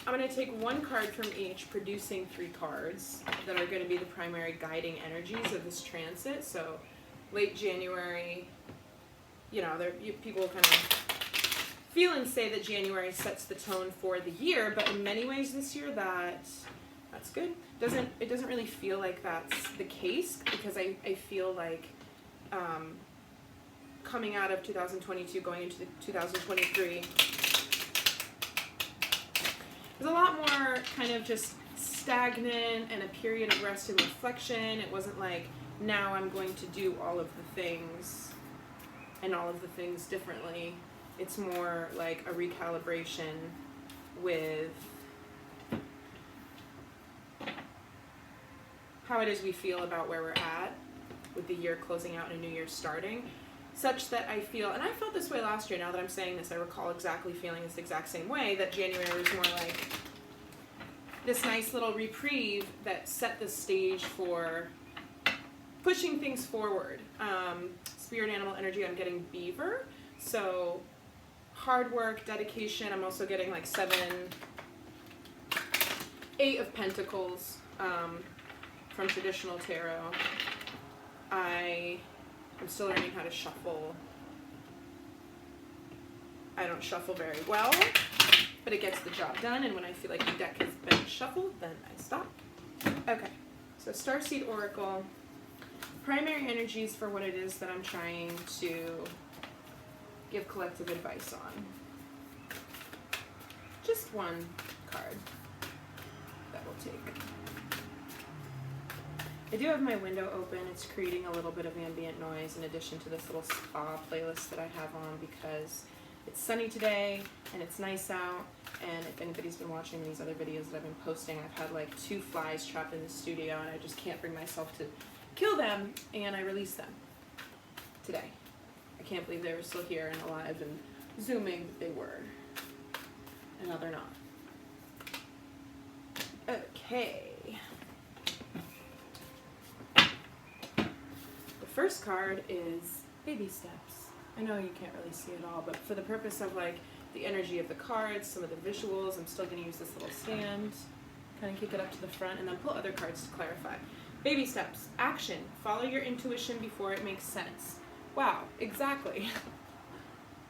I'm going to take one card from each, producing 3 cards that are going to be the primary guiding energies of this transit. So late January, you know, people kind of feel and say that January sets the tone for the year, but in many ways this year that's good. It doesn't really feel like that's the case, because I feel like coming out of 2022, going into 2023, there's a lot more kind of just stagnant and a period of rest and reflection. It wasn't like, now I'm going to do all of the things and all of the things differently. It's more like a recalibration with how it is we feel about where we're at with the year closing out and a new year starting, such that I feel, and I felt this way last year, now that I'm saying this, I recall exactly feeling this exact same way, that January was more like this nice little reprieve that set the stage for pushing things forward. Spirit animal energy, I'm getting beaver, so hard work, dedication. I'm also getting like 8 of Pentacles from traditional tarot. I'm still learning how to shuffle. I don't shuffle very well, but it gets the job done, and when I feel like the deck has been shuffled, then I stop. Okay, so Starseed Oracle, primary energies for what it is that I'm trying to give collective advice on. Just one card that we'll take. I do have my window open. It's creating a little bit of ambient noise in addition to this little spa playlist that I have on, because it's sunny today and it's nice out. And if anybody's been watching these other videos that I've been posting, I've had like 2 flies trapped in the studio and I just can't bring myself to kill them, and I released them today. I can't believe they were still here and alive and zooming, but they were. And now they're not. Okay. The first card is Baby Steps. I know you can't really see it all, but for the purpose of like the energy of the cards, some of the visuals, I'm still going to use this little stand, kind of kick it up to the front, and then pull other cards to clarify. Baby steps. Action. Follow your intuition before it makes sense. Wow, exactly.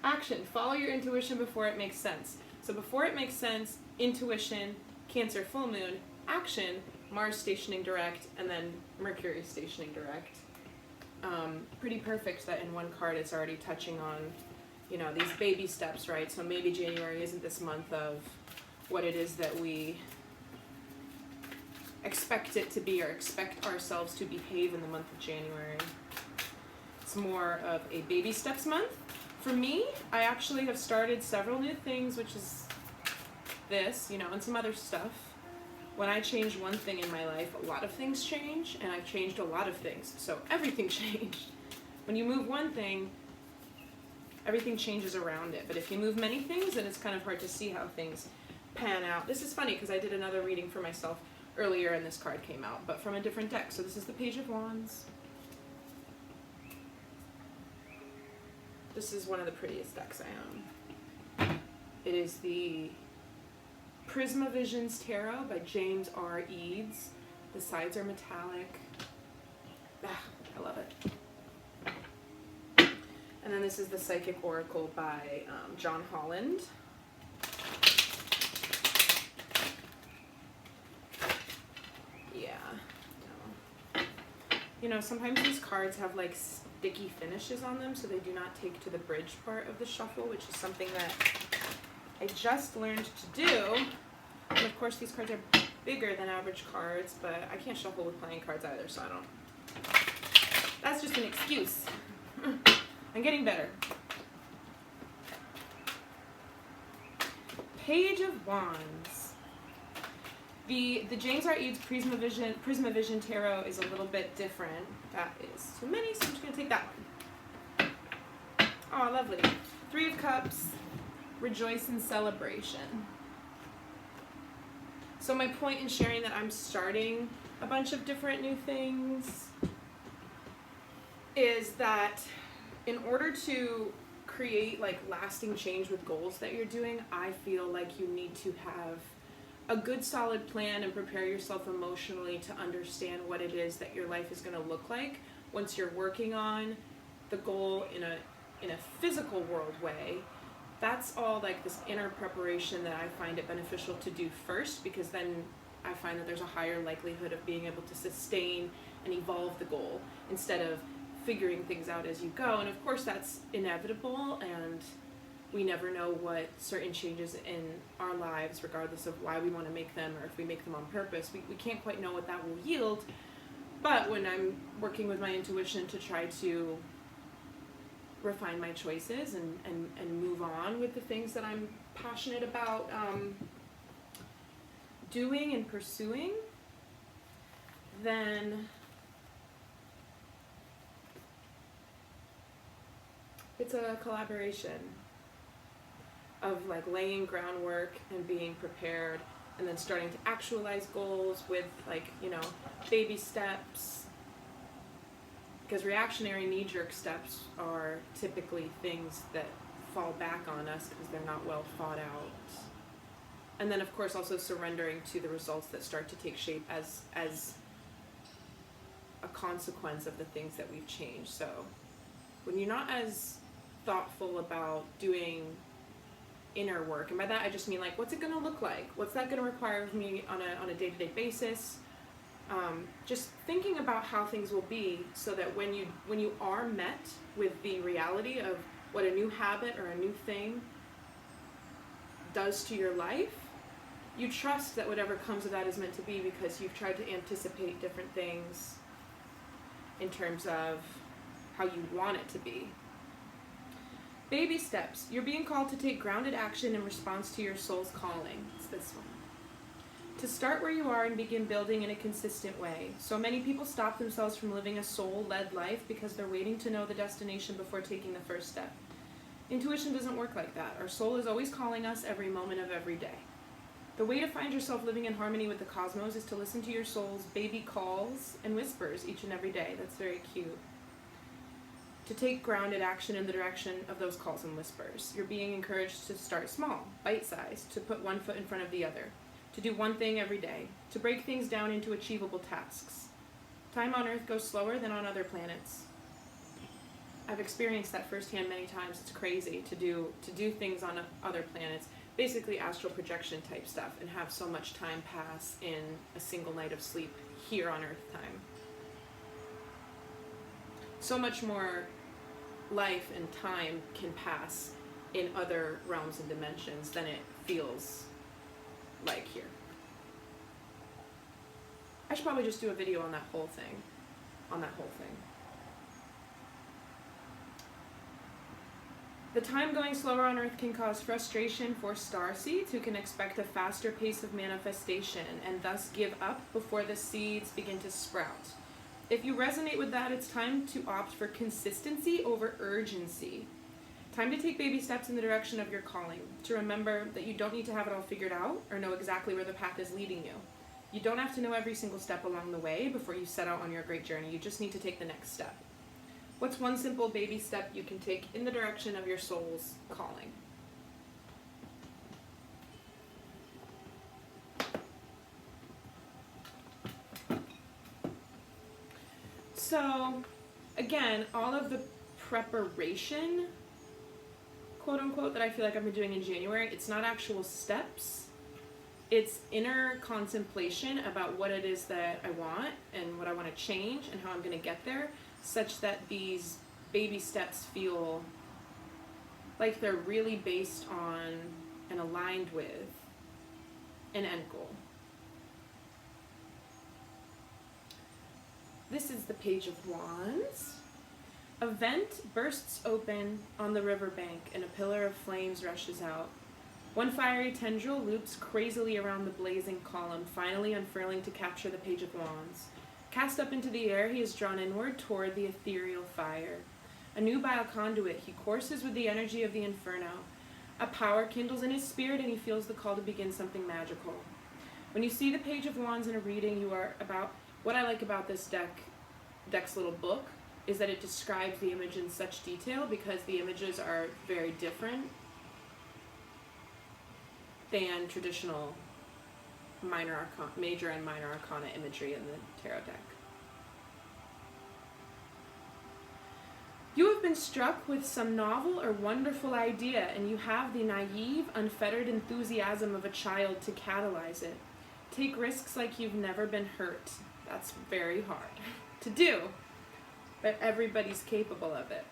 Action. Follow your intuition before it makes sense. So before it makes sense, intuition, Cancer full moon, action, Mars stationing direct, and then Mercury stationing direct. Pretty perfect that in one card it's already touching on, you know, these baby steps, right? So maybe January isn't this month of what it is that we expect it to be, or expect ourselves to behave in the month of January. It's more of a baby steps month. For me, I actually have started several new things, which is this, you know, and some other stuff. When I change one thing in my life, a lot of things change, and I've changed a lot of things. So everything changed. When you move one thing, everything changes around it. But if you move many things, then it's kind of hard to see how things pan out. This is funny because I did another reading for myself earlier and this card came out, but from a different deck. So this is the Page of Wands. This is one of the prettiest decks I own. It is the Prisma Visions Tarot by James R. Eads. The sides are metallic. I love it. And then this is the Psychic Oracle by John Holland. Yeah. No. You know, sometimes these cards have like sticky finishes on them, so they do not take to the bridge part of the shuffle, which is something that I just learned to do. And of course these cards are bigger than average cards, but I can't shuffle with playing cards either, so I don't. That's just an excuse. I'm getting better. Page of Wands. The James R. Eads Prisma Vision Tarot is a little bit different. That is too many, so I'm just going to take that one. Oh, lovely. 3 of Cups. Rejoice in celebration. So my point in sharing that I'm starting a bunch of different new things is that in order to create like lasting change with goals that you're doing, I feel like you need to have a good solid plan and prepare yourself emotionally to understand what it is that your life is going to look like once you're working on the goal in a physical world way. That's all like this inner preparation that I find it beneficial to do first, because then I find that there's a higher likelihood of being able to sustain and evolve the goal instead of figuring things out as you go. And of course that's inevitable, and we never know what certain changes in our lives, regardless of why we want to make them or if we make them on purpose, we can't quite know what that will yield. But when I'm working with my intuition to try to refine my choices and move on with the things that I'm passionate about doing and pursuing, then it's a collaboration of like laying groundwork and being prepared, and then starting to actualize goals with like, you know, baby steps. Because reactionary knee-jerk steps are typically things that fall back on us because they're not well thought out. And then of course also surrendering to the results that start to take shape as a consequence of the things that we've changed. So when you're not as thoughtful about doing inner work, and by that I just mean like, what's it going to look like? What's that going to require of me on a day-to-day basis? Just thinking about how things will be, so that when you are met with the reality of what a new habit or a new thing does to your life, you trust that whatever comes of that is meant to be, because you've tried to anticipate different things in terms of how you want it to be. Baby steps. You're being called to take grounded action in response to your soul's calling. It's this one. To start where you are and begin building in a consistent way. So many people stop themselves from living a soul-led life because they're waiting to know the destination before taking the first step. Intuition doesn't work like that. Our soul is always calling us every moment of every day. The way to find yourself living in harmony with the cosmos is to listen to your soul's baby calls and whispers each and every day. That's very cute. To take grounded action in the direction of those calls and whispers. You're being encouraged to start small, bite-sized, to put one foot in front of the other, to do one thing every day, to break things down into achievable tasks. Time on Earth goes slower than on other planets. I've experienced that firsthand many times. It's crazy to do things on other planets, basically astral projection type stuff, and have so much time pass in a single night of sleep here on Earth time. So much more life and time can pass in other realms and dimensions than it feels like here. I should probably just do a video on that whole thing. The time going slower on Earth can cause frustration for starseeds, who can expect a faster pace of manifestation and thus give up before the seeds begin to sprout. If you resonate with that, it's time to opt for consistency over urgency. Time to take baby steps in the direction of your calling. To remember that you don't need to have it all figured out or know exactly where the path is leading you. You don't have to know every single step along the way before you set out on your great journey. You just need to take the next step. What's one simple baby step you can take in the direction of your soul's calling? So, again, all of the preparation, quote unquote, that I feel like I've been doing in January, it's not actual steps. It's inner contemplation about what it is that I want and what I want to change and how I'm going to get there, such that these baby steps feel like they're really based on and aligned with an end goal. This is the Page of Wands. A vent bursts open on the riverbank and a pillar of flames rushes out. One fiery tendril loops crazily around the blazing column, finally unfurling to capture the Page of Wands. Cast up into the air, he is drawn inward toward the ethereal fire. A nubile conduit, he courses with the energy of the inferno. A power kindles in his spirit and he feels the call to begin something magical. When you see the Page of Wands in a reading, you are about... What I like about this deck's little book is that it describes the image in such detail, because the images are very different than traditional major and minor arcana imagery in the tarot deck. You have been struck with some novel or wonderful idea, and you have the naive, unfettered enthusiasm of a child to catalyze it. Take risks like you've never been hurt. That's very hard to do, but everybody's capable of it.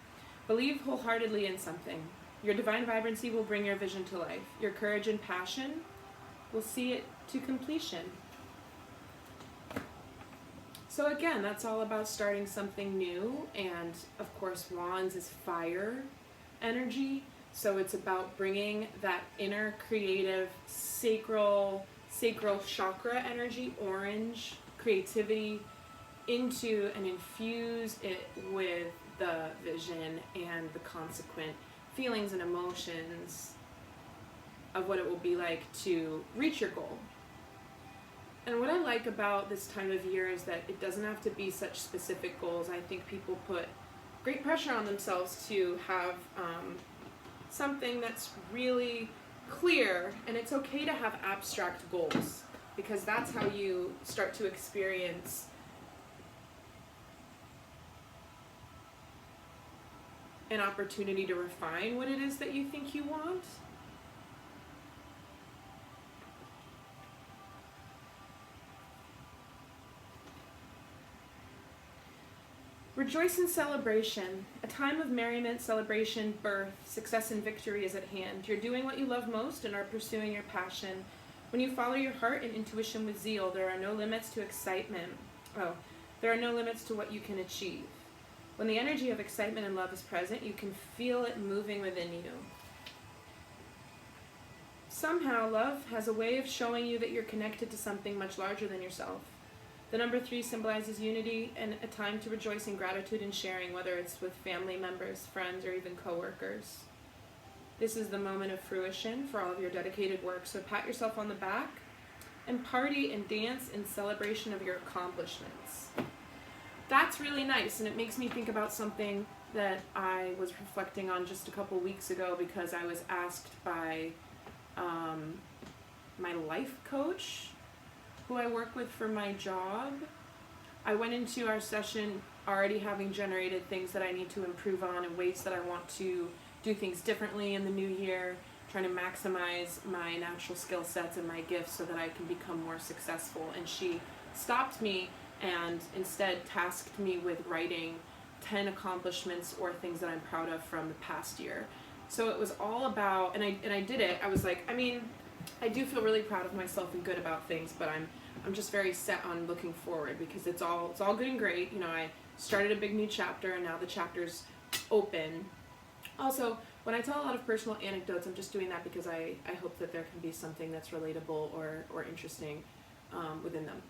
Believe wholeheartedly in something. Your divine vibrancy will bring your vision to life. Your courage and passion will see it to completion. So again, that's all about starting something new, and of course Wands is fire energy, so it's about bringing that inner creative sacral chakra energy, orange, creativity, into and infuse it with the vision and the consequent feelings and emotions of what it will be like to reach your goal. And what I like about this time of year is that it doesn't have to be such specific goals. I think people put great pressure on themselves to have something that's really clear, and it's okay to have abstract goals, because that's how you start to experience an opportunity to refine what it is that you think you want. Rejoice in celebration. A time of merriment, celebration, birth, success and victory is at hand. You're doing what you love most and are pursuing your passion. When you follow your heart and intuition with zeal, there are no limits to excitement. There are no limits to what you can achieve. When the energy of excitement and love is present, you can feel it moving within you. Somehow, love has a way of showing you that you're connected to something much larger than yourself. The number 3 symbolizes unity and a time to rejoice in gratitude and sharing, whether it's with family members, friends, or even co-workers. This is the moment of fruition for all of your dedicated work, so pat yourself on the back and party and dance in celebration of your accomplishments. That's really nice, and it makes me think about something that I was reflecting on just a couple weeks ago, because I was asked by my life coach, who I work with for my job. I went into our session already having generated things that I need to improve on and ways that I want to do things differently in the new year, trying to maximize my natural skill sets and my gifts so that I can become more successful. And she stopped me and instead tasked me with writing 10 accomplishments or things that I'm proud of from the past year. So it was all about, and I did it. I was like, I do feel really proud of myself and good about things, but I'm just very set on looking forward, because it's all good and great. You know, I started a big new chapter and now the chapter's open. Also, when I tell a lot of personal anecdotes, I'm just doing that because I hope that there can be something that's relatable or interesting within them.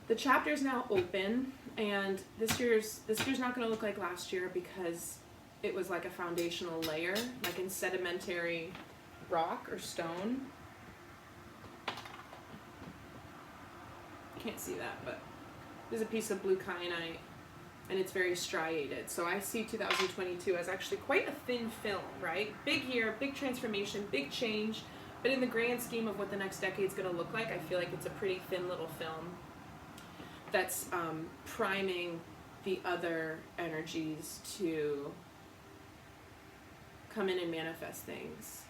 The chapter is now open, and this year's not going to look like last year, because it was like a foundational layer, like in sedimentary rock or stone. Can't see that, but there's a piece of blue kyanite, and it's very striated. So I see 2022 as actually quite a thin film, right? Big year, big transformation, big change, but in the grand scheme of what the next decade's going to look like, I feel like it's a pretty thin little film that's priming the other energies to come in and manifest things.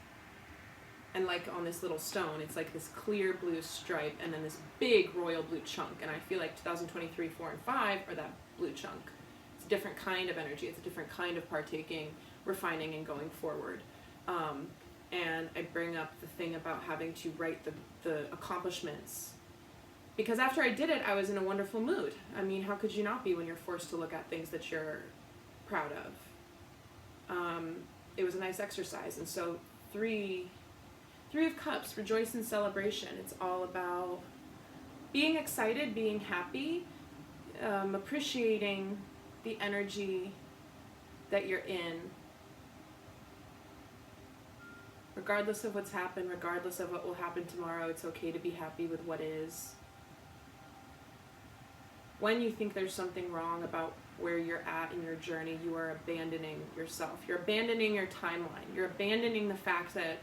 And like on this little stone, it's like this clear blue stripe and then this big royal blue chunk. And I feel like 2023, 4, and 5 are that blue chunk. It's a different kind of energy. It's a different kind of partaking, refining, and going forward. And I bring up the thing about having to write the accomplishments, because after I did it, I was in a wonderful mood. I mean, how could you not be when you're forced to look at things that you're proud of? It was a nice exercise. And so Three of Cups, rejoice in celebration. It's all about being excited, being happy, appreciating the energy that you're in. Regardless of what's happened, regardless of what will happen tomorrow, it's okay to be happy with what is. When you think there's something wrong about where you're at in your journey, you are abandoning yourself. You're abandoning your timeline. You're abandoning the fact that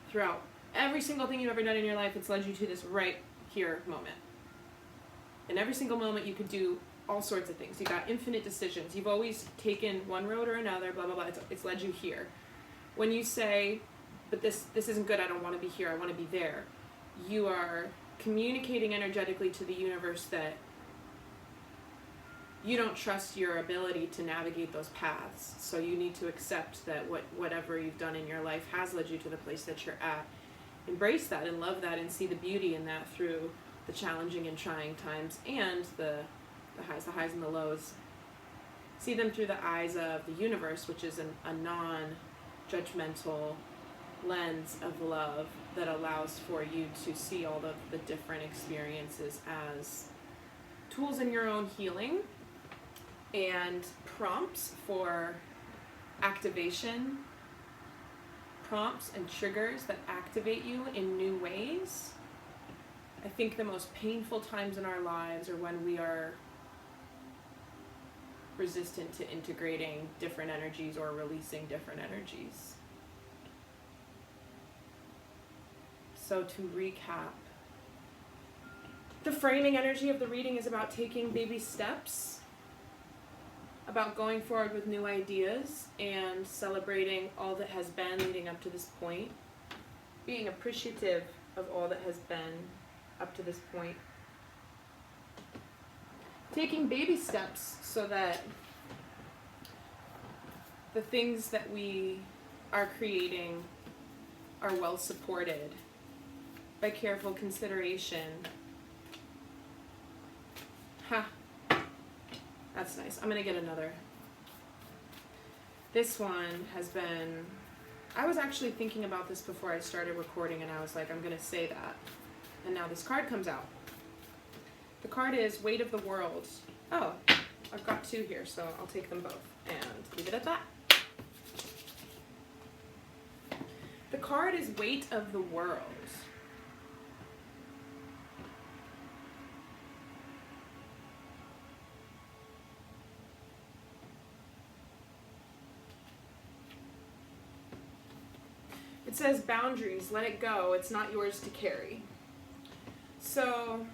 throughout every single thing you've ever done in your life, it's led you to this right here moment. In every single moment, you could do all sorts of things. You got infinite decisions. You've always taken one road or another, blah, blah, blah. It's led you here. When you say, but this isn't good, I don't want to be here, I want to be there, you are communicating energetically to the universe that you don't trust your ability to navigate those paths. So you need to accept that whatever you've done in your life has led you to the place that you're at. Embrace that and love that and see the beauty in that through the challenging and trying times and the highs and the lows. See them through the eyes of the universe, which is a non-judgmental lens of love that allows for you to see all of the different experiences as tools in your own healing and prompts for activation, prompts and triggers that activate you in new ways. I think the most painful times in our lives are when we are resistant to integrating different energies or releasing different energies. So to recap, the framing energy of the reading is about taking baby steps, about going forward with new ideas and celebrating all that has been leading up to this point, being appreciative of all that has been up to this point, taking baby steps so that the things that we are creating are well supported by careful consideration. That's nice. I'm going to get another. This one has been, I was actually thinking about this before I started recording, and I was like, I'm going to say that. And now this card comes out. The card is Weight of the World. Oh, I've got two here, so I'll take them both and leave it at that. The card is Weight of the World. It says boundaries, let it go, it's not yours to carry. So,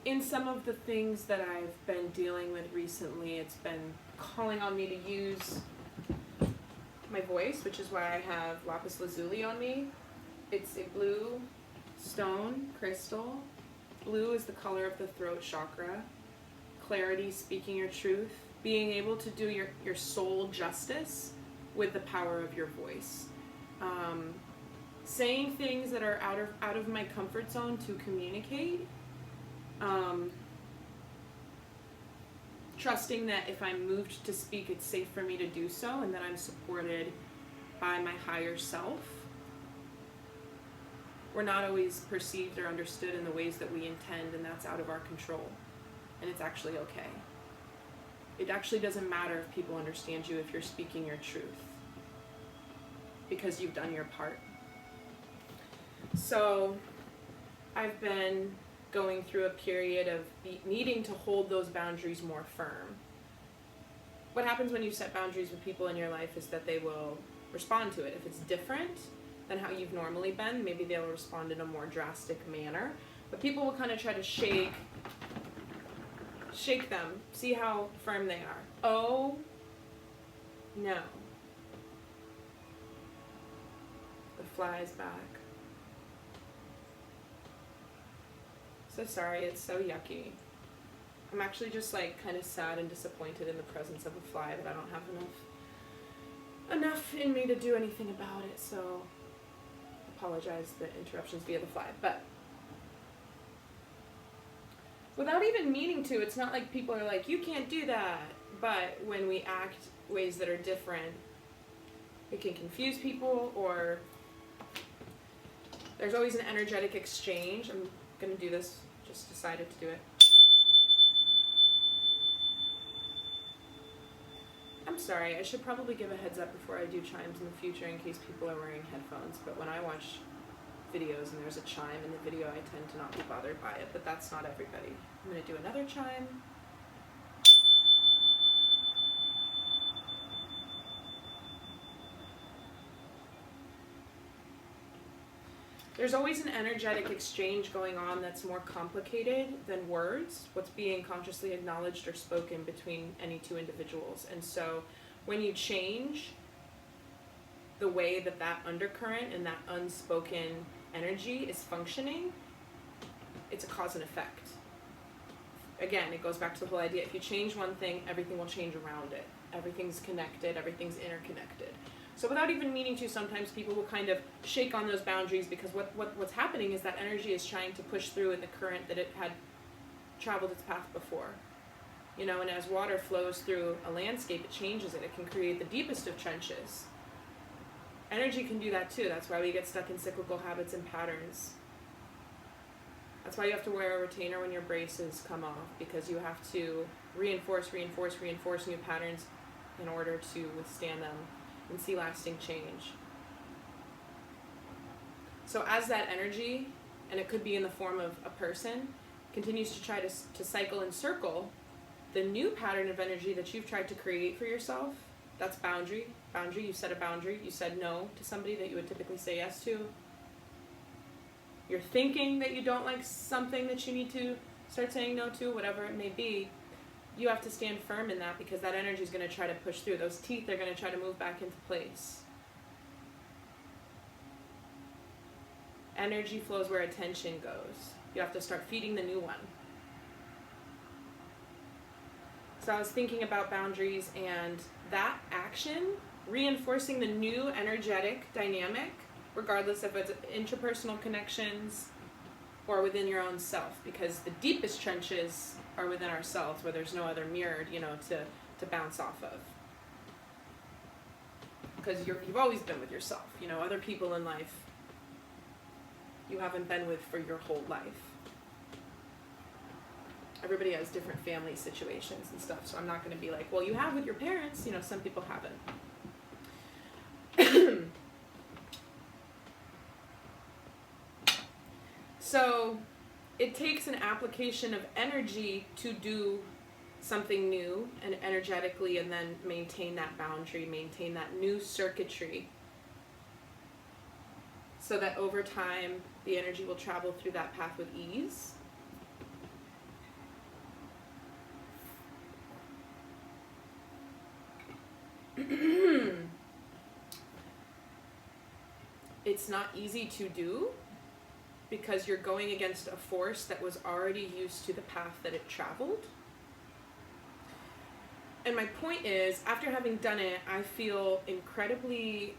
in some of the things that I've been dealing with recently, it's been calling on me to use my voice, which is why I have lapis lazuli on me. It's a blue stone crystal. Blue is the color of the throat chakra. Clarity, speaking your truth, being able to do your soul justice with the power of your voice. Saying things that are out of my comfort zone to communicate. Trusting that if I'm moved to speak, it's safe for me to do so, and that I'm supported by my higher self. We're not always perceived or understood in the ways that we intend, and that's out of our control. And it's actually okay. It actually doesn't matter if people understand you if you're speaking your truth, because you've done your part. So I've been going through a period of needing to hold those boundaries more firm. What happens when you set boundaries with people in your life is that they will respond to it. If it's different than how you've normally been, maybe they'll respond in a more drastic manner. But people will kind of try to shake them, see how firm they are. Oh, no. The fly's back. So sorry, it's so yucky. I'm actually just like kind of sad and disappointed in the presence of a fly, but I don't have enough in me to do anything about it, so apologize the interruptions via the fly. But without even meaning to, it's not like people are like, you can't do that. But when we act ways that are different, it can confuse people, or there's always an energetic exchange. I'm gonna do this, just decided to do it. I'm sorry, I should probably give a heads up before I do chimes in the future in case people are wearing headphones, but when I watch videos and there's a chime in the video, I tend to not be bothered by it, but that's not everybody. I'm gonna do another chime. There's always an energetic exchange going on that's more complicated than words, what's being consciously acknowledged or spoken between any two individuals. And so when you change the way that that undercurrent and that unspoken energy is functioning, it's a cause and effect. Again, it goes back to the whole idea, if you change one thing, everything will change around it. Everything's connected, everything's interconnected. So without even meaning to, sometimes people will kind of shake on those boundaries, because what's happening is that energy is trying to push through in the current that it had traveled its path before. You know, and as water flows through a landscape, it changes it. It can create the deepest of trenches. Energy can do that too. That's why we get stuck in cyclical habits and patterns. That's why you have to wear a retainer when your braces come off, because you have to reinforce new patterns in order to withstand them and see lasting change. So as that energy, and it could be in the form of a person, continues to try to cycle and circle, the new pattern of energy that you've tried to create for yourself, that's boundary. Boundary, you set a boundary, you said no to somebody that you would typically say yes to. You're thinking that you don't like something that you need to start saying no to, whatever it may be. You have to stand firm in that, because that energy is going to try to push through. Those teeth are going to try to move back into place. Energy flows where attention goes. You have to start feeding the new one. So I was thinking about boundaries and that action, reinforcing the new energetic dynamic, regardless if it's interpersonal connections or within your own self, because the deepest trenches are within ourselves, where there's no other mirror, you know, to bounce off of. Because you've always been with yourself, you know, other people in life you haven't been with for your whole life. Everybody has different family situations and stuff, so I'm not going to be like, well, you have with your parents, you know, some people haven't. So it takes an application of energy to do something new and energetically, and then maintain that boundary, maintain that new circuitry, so that over time the energy will travel through that path with ease. It's not easy to do, because you're going against a force that was already used to the path that it traveled. And my point is, after having done it, I feel incredibly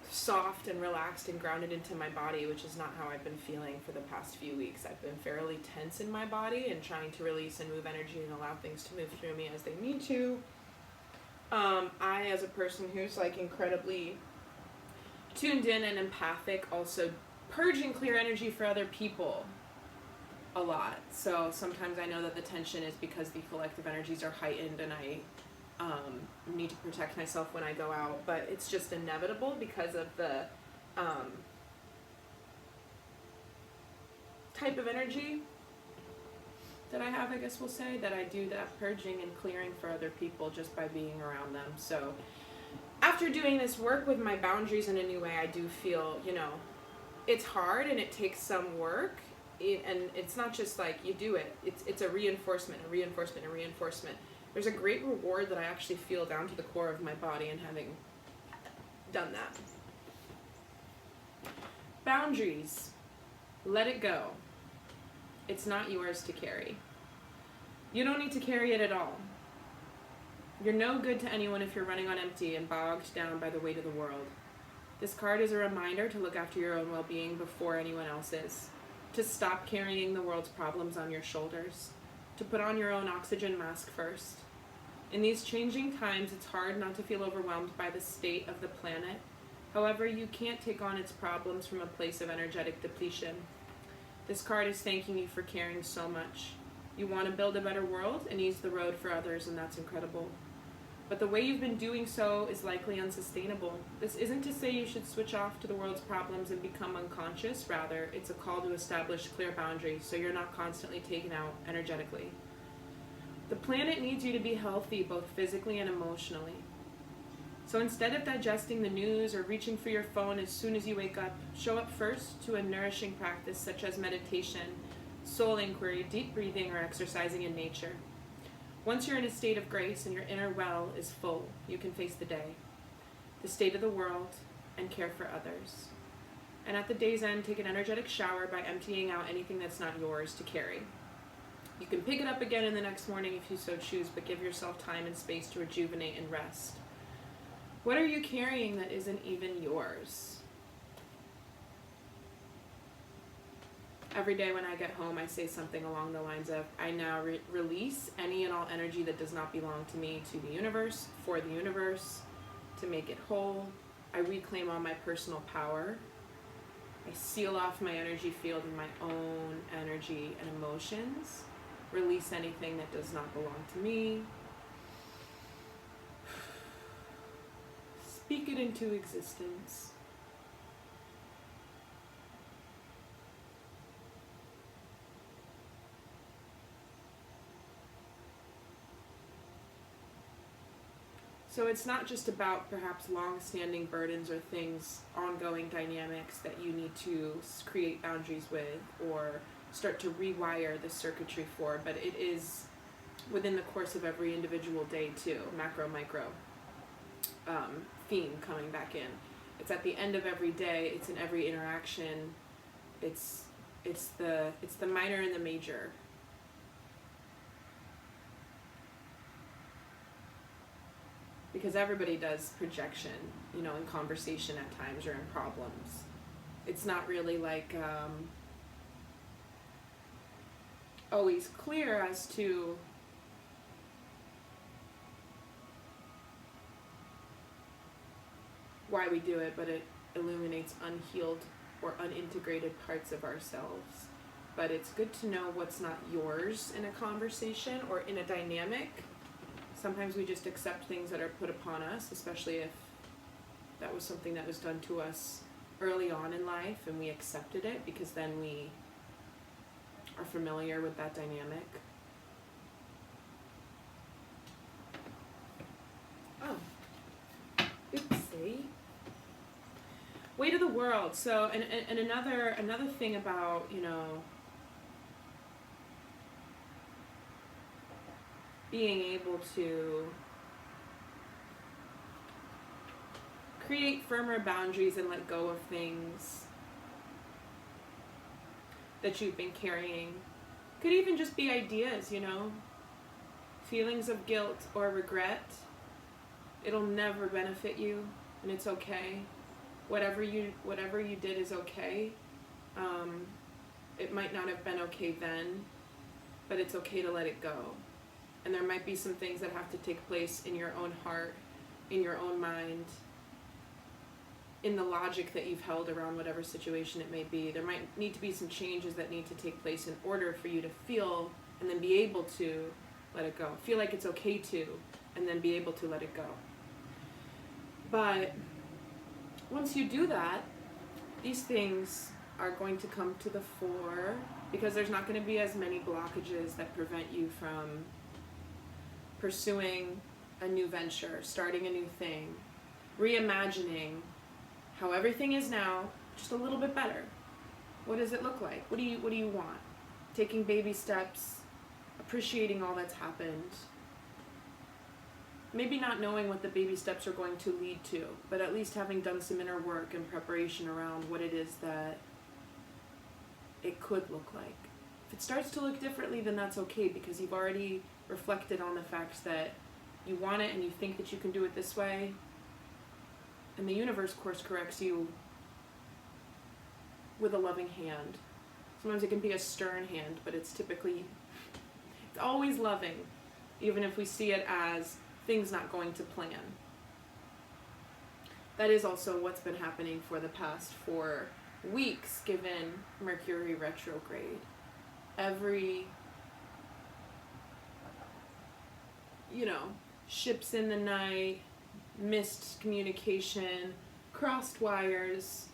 soft and relaxed and grounded into my body, which is not how I've been feeling for the past few weeks. I've been fairly tense in my body and trying to release and move energy and allow things to move through me as they need to. I, as a person who's like incredibly tuned in and empathic, also purge and clear energy for other people a lot. So sometimes I know that the tension is because the collective energies are heightened, and I need to protect myself when I go out, but it's just inevitable because of the type of energy that I have, I guess we'll say, that I do that purging and clearing for other people just by being around them. So after doing this work with my boundaries in a new way, I do feel, you know, it's hard and it takes some work, and it's not just like you do it, it's a reinforcement. There's a great reward that I actually feel down to the core of my body in having done that. Boundaries. Let it go. It's not yours to carry. You don't need to carry it at all. You're no good to anyone if you're running on empty and bogged down by the weight of the world. This card is a reminder to look after your own well-being before anyone else's, to stop carrying the world's problems on your shoulders, to put on your own oxygen mask first. In these changing times, it's hard not to feel overwhelmed by the state of the planet. However, you can't take on its problems from a place of energetic depletion. This card is thanking you for caring so much. You want to build a better world and ease the road for others, and that's incredible. But the way you've been doing so is likely unsustainable. This isn't to say you should switch off to the world's problems and become unconscious. Rather, it's a call to establish clear boundaries so you're not constantly taken out energetically. The planet needs you to be healthy, both physically and emotionally. So instead of digesting the news or reaching for your phone as soon as you wake up, show up first to a nourishing practice such as meditation, soul inquiry, deep breathing, or exercising in nature. Once you're in a state of grace and your inner well is full, you can face the day, the state of the world, and care for others. And at the day's end, take an energetic shower by emptying out anything that's not yours to carry. You can pick it up again in the next morning if you so choose, but give yourself time and space to rejuvenate and rest. What are you carrying that isn't even yours? Every day when I get home, I say something along the lines of, I now release any and all energy that does not belong to me to the universe, for the universe, to make it whole. I reclaim all my personal power. I seal off my energy field in my own energy and emotions. Release anything that does not belong to me. Speak it into existence. So it's not just about perhaps long-standing burdens or things, ongoing dynamics that you need to create boundaries with or start to rewire the circuitry for, but it is within the course of every individual day too, macro, micro theme coming back in. It's at the end of every day, it's in every interaction, it's the minor and the major. Because everybody does projection, you know, in conversation at times or in problems. It's not really like always clear as to why we do it, but it illuminates unhealed or unintegrated parts of ourselves. But it's good to know what's not yours in a conversation or in a dynamic. Sometimes we just accept things that are put upon us, especially if that was something that was done to us early on in life and we accepted it because then we are familiar with that dynamic. Oh, oopsie. Weight of the world. So, and another thing about, you know, being able to create firmer boundaries and let go of things that you've been carrying. Could even just be ideas, you know, feelings of guilt or regret. It'll never benefit you, and it's okay. Whatever you did is okay. It might not have been okay then, but it's okay to let it go. And there might be some things that have to take place in your own heart, in your own mind, in the logic that you've held around whatever situation it may be. There might need to be some changes that need to take place in order for you to feel and then be able to let it go. Feel like it's okay to, and then be able to let it go. But once you do that, these things are going to come to the fore because there's not going to be as many blockages that prevent you from pursuing a new venture, starting a new thing, reimagining how everything is now, just a little bit better. What does it look like? What do you want? Taking baby steps, appreciating all that's happened. Maybe not knowing what the baby steps are going to lead to, but at least having done some inner work and preparation around what it is that it could look like. If it starts to look differently, then that's okay because you've already reflected on the fact that you want it and you think that you can do it this way, and the universe course corrects you with a loving hand. Sometimes it can be a stern hand, but it's always loving, even if we see it as things not going to plan. That is also what's been happening for the past 4 weeks, given Mercury retrograde. Every, ships in the night, missed communication, crossed wires.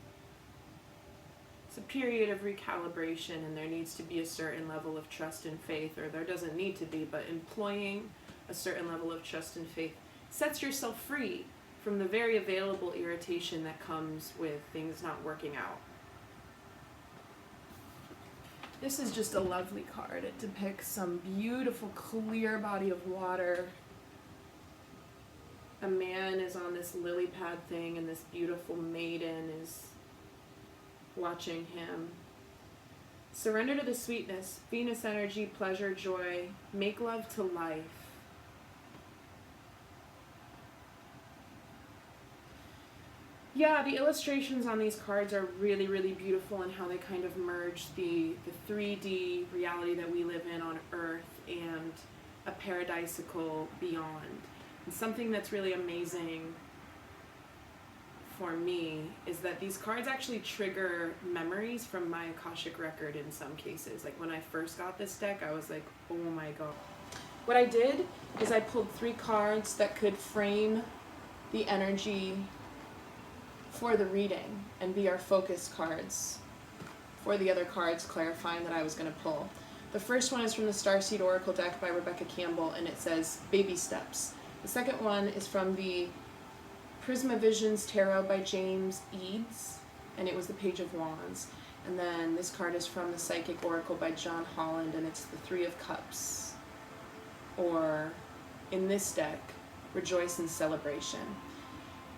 It's a period of recalibration, and there needs to be a certain level of trust and faith, or there doesn't need to be, but employing a certain level of trust and faith sets yourself free from the very available irritation that comes with things not working out. This is just a lovely card. It depicts some beautiful, clear body of water. A man is on this lily pad thing, and this beautiful maiden is watching him. Surrender to the sweetness, Venus energy, pleasure, joy, make love to life. Yeah, the illustrations on these cards are really, really beautiful, and how they kind of merge the 3D reality that we live in on Earth and a paradisical beyond. And something that's really amazing for me is that these cards actually trigger memories from my Akashic record in some cases. Like when I first got this deck, I was like, oh my god. What I did is I pulled 3 cards that could frame the energy for the reading and be our focus cards for the other cards clarifying that I was going to pull. The first one is from the Starseed Oracle deck by Rebecca Campbell, and it says Baby Steps. The second one is from the Prisma Visions Tarot by James Eads, and it was the Page of Wands. And then this card is from the Psychic Oracle by John Holland, and it's the 3 of Cups, or in this deck, Rejoice in Celebration.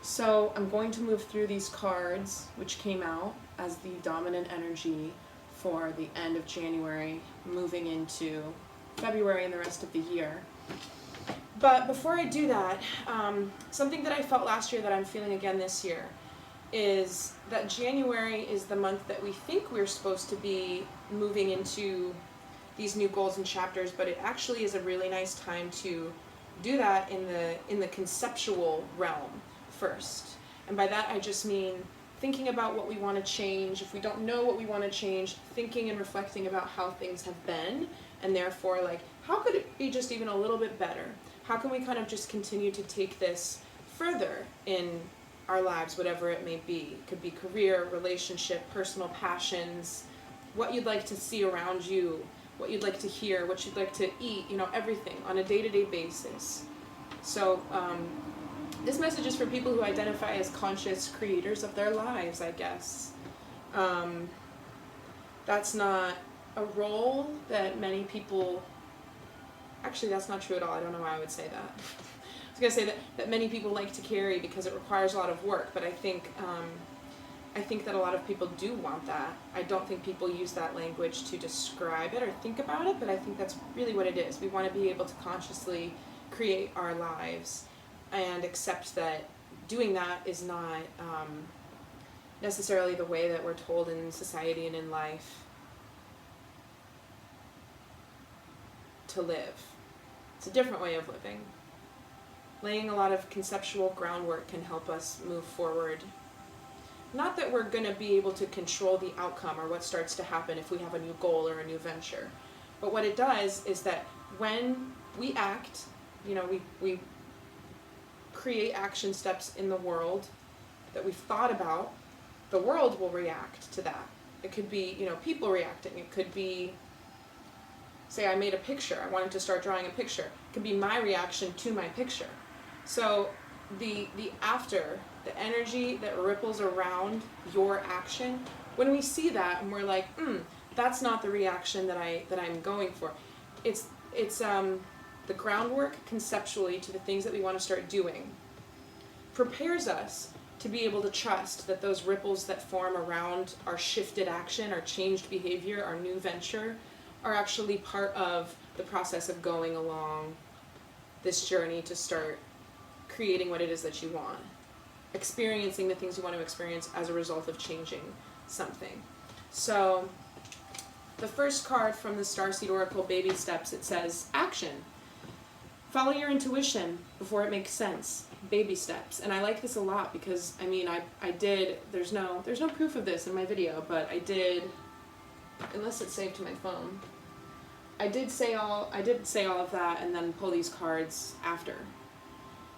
So I'm going to move through these cards, which came out as the dominant energy for the end of January, moving into February and the rest of the year. But before I do that, something that I felt last year that I'm feeling again this year is that January is the month that we think we're supposed to be moving into these new goals and chapters, but it actually is a really nice time to do that in the conceptual realm first. And by that I just mean thinking about what we want to change. If we don't know what we want to change, thinking and reflecting about how things have been, and therefore like, how could it be just even a little bit better? How can we kind of just continue to take this further in our lives, whatever it may be? It could be career, relationship, personal passions, what you'd like to see around you, what you'd like to hear, what you'd like to eat, you know, everything on a day-to-day basis. So this message is for people who identify as conscious creators of their lives, I guess. That's not a role that many people, actually that's not true at all, I don't know why I would say that. I was going to say that many people like to carry because it requires a lot of work, but I think that a lot of people do want that. I don't think people use that language to describe it or think about it, but I think that's really what it is. We want to be able to consciously create our lives and accept that doing that is not necessarily the way that we're told in society and in life to live. It's a different way of living. Laying a lot of conceptual groundwork can help us move forward. Not that we're going to be able to control the outcome or what starts to happen if we have a new goal or a new venture. But what it does is that when we act, you know, we create action steps in the world that we've thought about, the world will react to that. It could be, you know, people reacting. It could be, say I made a picture, I wanted to start drawing a picture. It could be my reaction to my picture. So the after, the energy that ripples around your action, when we see that and we're like, that's not the reaction that I'm going for. It's the groundwork conceptually to the things that we want to start doing prepares us to be able to trust that those ripples that form around our shifted action, our changed behavior, our new venture, are actually part of the process of going along this journey to start creating what it is that you want, experiencing the things you want to experience as a result of changing something. So the first card from the Starseed Oracle, Baby Steps, it says action. Follow your intuition before it makes sense. Baby steps. And I like this a lot because, I mean, I did, there's no proof of this in my video, but I did, unless it's saved to my phone, I did say all of that and then pull these cards after,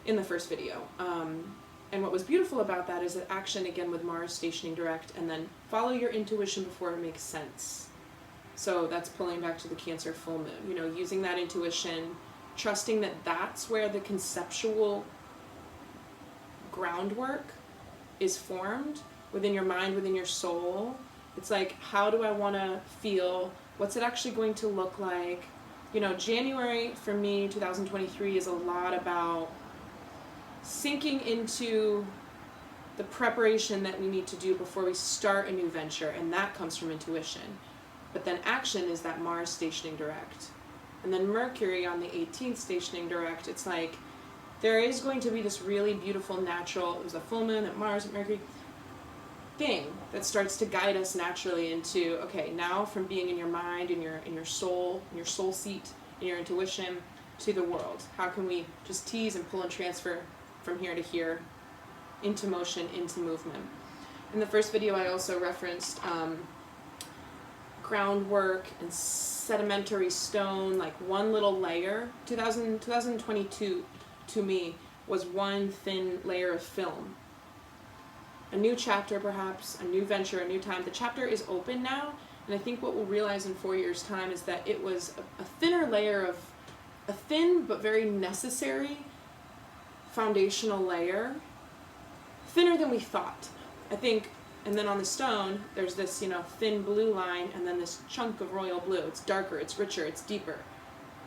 in the first video. And what was beautiful about that is that action, again, with Mars stationing direct, and then follow your intuition before it makes sense. So that's pulling back to the Cancer full moon, you know, using that intuition, trusting that that's where the conceptual groundwork is formed within your mind, within your soul. It's like, how do I want to feel? What's it actually going to look like? You know, January for me, 2023, is a lot about sinking into the preparation that we need to do before we start a new venture, and that comes from intuition. But then action is that Mars stationing direct. And then Mercury on the 18th stationing direct. It's like, there is going to be this really beautiful natural, it was a full moon at Mars and Mercury thing that starts to guide us naturally into, okay, now from being in your mind, in your soul seat, in your intuition, to the world. How can we just tease and pull and transfer from here to here, into motion, into movement? In the first video I also referenced groundwork and sedimentary stone, like one little layer. 2022 to me was one thin layer of film. A new chapter, perhaps, a new venture, a new time. The chapter is open now, and I think what we'll realize in 4 years' time is that it was a thinner layer of, a thin but very necessary foundational layer, thinner than we thought. I think, and then on the stone, there's this, you know, thin blue line, and then this chunk of royal blue. It's darker, it's richer, it's deeper,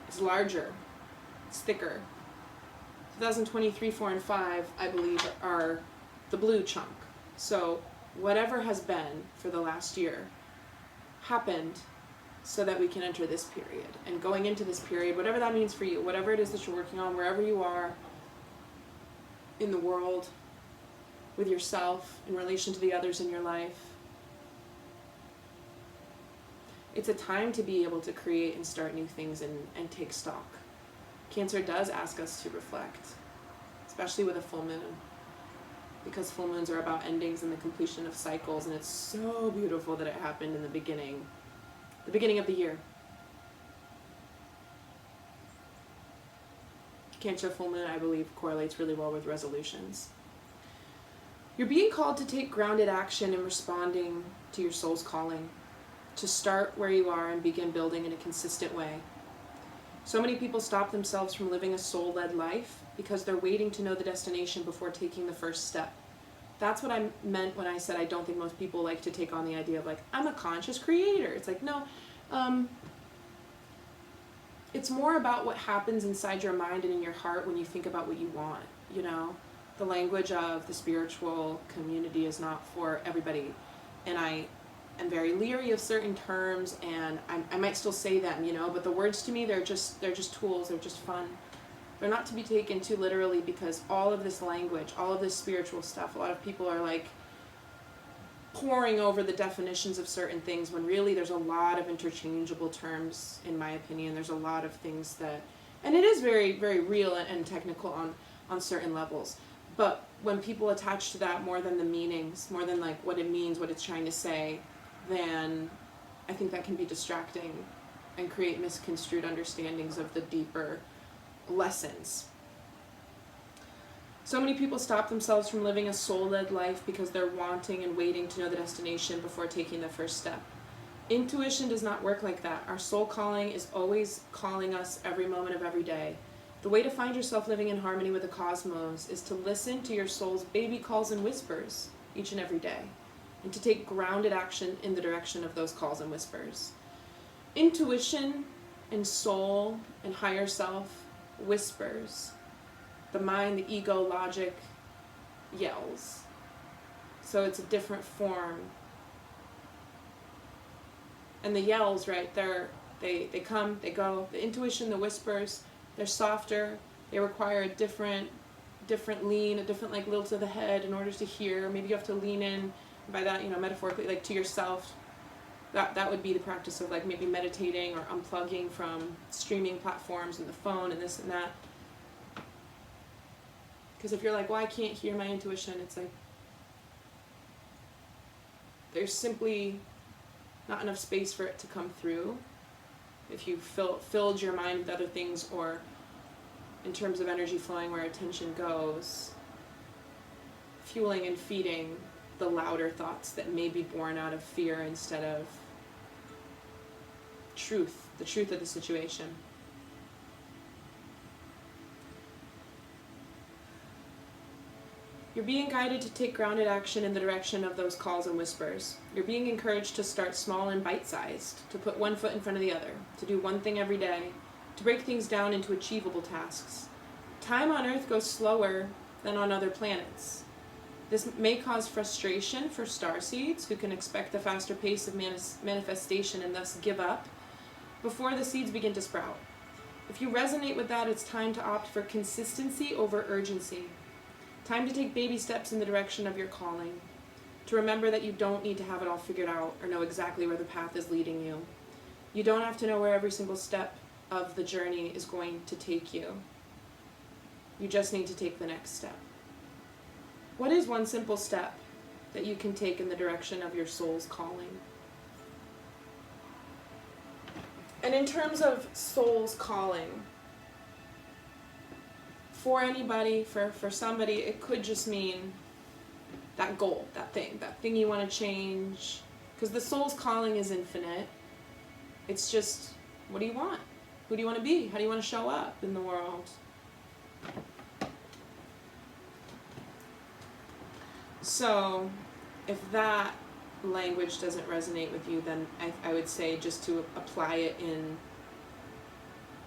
it's larger, it's thicker. 2023, 4, and 5, I believe, are the blue chunk. So whatever has been for the last year happened so that we can enter this period. And going into this period, whatever that means for you, whatever it is that you're working on, wherever you are in the world, with yourself, in relation to the others in your life, it's a time to be able to create and start new things and take stock. Cancer does ask us to reflect, especially with a full moon, because full moons are about endings and the completion of cycles, and it's so beautiful that it happened in the beginning of the year. Cancer full moon, I believe, correlates really well with resolutions. You're being called to take grounded action in responding to your soul's calling, to start where you are and begin building in a consistent way. So many people stop themselves from living a soul-led life because they're waiting to know the destination before taking the first step. That's what I meant when I said I don't think most people like to take on the idea of, like, I'm a conscious creator. It's like, no, it's more about what happens inside your mind and in your heart when you think about what you want, you know? The language of the spiritual community is not for everybody, and I am very leery of certain terms, and I might still say them, you know, but the words to me, they're just tools, they're just fun. They're not to be taken too literally, because all of this language, all of this spiritual stuff, a lot of people are like poring over the definitions of certain things when really there's a lot of interchangeable terms, in my opinion. There's a lot of things that, and it is very, very real and technical on certain levels. But when people attach to that more than the meanings, more than like what it means, what it's trying to say, then I think that can be distracting and create misconstrued understandings of the deeper lessons. So many people stop themselves from living a soul-led life because they're wanting and waiting to know the destination before taking the first step. Intuition does not work like that. Our soul calling is always calling us every moment of every day. The way to find yourself living in harmony with the cosmos is to listen to your soul's baby calls and whispers each and every day, and to take grounded action in the direction of those calls and whispers. Intuition and soul and higher self whispers. The mind, the ego, logic yells. So it's a different form. And the yells, right, they come, they go. The intuition, the whispers, they're softer. They require a different lean, a different like lilt of the head in order to hear. Maybe you have to lean in. By that, you know, metaphorically, like to yourself. That would be the practice of like maybe meditating or unplugging from streaming platforms and the phone and this and that. Because if you're like, well, I can't hear my intuition, it's like there's simply not enough space for it to come through. If you filled your mind with other things, or in terms of energy flowing where attention goes, fueling and feeding the louder thoughts that may be born out of fear instead of truth, the truth of the situation. You're being guided to take grounded action in the direction of those calls and whispers. You're being encouraged to start small and bite-sized, to put one foot in front of the other, to do one thing every day, to break things down into achievable tasks. Time on Earth goes slower than on other planets. This may cause frustration for starseeds, who can expect the faster pace of manifestation and thus give up before the seeds begin to sprout. If you resonate with that, it's time to opt for consistency over urgency. Time to take baby steps in the direction of your calling. To remember that you don't need to have it all figured out or know exactly where the path is leading you. You don't have to know where every single step of the journey is going to take you. You just need to take the next step. What is one simple step that you can take in the direction of your soul's calling? And in terms of soul's calling, for anybody, for somebody, it could just mean that goal, that thing you want to change. Because the soul's calling is infinite. It's just, what do you want? Who do you want to be? How do you want to show up in the world? So, if that language doesn't resonate with you, then I would say just to apply it in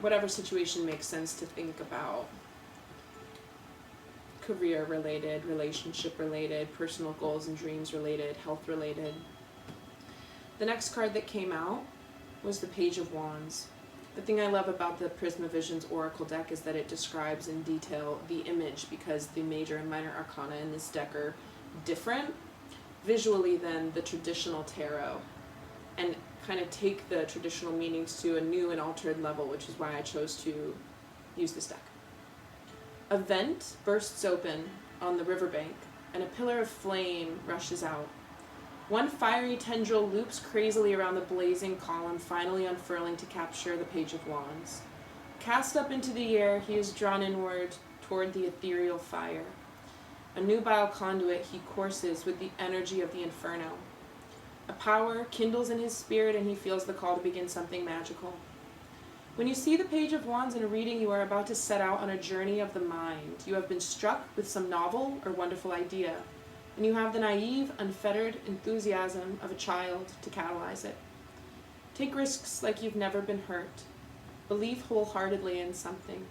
whatever situation makes sense to think about. Career related, relationship related, personal goals and dreams related, health related. The next card that came out was the Page of Wands. The thing I love about the Prisma Visions Oracle deck is that it describes in detail the image, because the major and minor arcana in this deck are different visually than the traditional tarot, and kind of take the traditional meanings to a new and altered level, which is why I chose to use this deck. A vent bursts open on the riverbank, and a pillar of flame rushes out. One fiery tendril loops crazily around the blazing column, finally unfurling to capture the Page of Wands. Cast up into the air, he is drawn inward toward the ethereal fire. A nubile conduit, he courses with the energy of the inferno. A power kindles in his spirit, and he feels the call to begin something magical. When you see the Page of Wands in a reading, you are about to set out on a journey of the mind. You have been struck with some novel or wonderful idea, and you have the naive, unfettered enthusiasm of a child to catalyze it. Take risks like you've never been hurt. Believe wholeheartedly in something.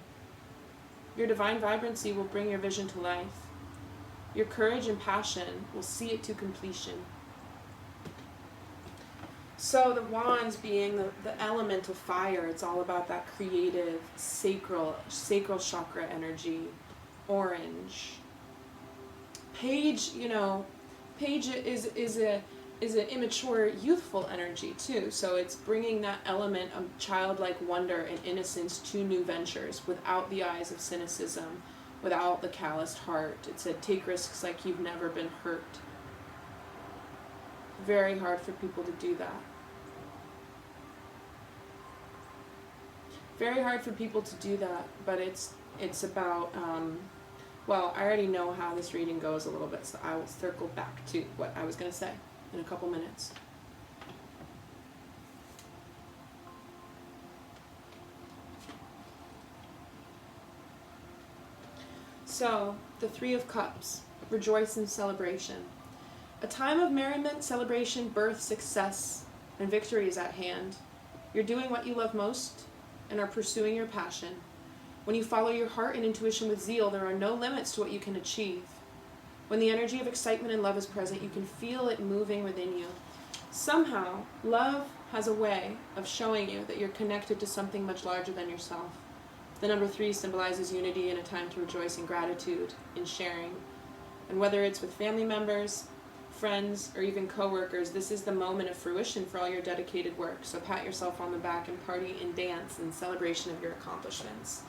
Your divine vibrancy will bring your vision to life. Your courage and passion will see it to completion. So the wands being the element of fire, it's all about that creative, sacral chakra energy, orange. Page, page is an immature, youthful energy too. So it's bringing that element of childlike wonder and innocence to new ventures without the eyes of cynicism, without the calloused heart. It said, take risks like you've never been hurt. Very hard for people to do that. Very hard for people to do that, but it's about, well, I already know how this reading goes a little bit, so I will circle back to what I was going to say in a couple minutes. So, the Three of Cups, rejoice in celebration. A time of merriment, celebration, birth, success, and victory is at hand. You're doing what you love most and are pursuing your passion. When you follow your heart and intuition with zeal, there are no limits to what you can achieve. When the energy of excitement and love is present, you can feel it moving within you. Somehow, love has a way of showing you that you're connected to something much larger than yourself. The number 3 symbolizes unity and a time to rejoice in gratitude, in sharing. And whether it's with family members, friends, or even co-workers, this is the moment of fruition for all your dedicated work. So pat yourself on the back and party and dance in celebration of your accomplishments.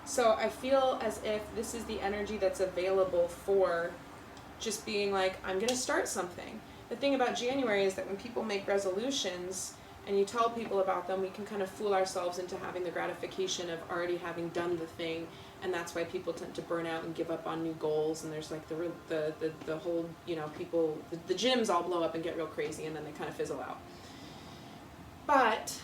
So I feel as if this is the energy that's available for just being like, I'm going to start something. The thing about January is that when people make resolutions and you tell people about them, we can kind of fool ourselves into having the gratification of already having done the thing, and that's why people tend to burn out and give up on new goals. And there's like the whole, people, the gyms all blow up and get real crazy, and then they kind of fizzle out. But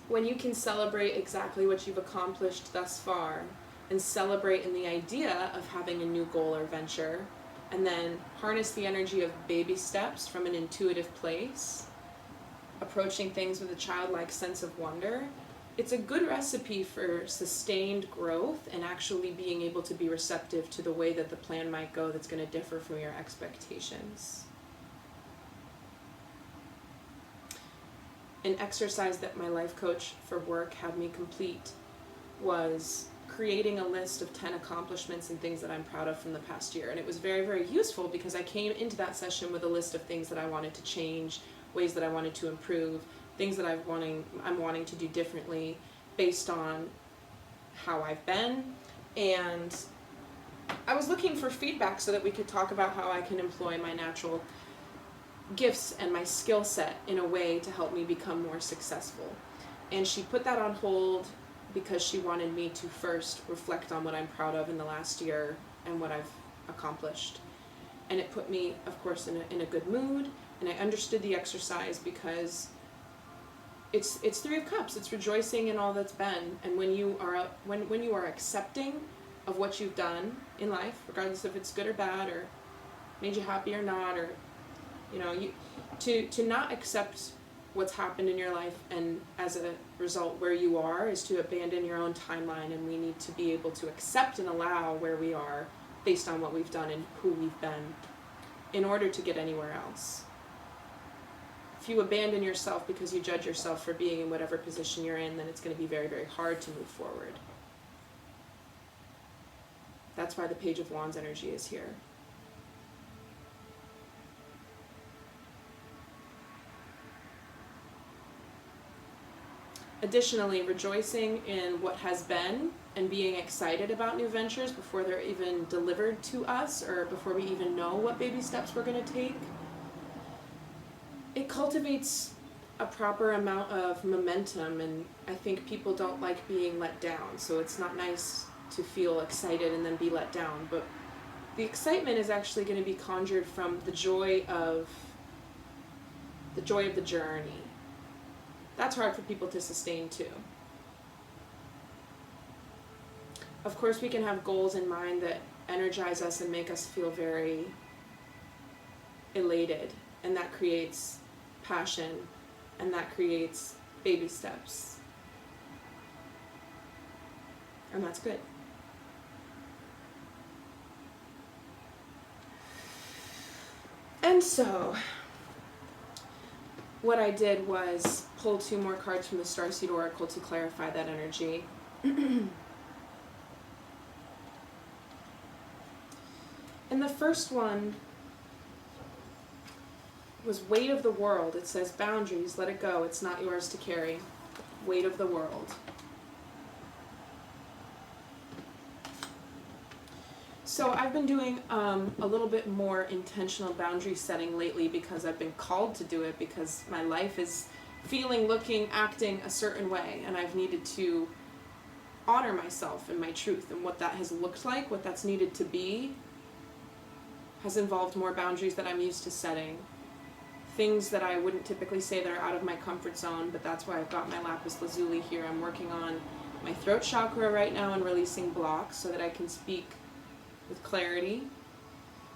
when you can celebrate exactly what you've accomplished thus far, and celebrate in the idea of having a new goal or venture, and then harness the energy of baby steps from an intuitive place, approaching things with a childlike sense of wonder, it's a good recipe for sustained growth and actually being able to be receptive to the way that the plan might go that's going to differ from your expectations. An exercise that my life coach for work had me complete was creating a list of 10 accomplishments and things that I'm proud of from the past year. And it was very, very useful because I came into that session with a list of things that I wanted to change, ways that I wanted to improve, things that I'm wanting to do differently based on how I've been. And I was looking for feedback so that we could talk about how I can employ my natural gifts and my skill set in a way to help me become more successful. And she put that on hold because she wanted me to first reflect on what I'm proud of in the last year and what I've accomplished. And it put me, of course, in a good mood, and I understood the exercise because it's Three of Cups. It's rejoicing in all that's been, and when you are accepting of what you've done in life, regardless if it's good or bad or made you happy or not, or to not accept what's happened in your life, and as a result where you are, is to abandon your own timeline, and we need to be able to accept and allow where we are based on what we've done and who we've been in order to get anywhere else. If you abandon yourself because you judge yourself for being in whatever position you're in, then it's going to be very, very hard to move forward. That's why the Page of Wands energy is here. Additionally, rejoicing in what has been and being excited about new ventures before they're even delivered to us or before we even know what baby steps we're going to take, it cultivates a proper amount of momentum, and I think people don't like being let down, so it's not nice to feel excited and then be let down. But the excitement is actually going to be conjured from the joy of the journey. That's hard for people to sustain too. Of course, we can have goals in mind that energize us and make us feel very elated, and that creates passion, and that creates baby steps. And that's good. And so, what I did was pull 2 more cards from the Starseed Oracle to clarify that energy. And the first one was Weight of the World. It says, boundaries, let it go. It's not yours to carry. Weight of the world. So I've been doing a little bit more intentional boundary setting lately because I've been called to do it, because my life is feeling, looking, acting a certain way, and I've needed to honor myself and my truth, and what that has looked like, what that's needed to be, has involved more boundaries that I'm used to setting. Things that I wouldn't typically say that are out of my comfort zone, but that's why I've got my lapis lazuli here. I'm working on my throat chakra right now and releasing blocks so that I can speak with clarity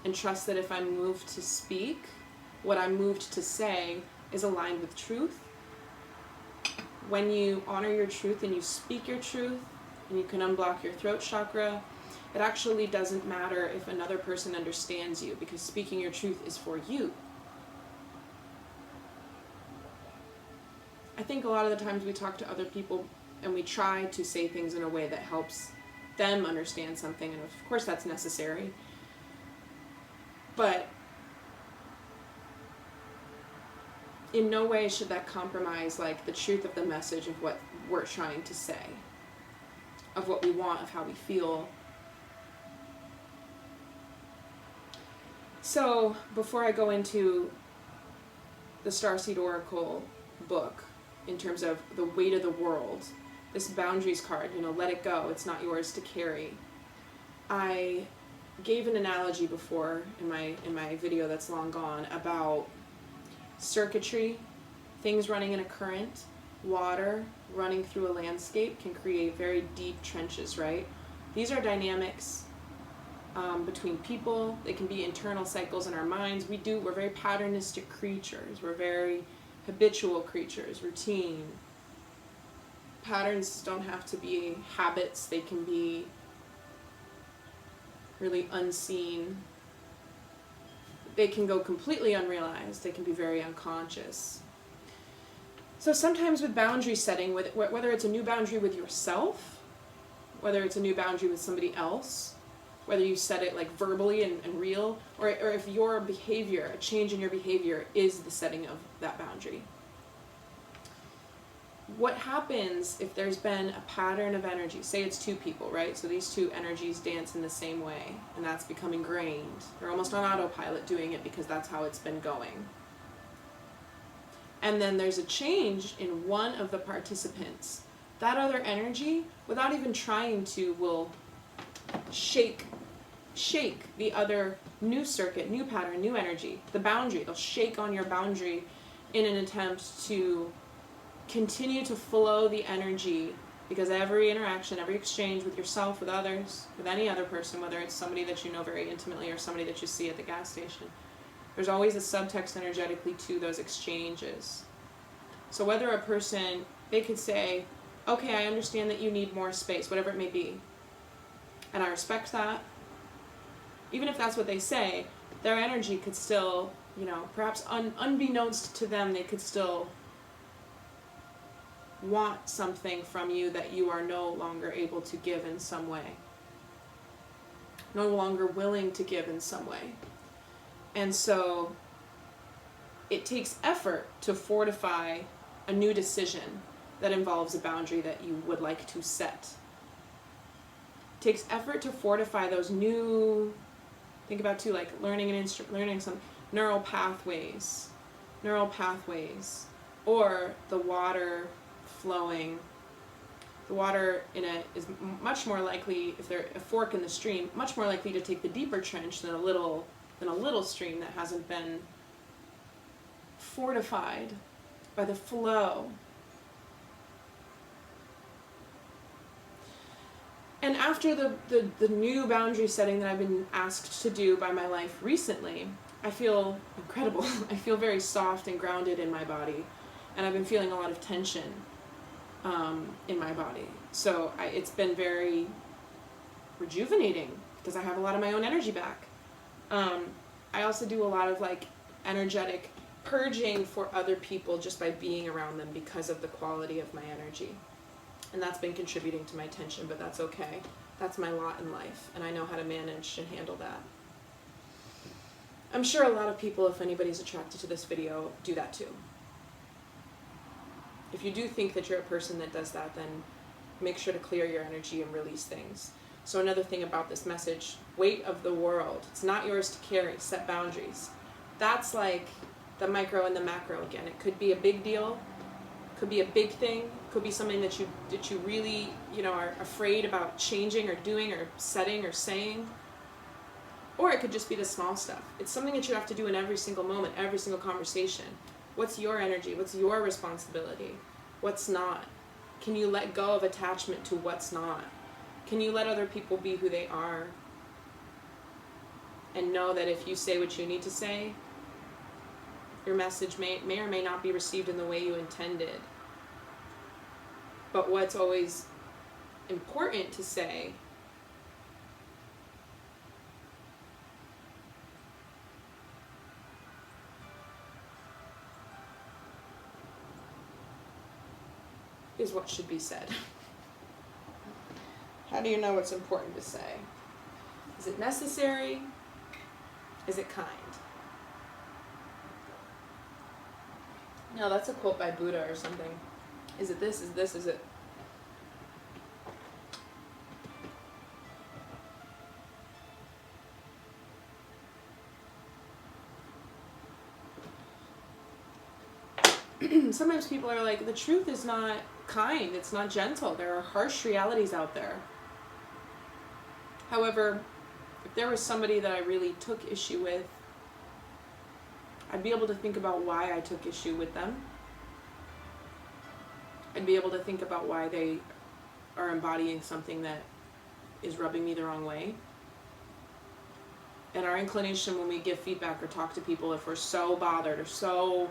and trust that if I'm moved to speak, what I'm moved to say is aligned with truth. When you honor your truth and you speak your truth, and you can unblock your throat chakra, it actually doesn't matter if another person understands you, because speaking your truth is for you. I think a lot of the times we talk to other people and we try to say things in a way that helps them understand something, and of course that's necessary. But in no way should that compromise like the truth of the message of what we're trying to say, of what we want, of how we feel. So before I go into the Starseed Oracle book, in terms of the weight of the world, this boundaries card, let it go, it's not yours to carry. I gave an analogy before in my video that's long gone about circuitry, things running in a current, water running through a landscape can create very deep trenches, right? These are dynamics between people. They can be internal cycles in our minds. We're very patternistic creatures. We're very habitual creatures, routine. Patterns don't have to be habits. They can be really unseen. They can go completely unrealized. They can be very unconscious. So sometimes with boundary setting, whether it's a new boundary with yourself, whether it's a new boundary with somebody else, whether you set it like verbally and real, or if your behavior, a change in your behavior is the setting of that boundary. What happens if there's been a pattern of energy? Say it's two people, right? So these two energies dance in the same way, and that's become ingrained. They're almost on autopilot doing it because that's how it's been going. And then there's a change in one of the participants. That other energy, without even trying to, will shake the other new circuit, new pattern, new energy, the boundary. They'll shake on your boundary in an attempt to continue to flow the energy, because every interaction, every exchange with yourself, with others, with any other person, whether it's somebody that you know very intimately or somebody that you see at the gas station, there's always a subtext energetically to those exchanges. So whether a person, they could say, okay, I understand that you need more space, whatever it may be, and I respect that. Even if that's what they say, their energy could still, perhaps unbeknownst to them, they could still want something from you that you are no longer able to give in some way, no longer willing to give in some way. And so it takes effort to fortify a new decision that involves a boundary that you would like to set. It takes effort to fortify those new, think about too, like learning an instrument, learning some neural pathways, or the water flowing. The water is much more likely, if there's a fork in the stream, much more likely to take the deeper trench than a little stream that hasn't been fortified by the flow. And after the new boundary setting that I've been asked to do by my life recently, I feel incredible. I feel very soft and grounded in my body, and I've been feeling a lot of tension in my body. So it's been very rejuvenating because I have a lot of my own energy back. I also do a lot of like energetic purging for other people just by being around them because of the quality of my energy. And that's been contributing to my tension, but that's okay. That's my lot in life, and I know how to manage and handle that. I'm sure a lot of people, if anybody's attracted to this video, do that too. If you do think that you're a person that does that, then make sure to clear your energy and release things. So another thing about this message, weight of the world. It's not yours to carry. Set boundaries. That's like the micro and the macro again. It could be a big deal, could be a big thing, could be something that you really, are afraid about changing or doing or setting or saying. Or it could just be the small stuff. It's something that you have to do in every single moment, every single conversation. What's your energy? What's your responsibility? What's not? Can you let go of attachment to what's not? Can you let other people be who they are? And know that if you say what you need to say, your message may or may not be received in the way you intended. But what's always important to say is what should be said. How do you know what's important to say? Is it necessary? Is it kind? No, that's a quote by Buddha or something. Is it this? Is this? Is it? Sometimes people are like, the truth is not kind, it's not gentle. There are harsh realities out there. However, if there was somebody that I really took issue with, I'd be able to think about why I took issue with them. I'd be able to think about why they are embodying something that is rubbing me the wrong way. And our inclination when we give feedback or talk to people, if we're so bothered or so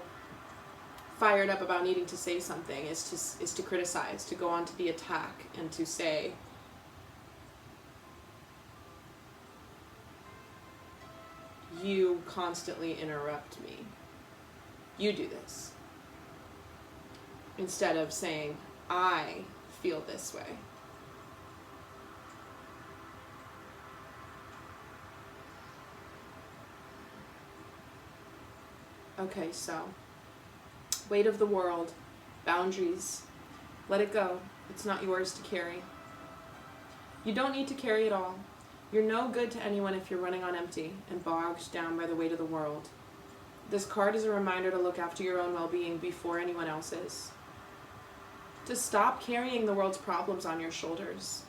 fired up about needing to say something, is to criticize, to go on to the attack, and to say, you constantly interrupt me. You do this. Instead of saying, I feel this way. Okay, so weight of the world, boundaries, let it go. It's not yours to carry. You don't need to carry it all. You're no good to anyone if you're running on empty and bogged down by the weight of the world. This card is a reminder to look after your own well-being before anyone else's. To stop carrying the world's problems on your shoulders.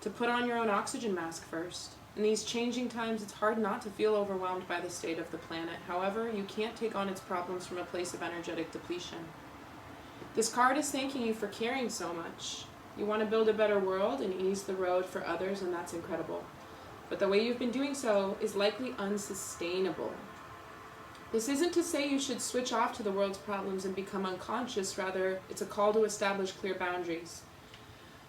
To put on your own oxygen mask first. In these changing times, it's hard not to feel overwhelmed by the state of the planet. However, you can't take on its problems from a place of energetic depletion. This card is thanking you for caring so much. You want to build a better world and ease the road for others, and that's incredible. But the way you've been doing so is likely unsustainable. This isn't to say you should switch off to the world's problems and become unconscious. Rather, it's a call to establish clear boundaries,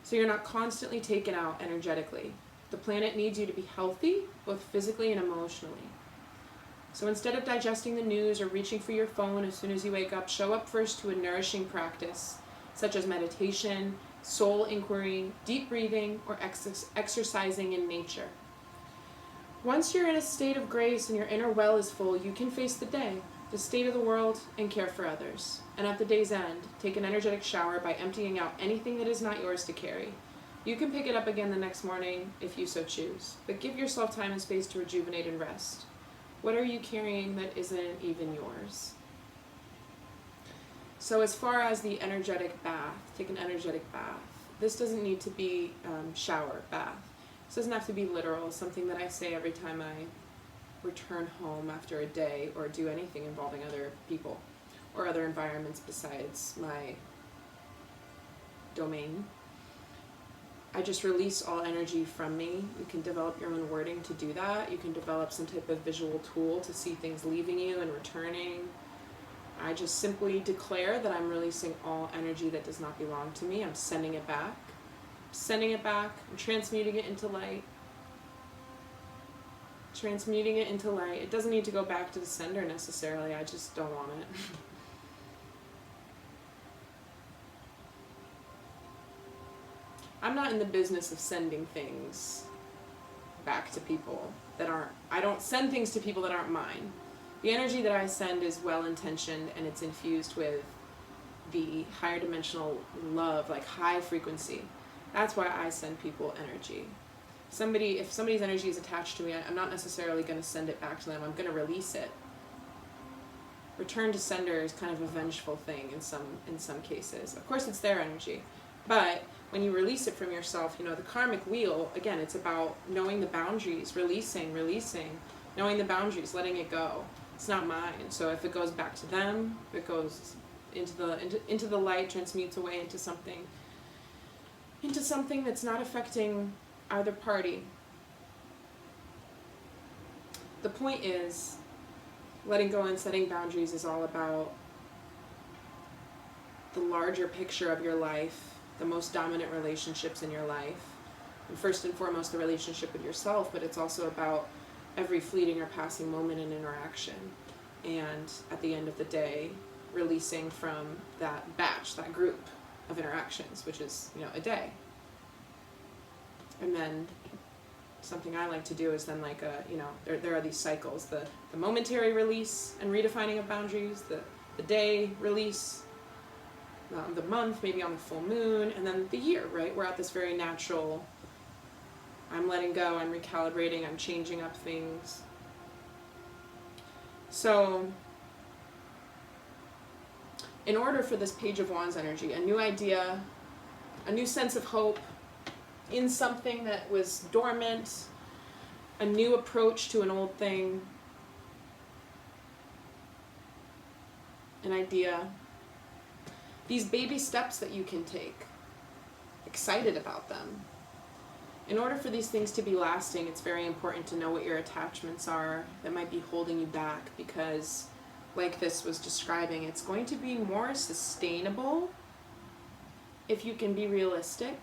so you're not constantly taken out energetically. The planet needs you to be healthy, both physically and emotionally. So instead of digesting the news or reaching for your phone as soon as you wake up, show up first to a nourishing practice, such as meditation, soul inquiry, deep breathing, or exercising in nature. Once you're in a state of grace and your inner well is full, you can face the day, the state of the world, and care for others. And at the day's end, take an energetic shower by emptying out anything that is not yours to carry. You can pick it up again the next morning if you so choose, but give yourself time and space to rejuvenate and rest. What are you carrying that isn't even yours? So as far as the energetic bath, take an energetic bath. This doesn't need to be shower, bath. This doesn't have to be literal, something that I say every time I return home after a day or do anything involving other people or other environments besides my domain. I just release all energy from me. You can develop your own wording to do that. You can develop some type of visual tool to see things leaving you and returning. I just simply declare that I'm releasing all energy that does not belong to me. I'm sending it back. Sending it back. I'm transmuting it into light. Transmuting it into light. It doesn't need to go back to the sender necessarily. I just don't want it. I'm not in the business of sending things back to people that aren't, I don't send things to people that aren't mine. The energy that I send is well-intentioned and it's infused with the higher dimensional love, like high frequency. That's why I send people energy. If somebody's energy is attached to me, I'm not necessarily going to send it back to them. I'm going to release it. Return to sender is kind of a vengeful thing in some cases. Of course, it's their energy. But when you release it from yourself, the karmic wheel, again, it's about knowing the boundaries, releasing, knowing the boundaries, letting it go. It's not mine. So if it goes back to them, if it goes into the light, transmutes away into something that's not affecting either party. The point is, letting go and setting boundaries is all about the larger picture of your life, the most dominant relationships in your life, and first and foremost the relationship with yourself, but it's also about every fleeting or passing moment and interaction, and at the end of the day, releasing from that batch, that group of interactions, which is, a day. And then something I like to do is then there are these cycles, the momentary release and redefining of boundaries, the day release, the month, maybe on the full moon, and then the year, right? We're at this very natural, I'm letting go, I'm recalibrating, I'm changing up things. So, in order for this Page of Wands energy, a new idea, a new sense of hope in something that was dormant, a new approach to an old thing, an idea, these baby steps that you can take, excited about them. in order for these things to be lasting, it's very important to know what your attachments are that might be holding you back, because like this was describing, it's going to be more sustainable if you can be realistic.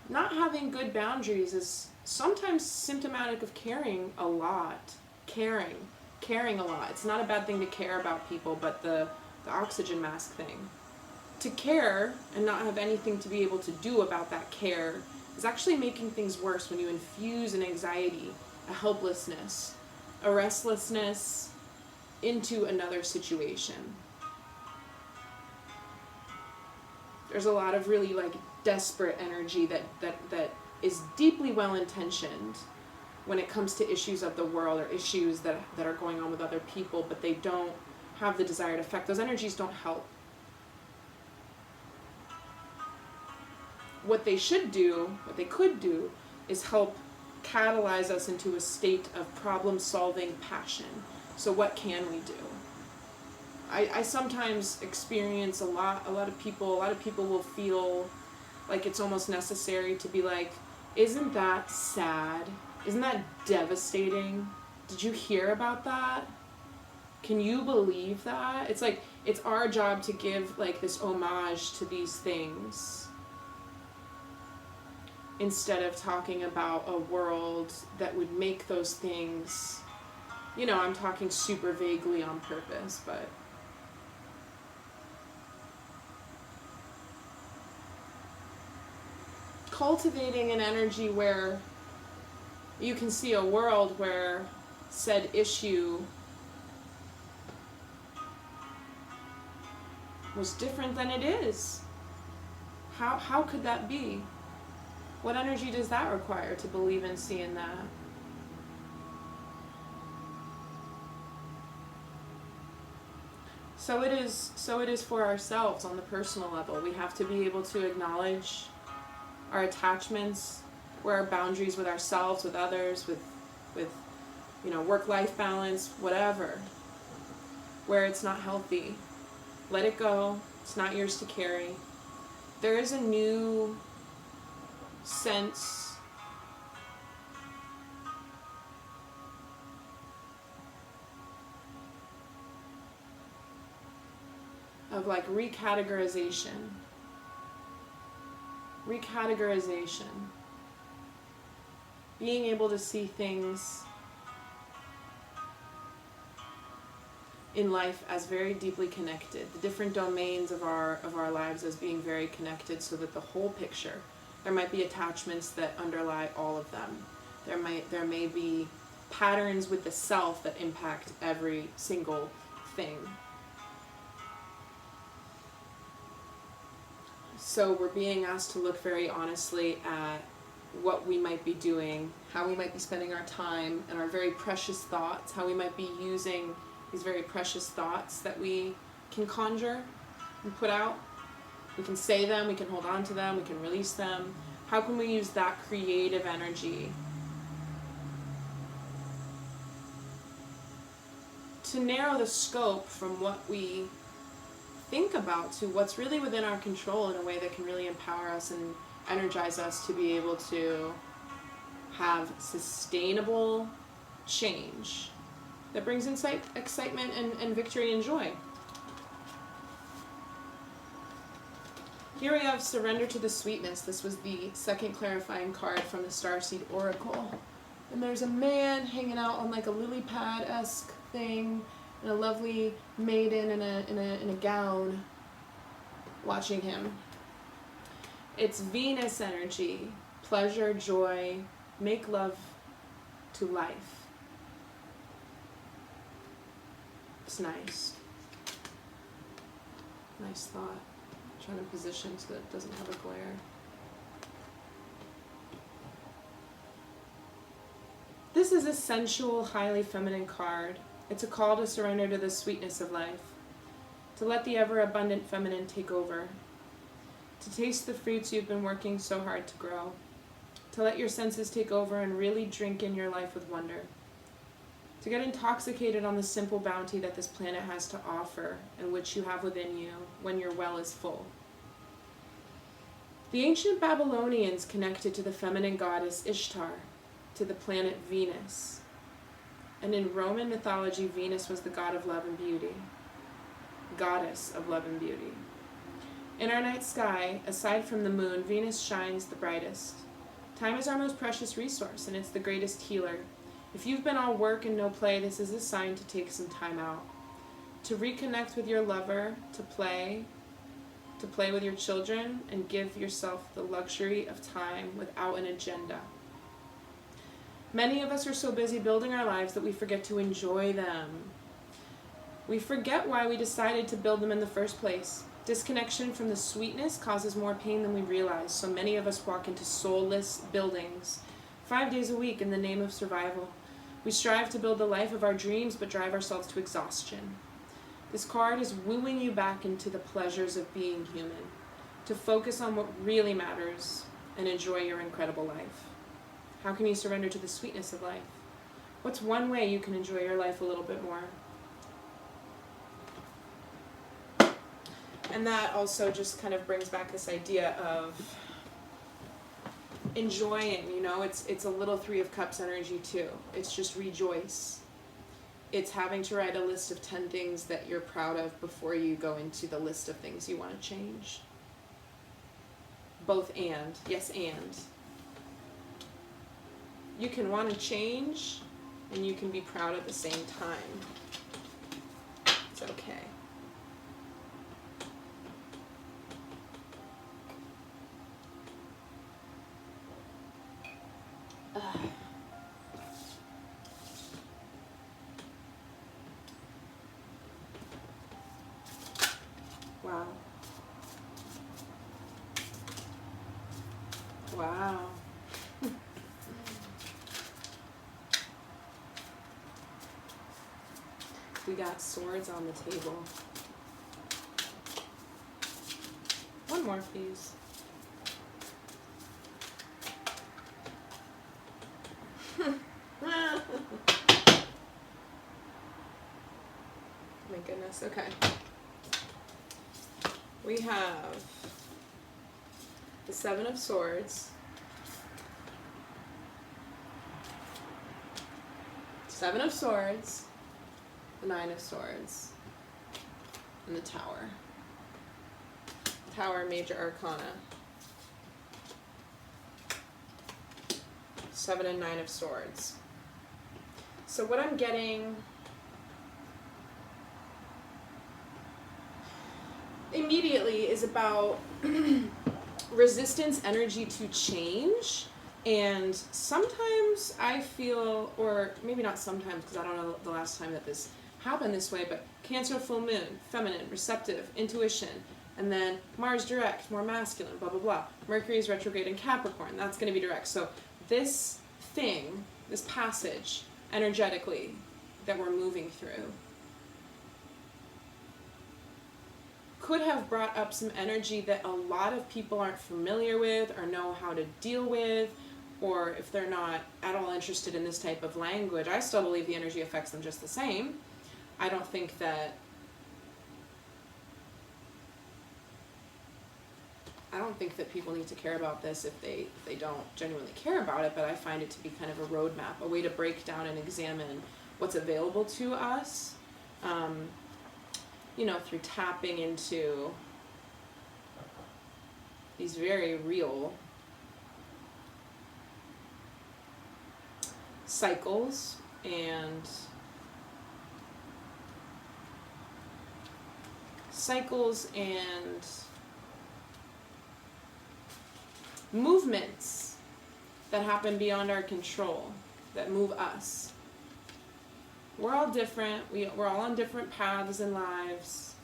Not having good boundaries is sometimes symptomatic of caring a lot. Caring a lot. It's not a bad thing to care about people, but the oxygen mask thing. To care and not have anything to be able to do about that care is actually making things worse when you infuse an anxiety, a helplessness, a restlessness into another situation. There's a lot of really like desperate energy that is deeply well-intentioned when it comes to issues of the world or issues that are going on with other people, but they don't have the desired effect. Those energies don't help. What they should do, what they could do, is help catalyze us into a state of problem-solving passion. So what can we do? I sometimes experience a lot of people will feel like it's almost necessary to be like, isn't that sad? Isn't that devastating? Did you hear about that? Can you believe that? It's like, it's our job to give like this homage to these things instead of talking about a world that would make those things, you know, I'm talking super vaguely on purpose, but cultivating an energy where you can see a world where said issue was different than it is. How could that be? What energy does that require to believe in seeing that? So it is for ourselves on the personal level. We have to be able to acknowledge our attachments, where our boundaries with ourselves, with others, with you know, work-life balance, whatever, where it's not healthy. Let it go. It's not yours to carry. There is a new sense of like recategorization. Being able to see things in life as very deeply connected, the different domains of our lives as being very connected, so that the whole picture, there might be attachments that underlie all of them. There may be patterns with the self that impact every single thing. So we're being asked to look very honestly at what we might be doing, how we might be spending our time, and our very precious thoughts, how we might be using these very precious thoughts that we can conjure and put out. We can say them, we can hold on to them, we can release them. How can we use that creative energy to narrow the scope from what we think about to what's really within our control in a way that can really empower us and energize us to be able to have sustainable change that brings insight, excitement, and victory and joy. Here we have Surrender to the Sweetness. This was the second clarifying card from the Starseed Oracle. And there's a man hanging out on like a lily pad-esque thing, and a lovely maiden in a gown watching him. It's Venus energy, pleasure, joy, make love to life. It's nice. Nice thought. I'm trying to position so that it doesn't have a glare. This is a sensual, highly feminine card. It's a call to surrender to the sweetness of life, to let the ever-abundant feminine take over, to taste the fruits you've been working so hard to grow, to let your senses take over and really drink in your life with wonder, to get intoxicated on the simple bounty that this planet has to offer and which you have within you when your well is full. The ancient Babylonians connected to the feminine goddess Ishtar, to the planet Venus. And in Roman mythology, Venus was the god of love and beauty, goddess of love and beauty. In our night sky, aside from the moon, Venus shines the brightest. Time is our most precious resource, and it's the greatest healer. If you've been all work and no play, this is a sign to take some time out. To reconnect with your lover, to play with your children, and give yourself the luxury of time without an agenda. Many of us are so busy building our lives that we forget to enjoy them. We forget why we decided to build them in the first place. Disconnection from the sweetness causes more pain than we realize, so many of us walk into soulless buildings 5 days a week in the name of survival. We strive to build the life of our dreams, but drive ourselves to exhaustion. This card is wooing you back into the pleasures of being human, to focus on what really matters and enjoy your incredible life. How can you surrender to the sweetness of life? What's one way you can enjoy your life a little bit more? And that also just kind of brings back this idea of enjoying, it's a little Three of Cups energy too. It's just rejoice. It's having to write a list of 10 things that you're proud of before you go into the list of things you want to change. Both and. Yes, and. You can want to change and you can be proud at the same time. It's okay. Wow. Wow. We got swords on the table. One more, please. My goodness, okay. We have the Seven of Swords, Seven of Swords, the Nine of Swords, and the Tower. Tower, Major Arcana. Seven and Nine of Swords. So what I'm getting immediately is about resistance energy to change. And sometimes I feel, or maybe not sometimes because I don't know the last time that this happened this way, but Cancer, full moon, feminine, receptive, intuition, and then Mars direct, more masculine, blah, blah, blah. Mercury is retrograde in Capricorn, that's going to be direct. So this thing, this passage, energetically, that we're moving through, could have brought up some energy that a lot of people aren't familiar with or know how to deal with, or if they're not at all interested in this type of language. I still believe the energy affects them just the same. I don't think that people need to care about this if they don't genuinely care about it, but I find it to be kind of a roadmap, a way to break down and examine what's available to us, through tapping into these very real cycles and movements that happen beyond our control, that move us. We're all different. We're all on different paths in lives.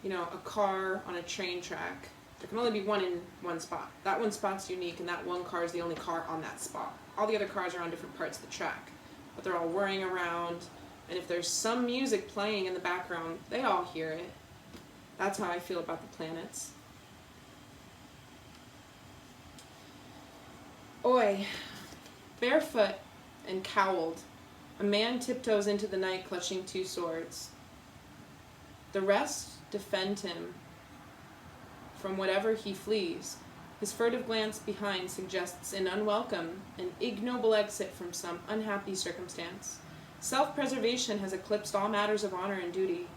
A car on a train track, there can only be one in one spot. That one spot's unique, and that one car is the only car on that spot. All the other cars are on different parts of the track, but they're all whirring around, and if there's some music playing in the background, they all hear it. That's how I feel about the planets. Oi, barefoot and cowled, a man tiptoes into the night clutching 2 swords. The rest defend him from whatever he flees. His furtive glance behind suggests an unwelcome and ignoble exit from some unhappy circumstance. Self-preservation has eclipsed all matters of honor and duty.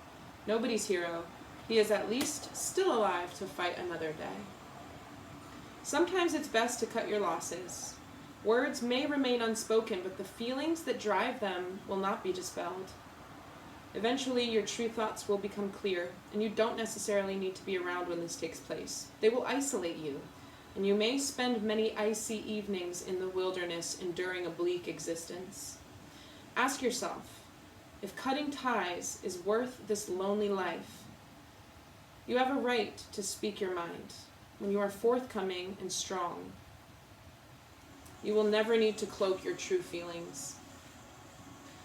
Nobody's hero. He is at least still alive to fight another day. Sometimes it's best to cut your losses. Words may remain unspoken, but the feelings that drive them will not be dispelled. Eventually, your true thoughts will become clear, and you don't necessarily need to be around when this takes place. They will isolate you, and you may spend many icy evenings in the wilderness enduring a bleak existence. Ask yourself if cutting ties is worth this lonely life. You have a right to speak your mind when you are forthcoming and strong. You will never need to cloak your true feelings.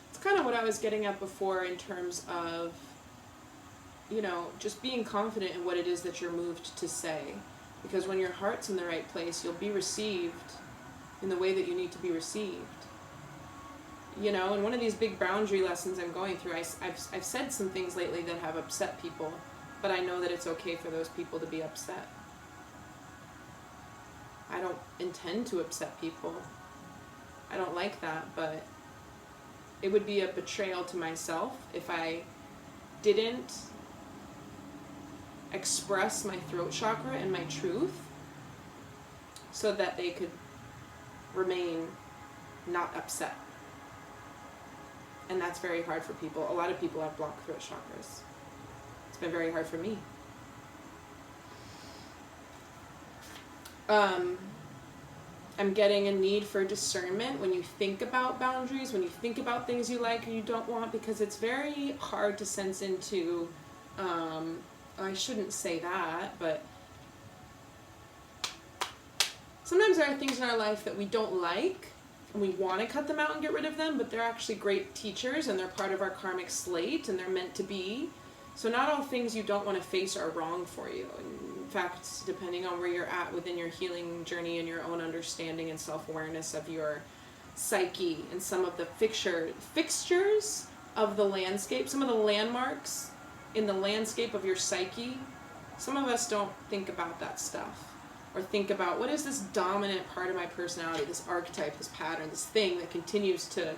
It's kind of what I was getting at before in terms of, just being confident in what it is that you're moved to say. Because when your heart's in the right place, you'll be received in the way that you need to be received. And one of these big boundary lessons I'm going through, I've said some things lately that have upset people, but I know that it's okay for those people to be upset. I don't intend to upset people. I don't like that, but it would be a betrayal to myself if I didn't express my throat chakra and my truth so that they could remain not upset. And that's very hard for people. A lot of people have blocked throat chakras. It's been very hard for me. I'm getting a need for discernment when you think about boundaries, when you think about things you like or you don't want, because it's very hard to sense into, I shouldn't say that, but sometimes there are things in our life that we don't like, and we want to cut them out and get rid of them, but they're actually great teachers, and they're part of our karmic slate, and they're meant to be. So not all things you don't want to face are wrong for you. In fact, depending on where you're at within your healing journey and your own understanding and self-awareness of your psyche and some of the fixtures of the landscape, some of the landmarks in the landscape of your psyche, some of us don't think about that stuff. Or think about, what is this dominant part of my personality, this archetype, this pattern, this thing that continues to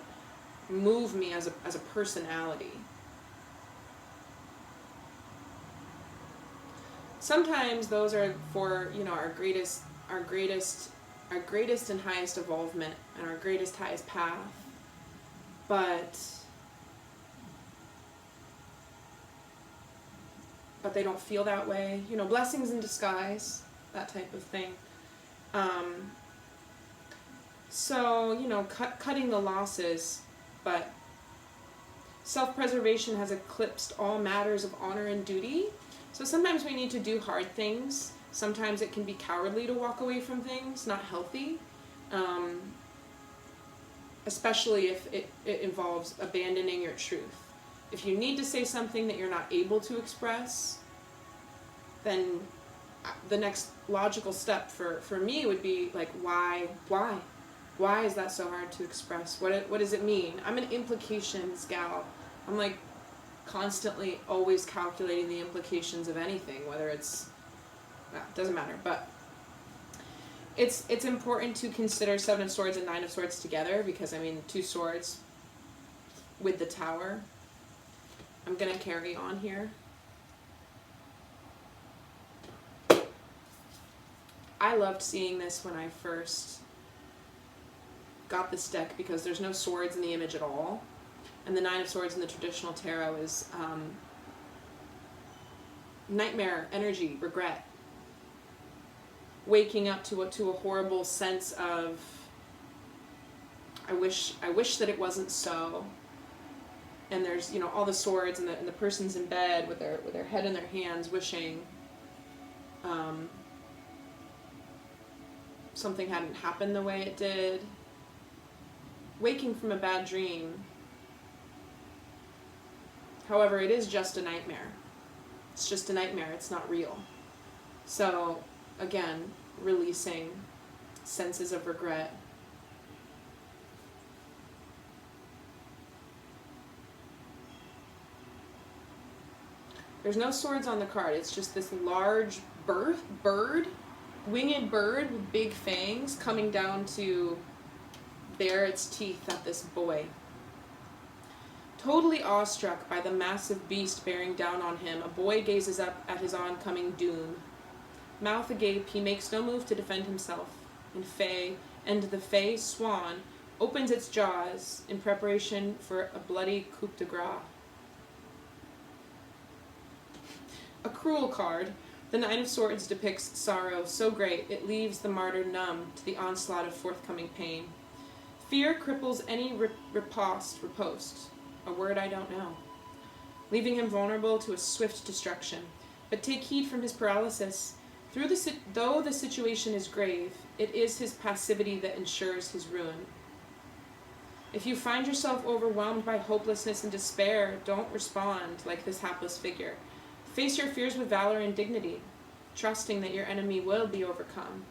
move me as a personality. Sometimes those are for, our greatest and highest evolvement and our greatest, highest path. But they don't feel that way. Blessings in disguise, that type of thing. Cutting the losses, but self-preservation has eclipsed all matters of honor and duty. So sometimes we need to do hard things. Sometimes it can be cowardly to walk away from things, not healthy. Especially if it involves abandoning your truth. If you need to say something that you're not able to express, then the next logical step for me would be like, why? Why is that so hard to express? What does it mean? I'm an implications gal. I'm like constantly always calculating the implications of anything, whether it's, doesn't matter, but it's important to consider Seven of Swords and Nine of Swords together, because two swords with the Tower. I'm gonna carry on here. I loved seeing this when I first got this deck, because there's no swords in the image at all. And the Nine of Swords in the traditional tarot is nightmare, energy, regret. Waking up to a horrible sense of, I wish that it wasn't so. And there's, all the swords, and the person's in bed with their head in their hands, wishing something hadn't happened the way it did. Waking from a bad dream. However, it is just a nightmare. It's just a nightmare. It's not real. So, again, releasing senses of regret. There's no swords on the card. It's just this large bird winged bird with big fangs coming down to bare its teeth at this boy. Totally awestruck by the massive beast bearing down on him, a boy gazes up at his oncoming doom. Mouth agape, he makes no move to defend himself, and the fey swan opens its jaws in preparation for a bloody coup de grace. A cruel card, the Nine of Swords depicts sorrow so great it leaves the martyr numb to the onslaught of forthcoming pain. Fear cripples any riposte, a word I don't know, leaving him vulnerable to a swift destruction. But take heed from his paralysis. Though the situation is grave, it is his passivity that ensures his ruin. If you find yourself overwhelmed by hopelessness and despair, don't respond like this hapless figure. Face your fears with valor and dignity, trusting that your enemy will be overcome.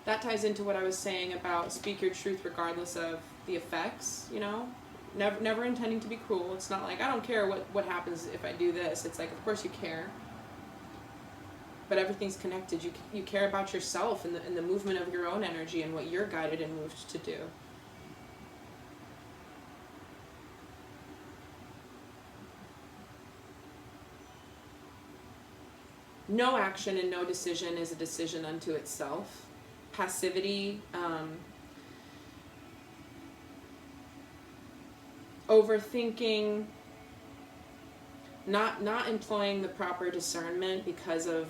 That ties into what I was saying about speak your truth regardless of the effects, you know? Never intending to be cruel. It's not like, I don't care what happens if I do this. It's like, of course you care. But everything's connected. You care about yourself and the movement of your own energy and what you're guided and moved to do. No action and no decision is a decision unto itself. Passivity, overthinking, not employing the proper discernment because of,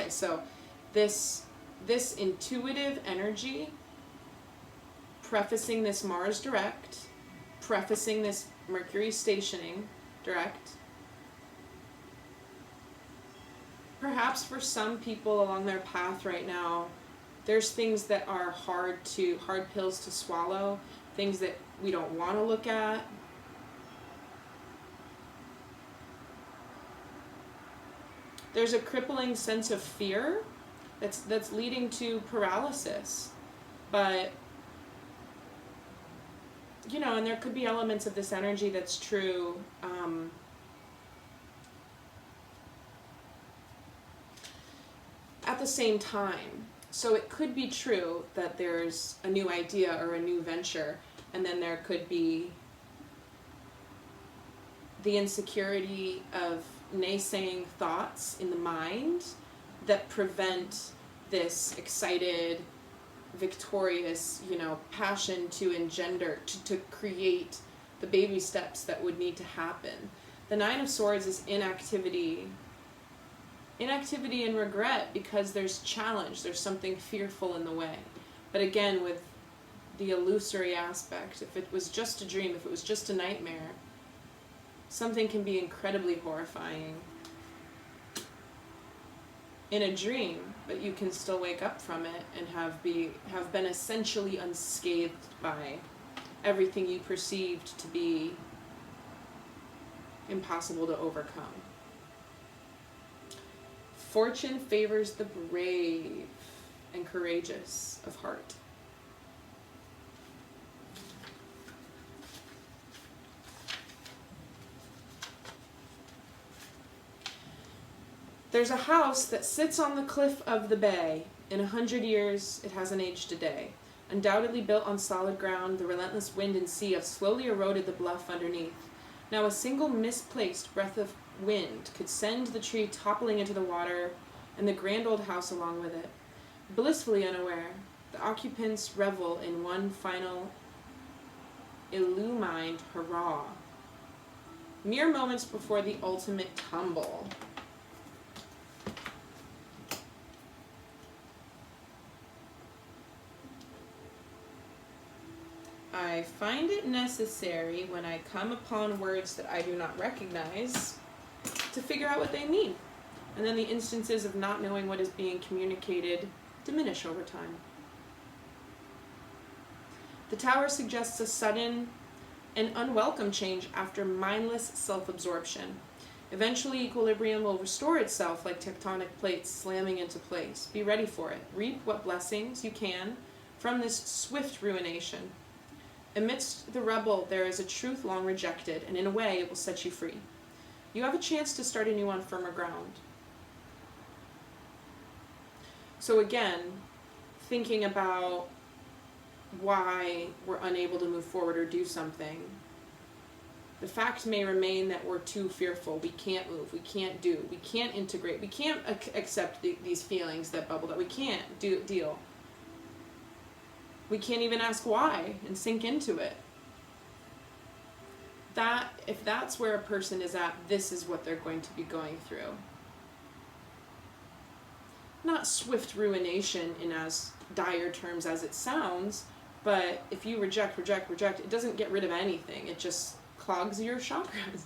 so this intuitive energy, prefacing this Mars direct, prefacing this Mercury stationing direct. Perhaps for some people along their path right now, there's things that are hard pills to swallow, things that we don't want to look at. There's a crippling sense of fear that's leading to paralysis. But, you know, and there could be elements of this energy that's true. At the same time. So it could be true that there's a new idea or a new venture, and then there could be the insecurity of naysaying thoughts in the mind that prevent this excited, victorious, passion to engender, to create the baby steps that would need to happen. The Nine of Swords is inactivity and regret because there's challenge, there's something fearful in the way. But again, with the illusory aspect, if it was just a dream, if it was just a nightmare, something can be incredibly horrifying in a dream, but you can still wake up from it and have been essentially unscathed by everything you perceived to be impossible to overcome. Fortune favors the brave and courageous of heart. There's a house that sits on the cliff of the bay. In 100 years, it hasn't aged a day. Undoubtedly built on solid ground, the relentless wind and sea have slowly eroded the bluff underneath. Now a single misplaced breath of wind could send the tree toppling into the water and the grand old house along with it. Blissfully unaware, the occupants revel in one final illumined hurrah. Mere moments before the ultimate tumble. I find it necessary when I come upon words that I do not recognize to figure out what they mean. And then the instances of not knowing what is being communicated diminish over time. The Tower suggests a sudden and unwelcome change after mindless self-absorption. Eventually, equilibrium will restore itself like tectonic plates slamming into place. Be ready for it. Reap what blessings you can from this swift ruination. Amidst the rubble, there is a truth long rejected, and in a way, it will set you free. You have a chance to start anew on firmer ground. So again, thinking about why we're unable to move forward or do something. The fact may remain that we're too fearful. We can't move. We can't do. We can't integrate. We can't accept these feelings that bubble up. We can't deal. We can't even ask why and sink into it. If that's where a person is at, this is what they're going to be going through. Not swift ruination in as dire terms as it sounds, but if you reject, it doesn't get rid of anything. It just clogs your chakras.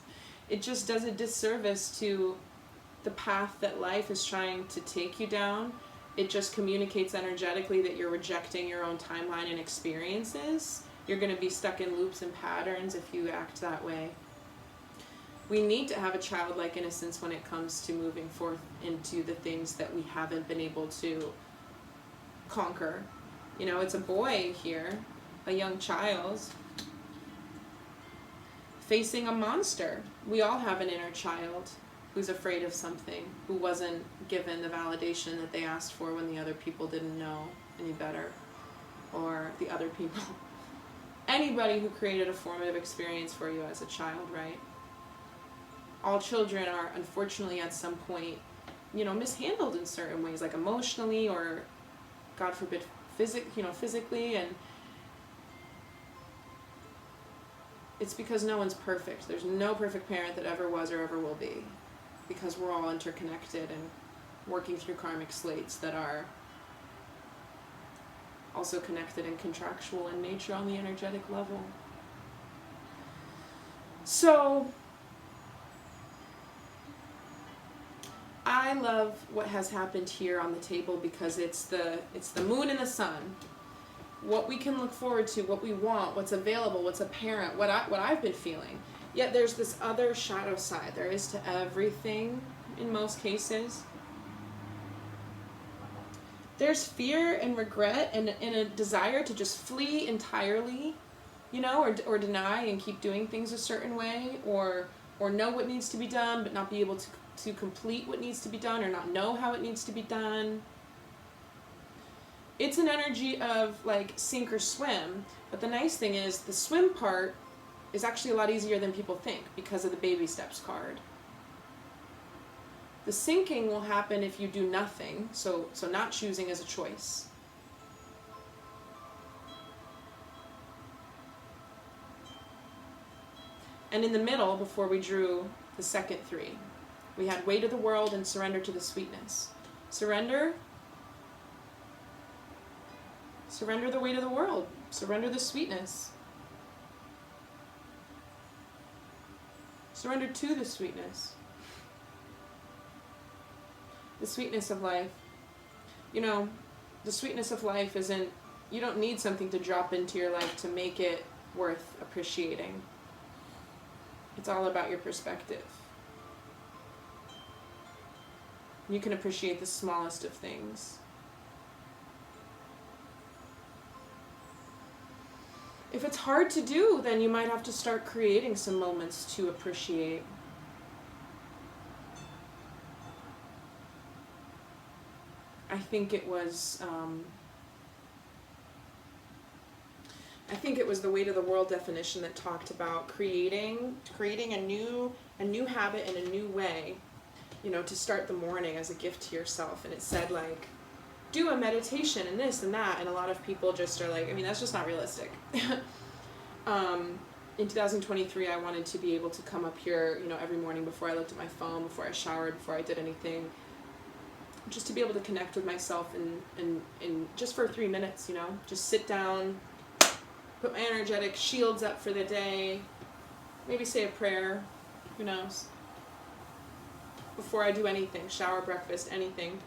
It just does a disservice to the path that life is trying to take you down. It just communicates energetically that you're rejecting your own timeline and experiences. You're going to be stuck in loops and patterns if you act that way. We need to have a childlike innocence when it comes to moving forth into the things that we haven't been able to conquer. You know, it's a boy here, a young child, facing a monster. We all have an inner child who's afraid of something, who wasn't given the validation that they asked for when the other people didn't know any better, or the other people. Anybody who created a formative experience for you as a child, right? All children are, unfortunately, at some point, you know, mishandled in certain ways, like emotionally or, God forbid, physically, and it's because no one's perfect. There's no perfect parent that ever was or ever will be, because we're all interconnected and working through karmic slates that are also connected and contractual in nature on the energetic level. So I love what has happened here on the table because it's the moon and the sun. What we can look forward to, what we want, what's available, what's apparent, what I've been feeling. Yet there's this other shadow side. There is to everything in most cases. There's fear and regret and a desire to just flee entirely, you know, or deny and keep doing things a certain way, or know what needs to be done but not be able to complete what needs to be done, or not know how it needs to be done. It's an energy of like sink or swim, but the nice thing is the swim part is actually a lot easier than people think because of the baby steps card. The sinking will happen if you do nothing, so not choosing is a choice. And in the middle, before we drew the second three, we had weight of the world and surrender to the sweetness. Surrender the weight of the world. Surrender the sweetness. Surrender to the sweetness. The sweetness of life. You know, the sweetness of life isn't, you don't need something to drop into your life to make it worth appreciating. It's all about your perspective. You can appreciate the smallest of things. If it's hard to do, then you might have to start creating some moments to appreciate. I think it was the weight of the world definition that talked about creating a new habit in a new way, you know, to start the morning as a gift to yourself. And it said like, do a meditation and this and that, and a lot of people just are like, I mean, that's just not realistic. In 2023, I wanted to be able to come up here, you know, every morning before I looked at my phone, before I showered, before I did anything, just to be able to connect with myself and just for 3 minutes, you know, just sit down, put my energetic shields up for the day, maybe say a prayer, who knows, before I do anything, shower, breakfast, anything.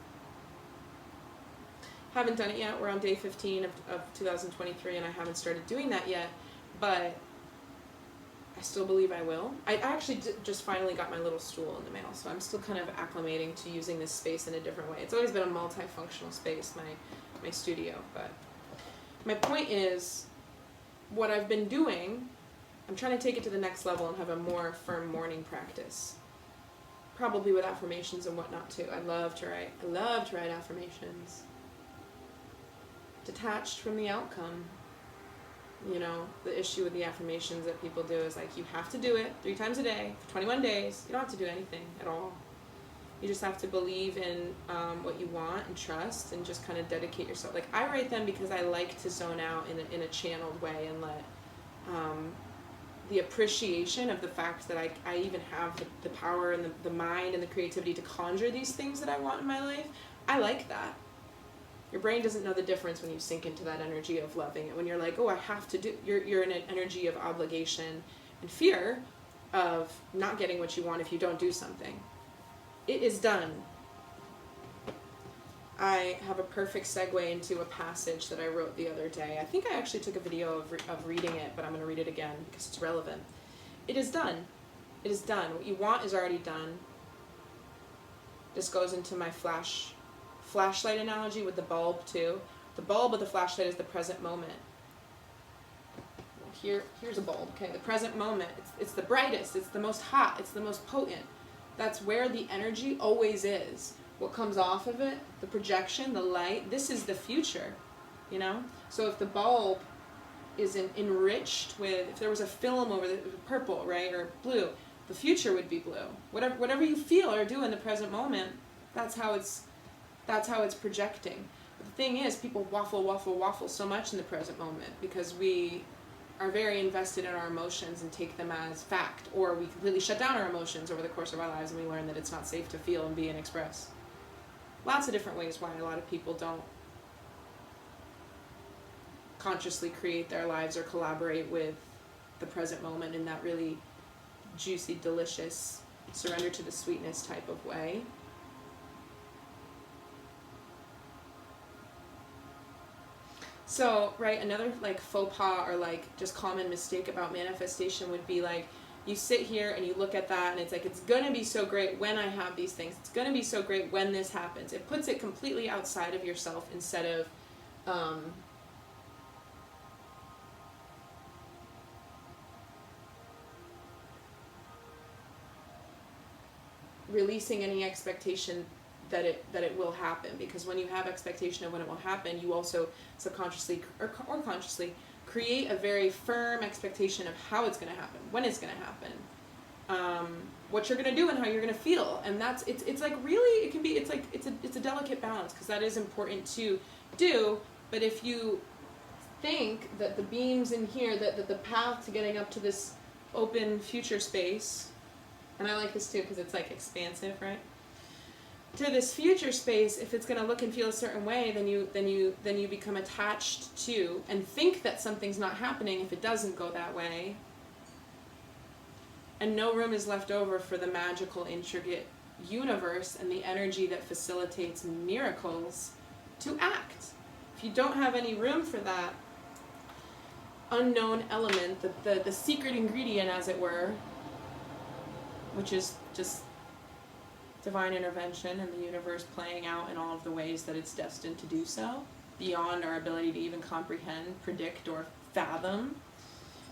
Haven't done it yet. We're on day 15 of 2023 and I haven't started doing that yet, but I still believe I will. I actually just finally got my little stool in the mail, so I'm still kind of acclimating to using this space in a different way. It's always been a multifunctional space, my studio, but my point is, what I've been doing, I'm trying to take it to the next level and have a more firm morning practice. Probably with affirmations and whatnot too. I love to write affirmations. detached from the outcome. You know, the issue with the affirmations that people do is like, you have to do it 3 times a day for 21 days. You don't have to do anything at all. You just have to believe in what you want and trust and just kind of dedicate yourself. Like, I write them because I like to zone out in a channeled way and let the appreciation of the fact that I even have the power and the mind and the creativity to conjure these things that I want in my life. I like that. Your brain doesn't know the difference when you sink into that energy of loving it. When you're like, oh, I have to do, you're in an energy of obligation and fear of not getting what you want if you don't do something. It is done. I have a perfect segue into a passage that I wrote the other day. I think I actually took a video of reading it, but I'm going to read it again because it's relevant. It is done. It is done. What you want is already done. This goes into my flashlight analogy with the bulb too. The bulb of the flashlight is the present moment. Here's a bulb. Okay, the present moment. It's the brightest. It's the most hot. It's the most potent. That's where the energy always is. What comes off of it, the projection, the light, this is the future, you know? So if the bulb is enriched with, if there was a film over the purple, right, or blue, the future would be blue. Whatever you feel or do in the present moment, that's how it's projecting. But the thing is, people waffle so much in the present moment because we are very invested in our emotions and take them as fact, or we completely shut down our emotions over the course of our lives and we learn that it's not safe to feel and be and express. Lots of different ways why a lot of people don't consciously create their lives or collaborate with the present moment in that really juicy, delicious, surrender to the sweetness type of way. So, right, another like faux pas or like just common mistake about manifestation would be like, you sit here and you look at that and it's like, it's going to be so great when I have these things. It's going to be so great when this happens. It puts it completely outside of yourself instead of releasing any expectation that it will happen. Because when you have expectation of when it will happen, you also subconsciously or consciously create a very firm expectation of how it's going to happen, when it's going to happen, what you're going to do and how you're going to feel. And that's it's like really, it can be, it's like it's a delicate balance, because that is important to do. But if you think that the beams in here, that the path to getting up to this open future space, and I like this too because it's like expansive, right? To this future space, if it's going to look and feel a certain way, then you become attached to and think that something's not happening if it doesn't go that way. And no room is left over for the magical, intricate universe and the energy that facilitates miracles to act. If you don't have any room for that unknown element, the secret ingredient, as it were, which is just divine intervention and the universe playing out in all of the ways that it's destined to do so, beyond our ability to even comprehend, predict, or fathom.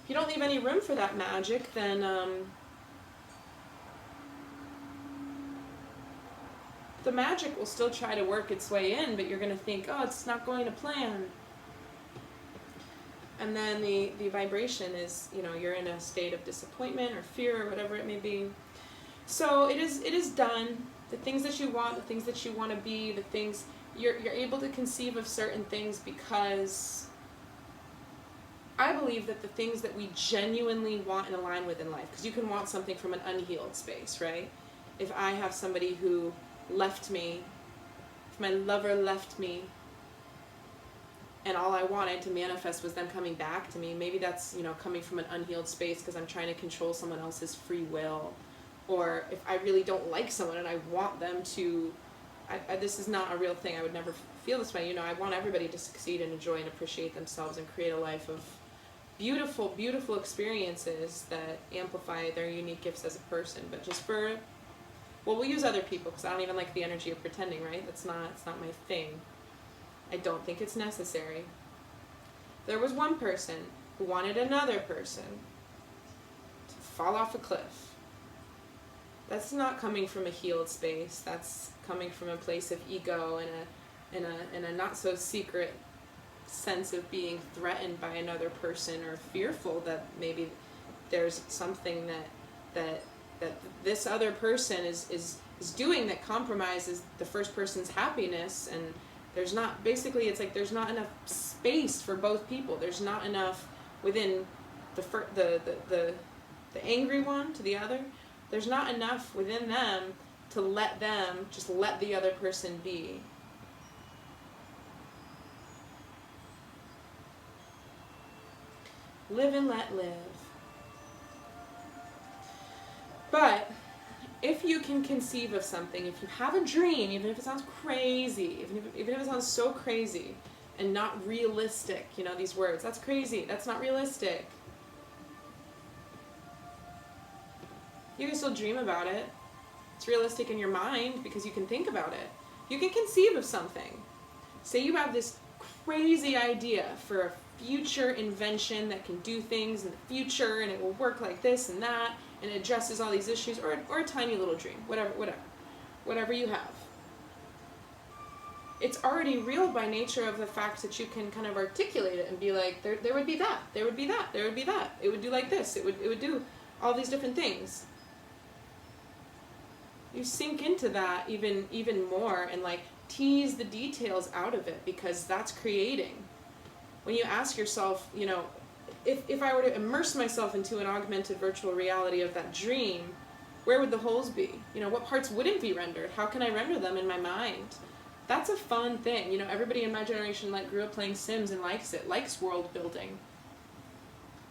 If you don't leave any room for that magic, then the magic will still try to work its way in, but you're going to think, oh, it's not going to plan. And then the vibration is, you're in a state of disappointment or fear or whatever it may be. So it is done. The things that you want, the things that you want to be, the things you're able to conceive of certain things, because I believe that the things that we genuinely want and align with in life, because you can want something from an unhealed space, right? If I have somebody who left me, if my lover left me, and all I wanted to manifest was them coming back to me, maybe that's, coming from an unhealed space because I'm trying to control someone else's free will. Or if I really don't like someone and I want them to, this is not a real thing, I would never feel this way, I want everybody to succeed and enjoy and appreciate themselves and create a life of beautiful, beautiful experiences that amplify their unique gifts as a person. But just we'll use other people, because I don't even like the energy of pretending, right? It's not my thing. I don't think it's necessary. There was one person who wanted another person to fall off a cliff. That's not coming from a healed space. That's coming from a place of ego and a not so secret sense of being threatened by another person or fearful that maybe there's something that this other person is doing that compromises the first person's happiness, and there's not, basically it's like there's not enough space for both people. There's not enough within the angry one to the other. There's not enough within them to let them just let the other person be. Live and let live. But if you can conceive of something, if you have a dream, even if it sounds crazy, even if it sounds so crazy and not realistic, you know, these words, that's crazy, that's not realistic. You can still dream about it. It's realistic in your mind because you can think about it. You can conceive of something. Say you have this crazy idea for a future invention that can do things in the future, and it will work like this and that, and it addresses all these issues, or a tiny little dream, whatever you have. It's already real by nature of the fact that you can kind of articulate it and be like, there would be that, there would be that, there would be that. It would do like this. It would do all these different things. You sink into that even more and like tease the details out of it, because that's creating. When you ask yourself, you know, if I were to immerse myself into an augmented virtual reality of that dream, where would the holes be? You know, what parts wouldn't be rendered? How can I render them in my mind? That's a fun thing. You know, everybody in my generation like grew up playing Sims and likes it, likes world building.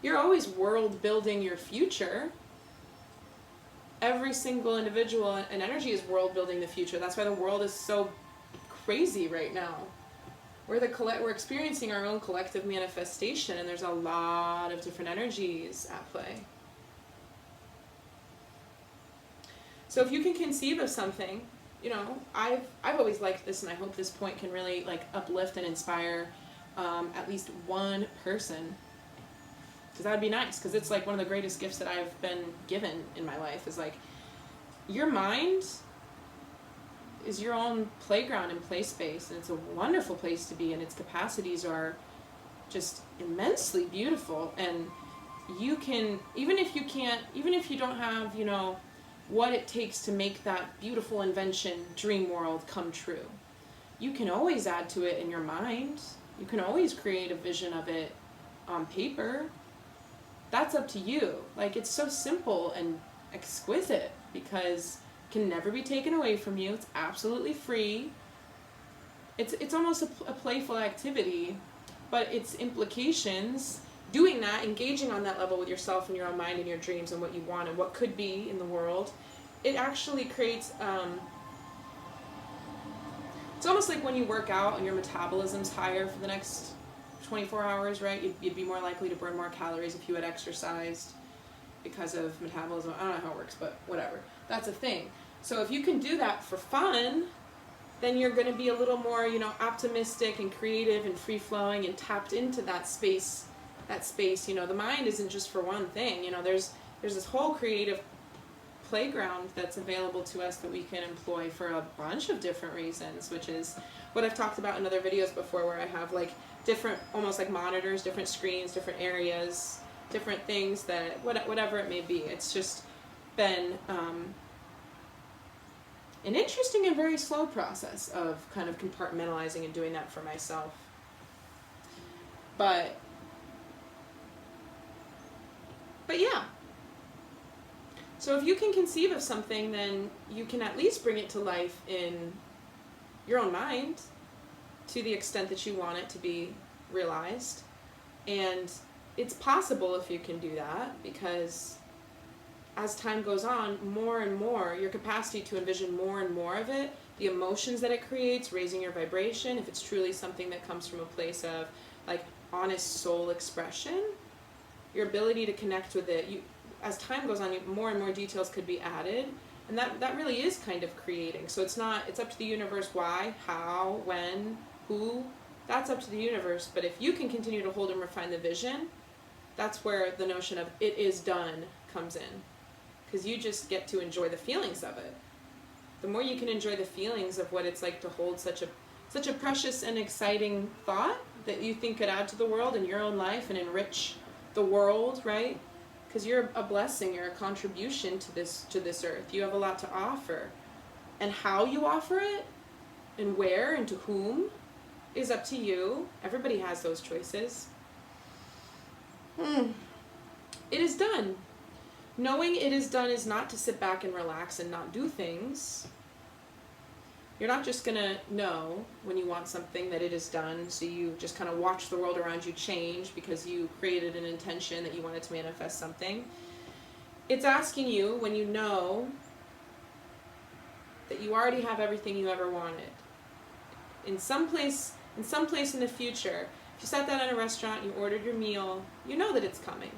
You're always world building your future. Every single individual and energy is world building the future. That's why the world is so crazy right now. We're experiencing our own collective manifestation, and there's a lot of different energies at play. So if you can conceive of something, you know, I've always liked this, and I hope this point can really like uplift and inspire at least one person, because that would be nice, because it's like one of the greatest gifts that I've been given in my life is like, your mind is your own playground and play space, and it's a wonderful place to be, and its capacities are just immensely beautiful. And you can, even if you don't have, you know, what it takes to make that beautiful invention dream world come true, you can always add to it in your mind. You can always create a vision of it on paper. That's up to you. Like, it's so simple and exquisite because can never be taken away from you. It's absolutely free. It's almost a playful activity, but its implications, doing that, engaging on that level with yourself and your own mind and your dreams and what you want and what could be in the world, it actually creates, it's almost like when you work out and your metabolism's higher for the next 24 hours, right? You'd be more likely to burn more calories if you had exercised because of metabolism. I don't know how it works, but whatever. That's a thing. So if you can do that for fun, then you're going to be a little more, you know, optimistic and creative and free-flowing and tapped into that space. You know, the mind isn't just for one thing. You know, there's this whole creative playground that's available to us that we can employ for a bunch of different reasons, which is what I've talked about in other videos before, where I have like different, almost like monitors, different screens, different areas, different things that, whatever it may be. It's just been an interesting and very slow process of kind of compartmentalizing and doing that for myself. But yeah. So if you can conceive of something, then you can at least bring it to life in your own mind to the extent that you want it to be realized. And it's possible if you can do that, because as time goes on, more and more, your capacity to envision more and more of it, the emotions that it creates, raising your vibration, if it's truly something that comes from a place of like honest soul expression, your ability to connect with it, as time goes on, more and more details could be added, and that really is kind of creating. So it's up to the universe why, how, when, who, that's up to the universe. But if you can continue to hold and refine the vision, that's where the notion of it is done comes in, because you just get to enjoy the feelings of it. The more you can enjoy the feelings of what it's like to hold such a precious and exciting thought, that you think could add to the world in your own life and enrich the world, right? Because you're a blessing, you're a contribution to this earth. You have a lot to offer. And how you offer it, and where, and to whom, is up to you. Everybody has those choices. It is done. Knowing it is done is not to sit back and relax and not do things. You're not just going to know when you want something that it is done, so you just kind of watch the world around you change because you created an intention that you wanted to manifest something. It's asking you, when you know that you already have everything you ever wanted, in some place in the future, if you sat down in a restaurant, you ordered your meal, you know that it's coming.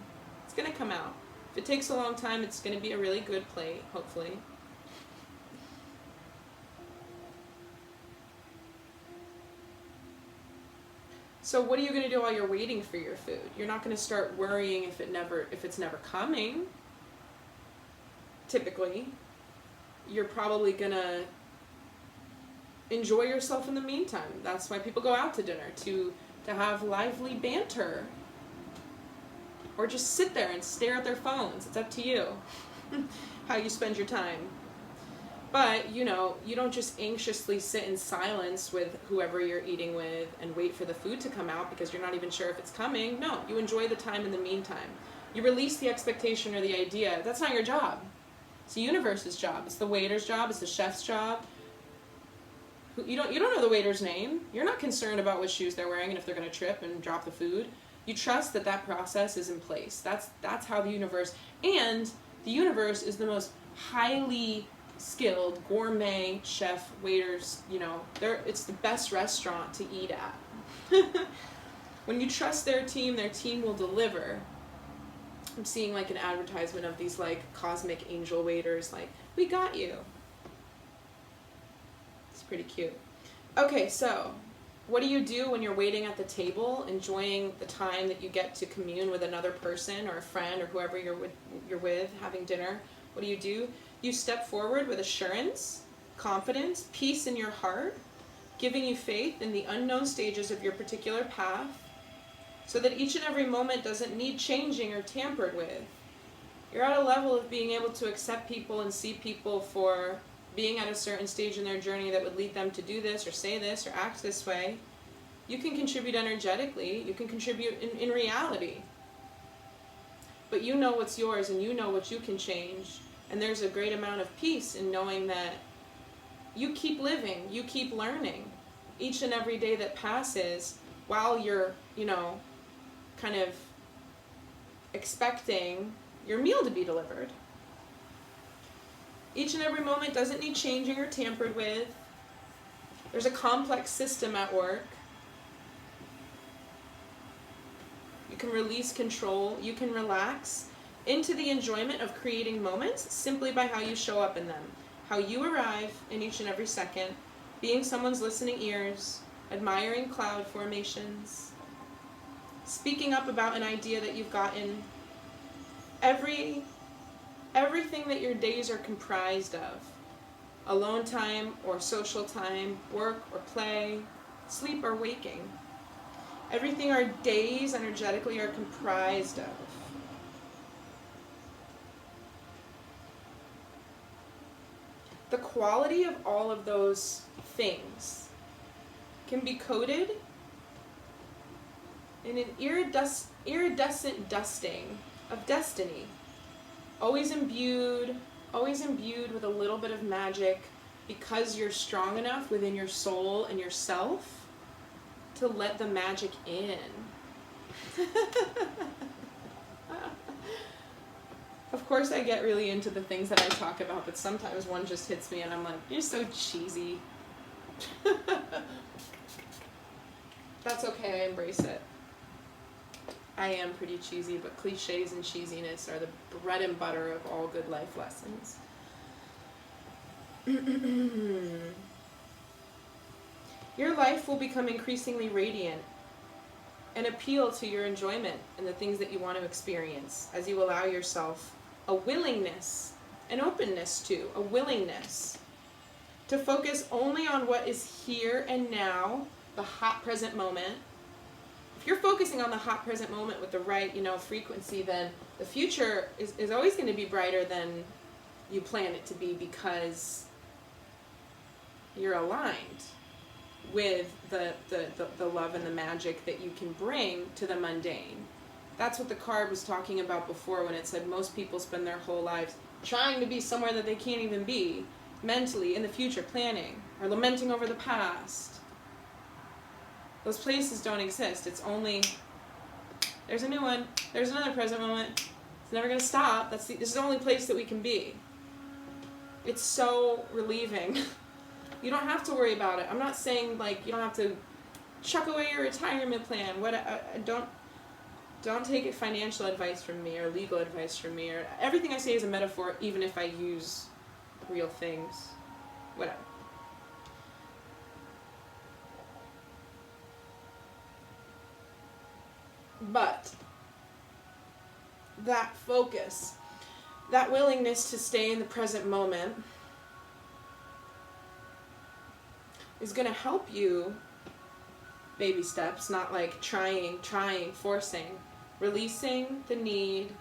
It's going to come out. If it takes a long time, it's going to be a really good plate, hopefully. So what are you going to do while you're waiting for your food? You're not going to start worrying if it's never coming. Typically, you're probably going to enjoy yourself in the meantime. That's why people go out to dinner, to have lively banter. Or just sit there and stare at their phones. It's up to you how you spend your time. But, you don't just anxiously sit in silence with whoever you're eating with and wait for the food to come out because you're not even sure if it's coming. No, you enjoy the time in the meantime. You release the expectation or the idea. That's not your job. It's the universe's job. It's the waiter's job. It's the chef's job. You don't know the waiter's name. You're not concerned about what shoes they're wearing and if they're going to trip and drop the food. You trust that process is in place. That's how the universe, and the universe is the most highly skilled gourmet chef waiters. It's the best restaurant to eat at. When you trust their team will deliver. I'm seeing like an advertisement of these like cosmic angel waiters, like, we got you. It's pretty cute. Okay, so what do you do when you're waiting at the table, enjoying the time that you get to commune with another person or a friend or whoever you're with, having dinner? What do? You step forward with assurance, confidence, peace in your heart, giving you faith in the unknown stages of your particular path, so that each and every moment doesn't need changing or tampered with. You're at a level of being able to accept people and see people for being at a certain stage in their journey that would lead them to do this or say this or act this way. You can contribute energetically. You can contribute in reality. But you know what's yours and you know what you can change. And there's a great amount of peace in knowing that you keep living, you keep learning. Each and every day that passes while you're, kind of expecting your meal to be delivered. Each and every moment doesn't need changing or tampered with. There's a complex system at work. You can release control. You can relax into the enjoyment of creating moments simply by how you show up in them. How you arrive in each and every second, being someone's listening ears, admiring cloud formations, speaking up about an idea that you've gotten. Everything that your days are comprised of, alone time or social time, work or play, sleep or waking, everything our days energetically are comprised of. The quality of all of those things can be coded in an iridescent dusting of destiny. Always imbued with a little bit of magic, because you're strong enough within your soul and yourself to let the magic in. Of course I get really into the things that I talk about, but sometimes one just hits me and I'm like, you're so cheesy. That's okay, I embrace it. I am pretty cheesy, but cliches and cheesiness are the bread and butter of all good life lessons. Your life will become increasingly radiant and appeal to your enjoyment and the things that you want to experience as you allow yourself a willingness, an openness to, a willingness to focus only on what is here and now, the hot present moment, you're focusing on the hot present moment with the right, frequency, then the future is always going to be brighter than you plan it to be, because you're aligned with the love and the magic that you can bring to the mundane. That's what the card was talking about before when it said most people spend their whole lives trying to be somewhere that they can't even be, mentally, in the future, planning, or lamenting over the past. Those places don't exist. It's only, there's a new one, there's another present moment. It's never going to stop. This is the only place that we can be. It's so relieving. You don't have to worry about it. I'm not saying like you don't have to chuck away your retirement plan. Don't take it financial advice from me or legal advice from me, or everything I say is a metaphor, even if I use real things. Whatever. But that focus, that willingness to stay in the present moment is going to help you, baby steps, not like trying, forcing, releasing the need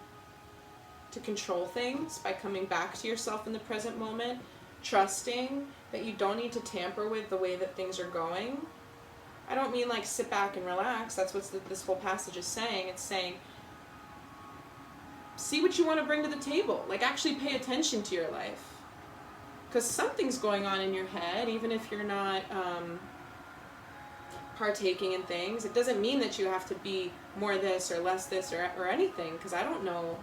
to control things by coming back to yourself in the present moment, trusting that you don't need to tamper with the way that things are going. I don't mean like sit back and relax. That's what this whole passage is saying. It's saying, see what you want to bring to the table. Like actually pay attention to your life. Because something's going on in your head, even if you're not partaking in things. It doesn't mean that you have to be more this or less this or anything, because I don't know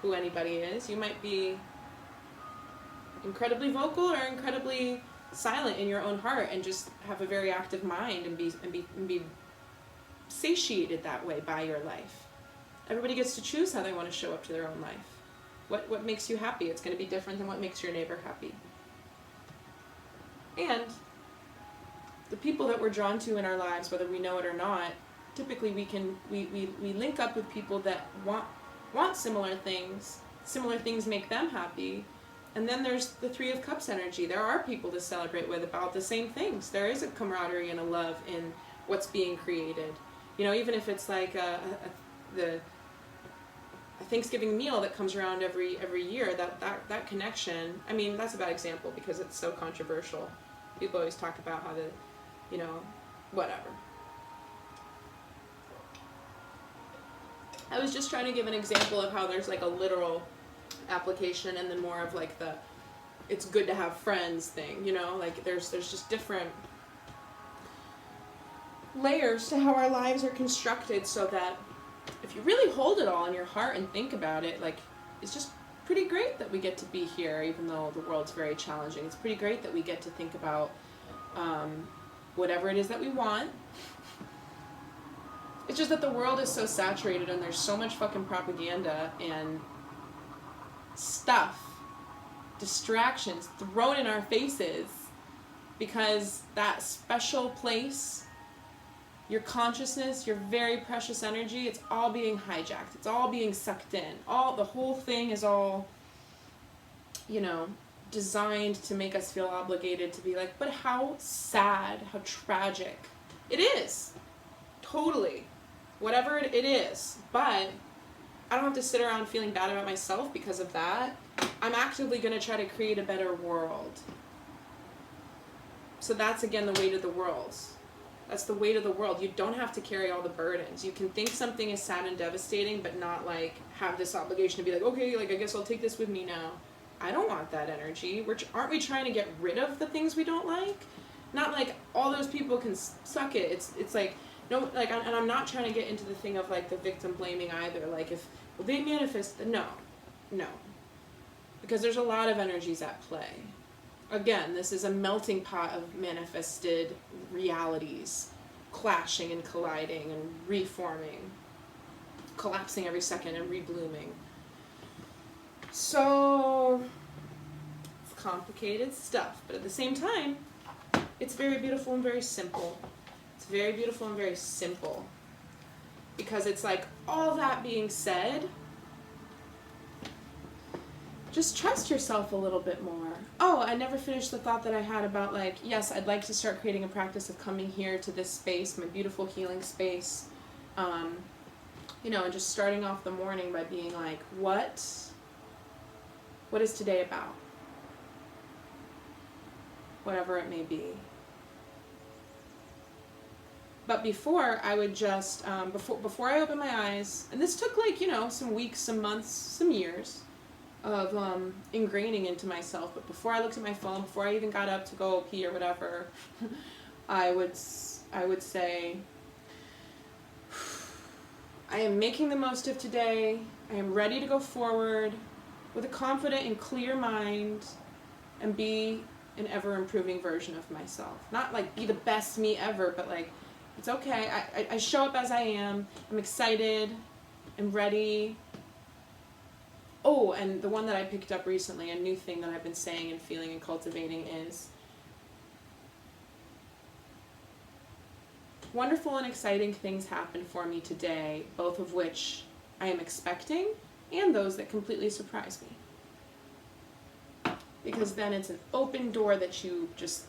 who anybody is. You might be incredibly vocal or incredibly silent in your own heart and just have a very active mind and be satiated that way by your life. Everybody gets to choose how they want to show up to their own life. What makes you happy? It's going to be different than what makes your neighbor happy. And the people that we're drawn to in our lives, whether we know it or not, typically we link up with people that want similar things. Similar things make them happy. And then there's the Three of Cups energy. There are people to celebrate with about the same things. There is a camaraderie and a love in what's being created. Even if it's like a Thanksgiving meal that comes around every year, that connection. I mean, that's a bad example because it's so controversial. People always talk about how whatever. I was just trying to give an example of how there's like a literal application and then more of like the it's good to have friends thing, like there's just different layers to how our lives are constructed, so that if you really hold it all in your heart and think about it, like it's just pretty great that we get to be here, even though the world's very challenging. It's pretty great that we get to think about whatever it is that we want. It's just that the world is so saturated and there's so much fucking propaganda and stuff, distractions thrown in our faces, because that special place, your consciousness, your very precious energy, it's all being hijacked. It's all being sucked in. The whole thing is all, designed to make us feel obligated to be like, but how sad, how tragic. It is. Totally. Whatever it is. But I don't have to sit around feeling bad about myself because of that. I'm actively going to try to create a better world. So that's, again, the weight of the world. That's the weight of the world. You don't have to carry all the burdens. You can think something is sad and devastating, but not, like, have this obligation to be like, okay, like, I guess I'll take this with me now. I don't want that energy. Aren't we trying to get rid of the things we don't like? Not like all those people can suck it. It's like, no, like, and I'm not trying to get into the thing of, like, the victim blaming either. Like, well, they manifest, no. Because there's a lot of energies at play. Again, this is a melting pot of manifested realities, clashing and colliding and reforming, collapsing every second and reblooming. So, it's complicated stuff, but at the same time, it's very beautiful and very simple. It's very beautiful and very simple. Because it's like, all that being said, just trust yourself a little bit more. Oh, I never finished the thought that I had about, like, yes, I'd like to start creating a practice of coming here to this space, my beautiful healing space, And just starting off the morning by being like, what is today about? Whatever it may be. But before, I would just, before I opened my eyes, and this took some weeks, some months, some years of ingraining into myself, but before I looked at my phone, before I even got up to go pee or whatever, I would say, I am making the most of today. I am ready to go forward with a confident and clear mind and be an ever-improving version of myself. Not like be the best me ever, but like, it's okay. I show up as I am. I'm excited. I'm ready. Oh, and the one that I picked up recently, a new thing that I've been saying and feeling and cultivating is, wonderful and exciting things happen for me today, both of which I am expecting and those that completely surprise me. Because then it's an open door that you just,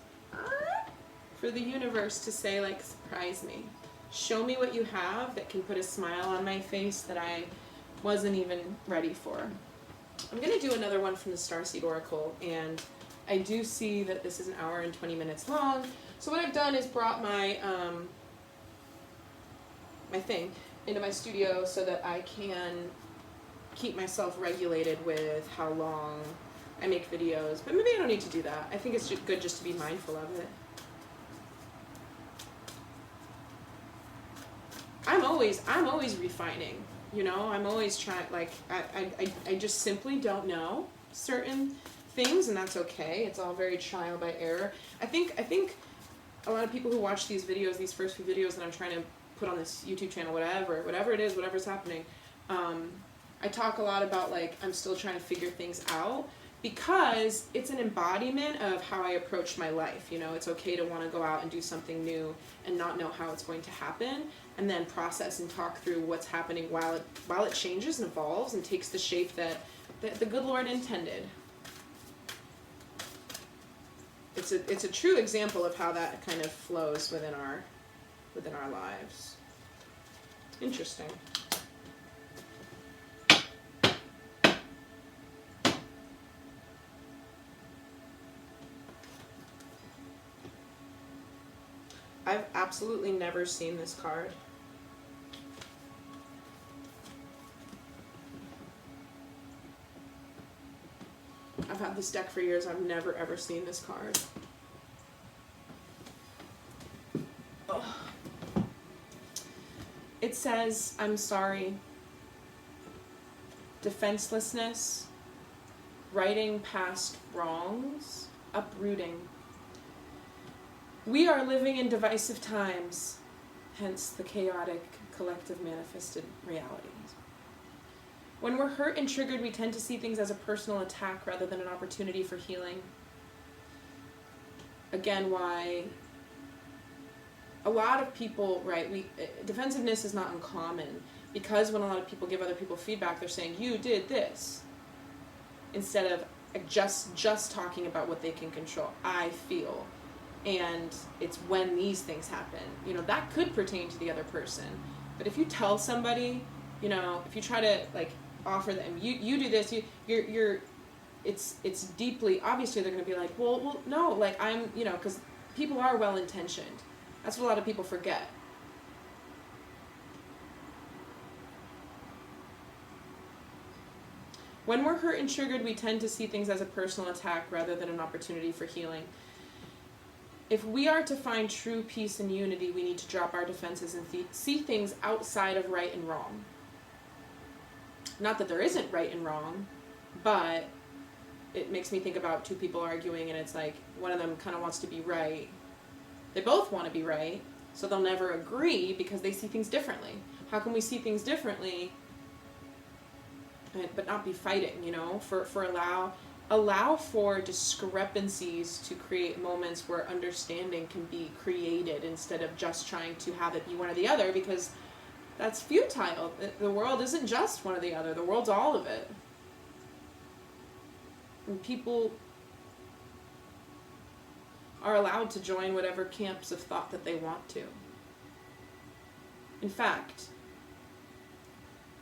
for the universe to say, like, surprise me. Show me what you have that can put a smile on my face that I wasn't even ready for. I'm going to do another one from the Starseed Oracle, and I do see that this is an hour and 20 minutes long. So what I've done is brought my my thing into my studio so that I can keep myself regulated with how long I make videos. But maybe I don't need to do that. I think it's good just to be mindful of it. I'm always refining, I'm always trying, like, I just simply don't know certain things, and that's okay. It's all very trial by error. I think a lot of people who watch these videos, these first few videos that I'm trying to put on this YouTube channel, whatever it is, whatever's happening, I talk a lot about, like, I'm still trying to figure things out, because it's an embodiment of how I approach my life. It's okay to want to go out and do something new and not know how it's going to happen, and then process and talk through what's happening while it changes and evolves and takes the shape that the good Lord intended. It's a true example of how that kind of flows within our lives. Interesting. I've absolutely never seen this card. I've had this deck for years. I've never ever seen this card. Oh. It says, I'm sorry. Defenselessness, righting past wrongs, uprooting. We are living in divisive times, hence the chaotic, collective manifested realities. When we're hurt and triggered, we tend to see things as a personal attack rather than an opportunity for healing. Again, why a lot of people, right, defensiveness is not uncommon, because when a lot of people give other people feedback, they're saying, you did this, instead of just talking about what they can control. I feel. And it's when these things happen. That could pertain to the other person. But if you tell somebody, if you try to, like, offer them, you do this, it's deeply, obviously they're going to be like, well, no, like, I'm, because people are well-intentioned. That's what a lot of people forget. When we're hurt and triggered, we tend to see things as a personal attack rather than an opportunity for healing. If we are to find true peace and unity, we need to drop our defenses and see things outside of right and wrong. Not that there isn't right and wrong, but it makes me think about two people arguing, and it's like one of them kind of wants to be right. They both want to be right, so they'll never agree because they see things differently. How can we see things differently but not be fighting, allow for discrepancies to create moments where understanding can be created instead of just trying to have it be one or the other, because that's futile. The world isn't just one or the other. The world's all of it. And people are allowed to join whatever camps of thought that they want to. In fact,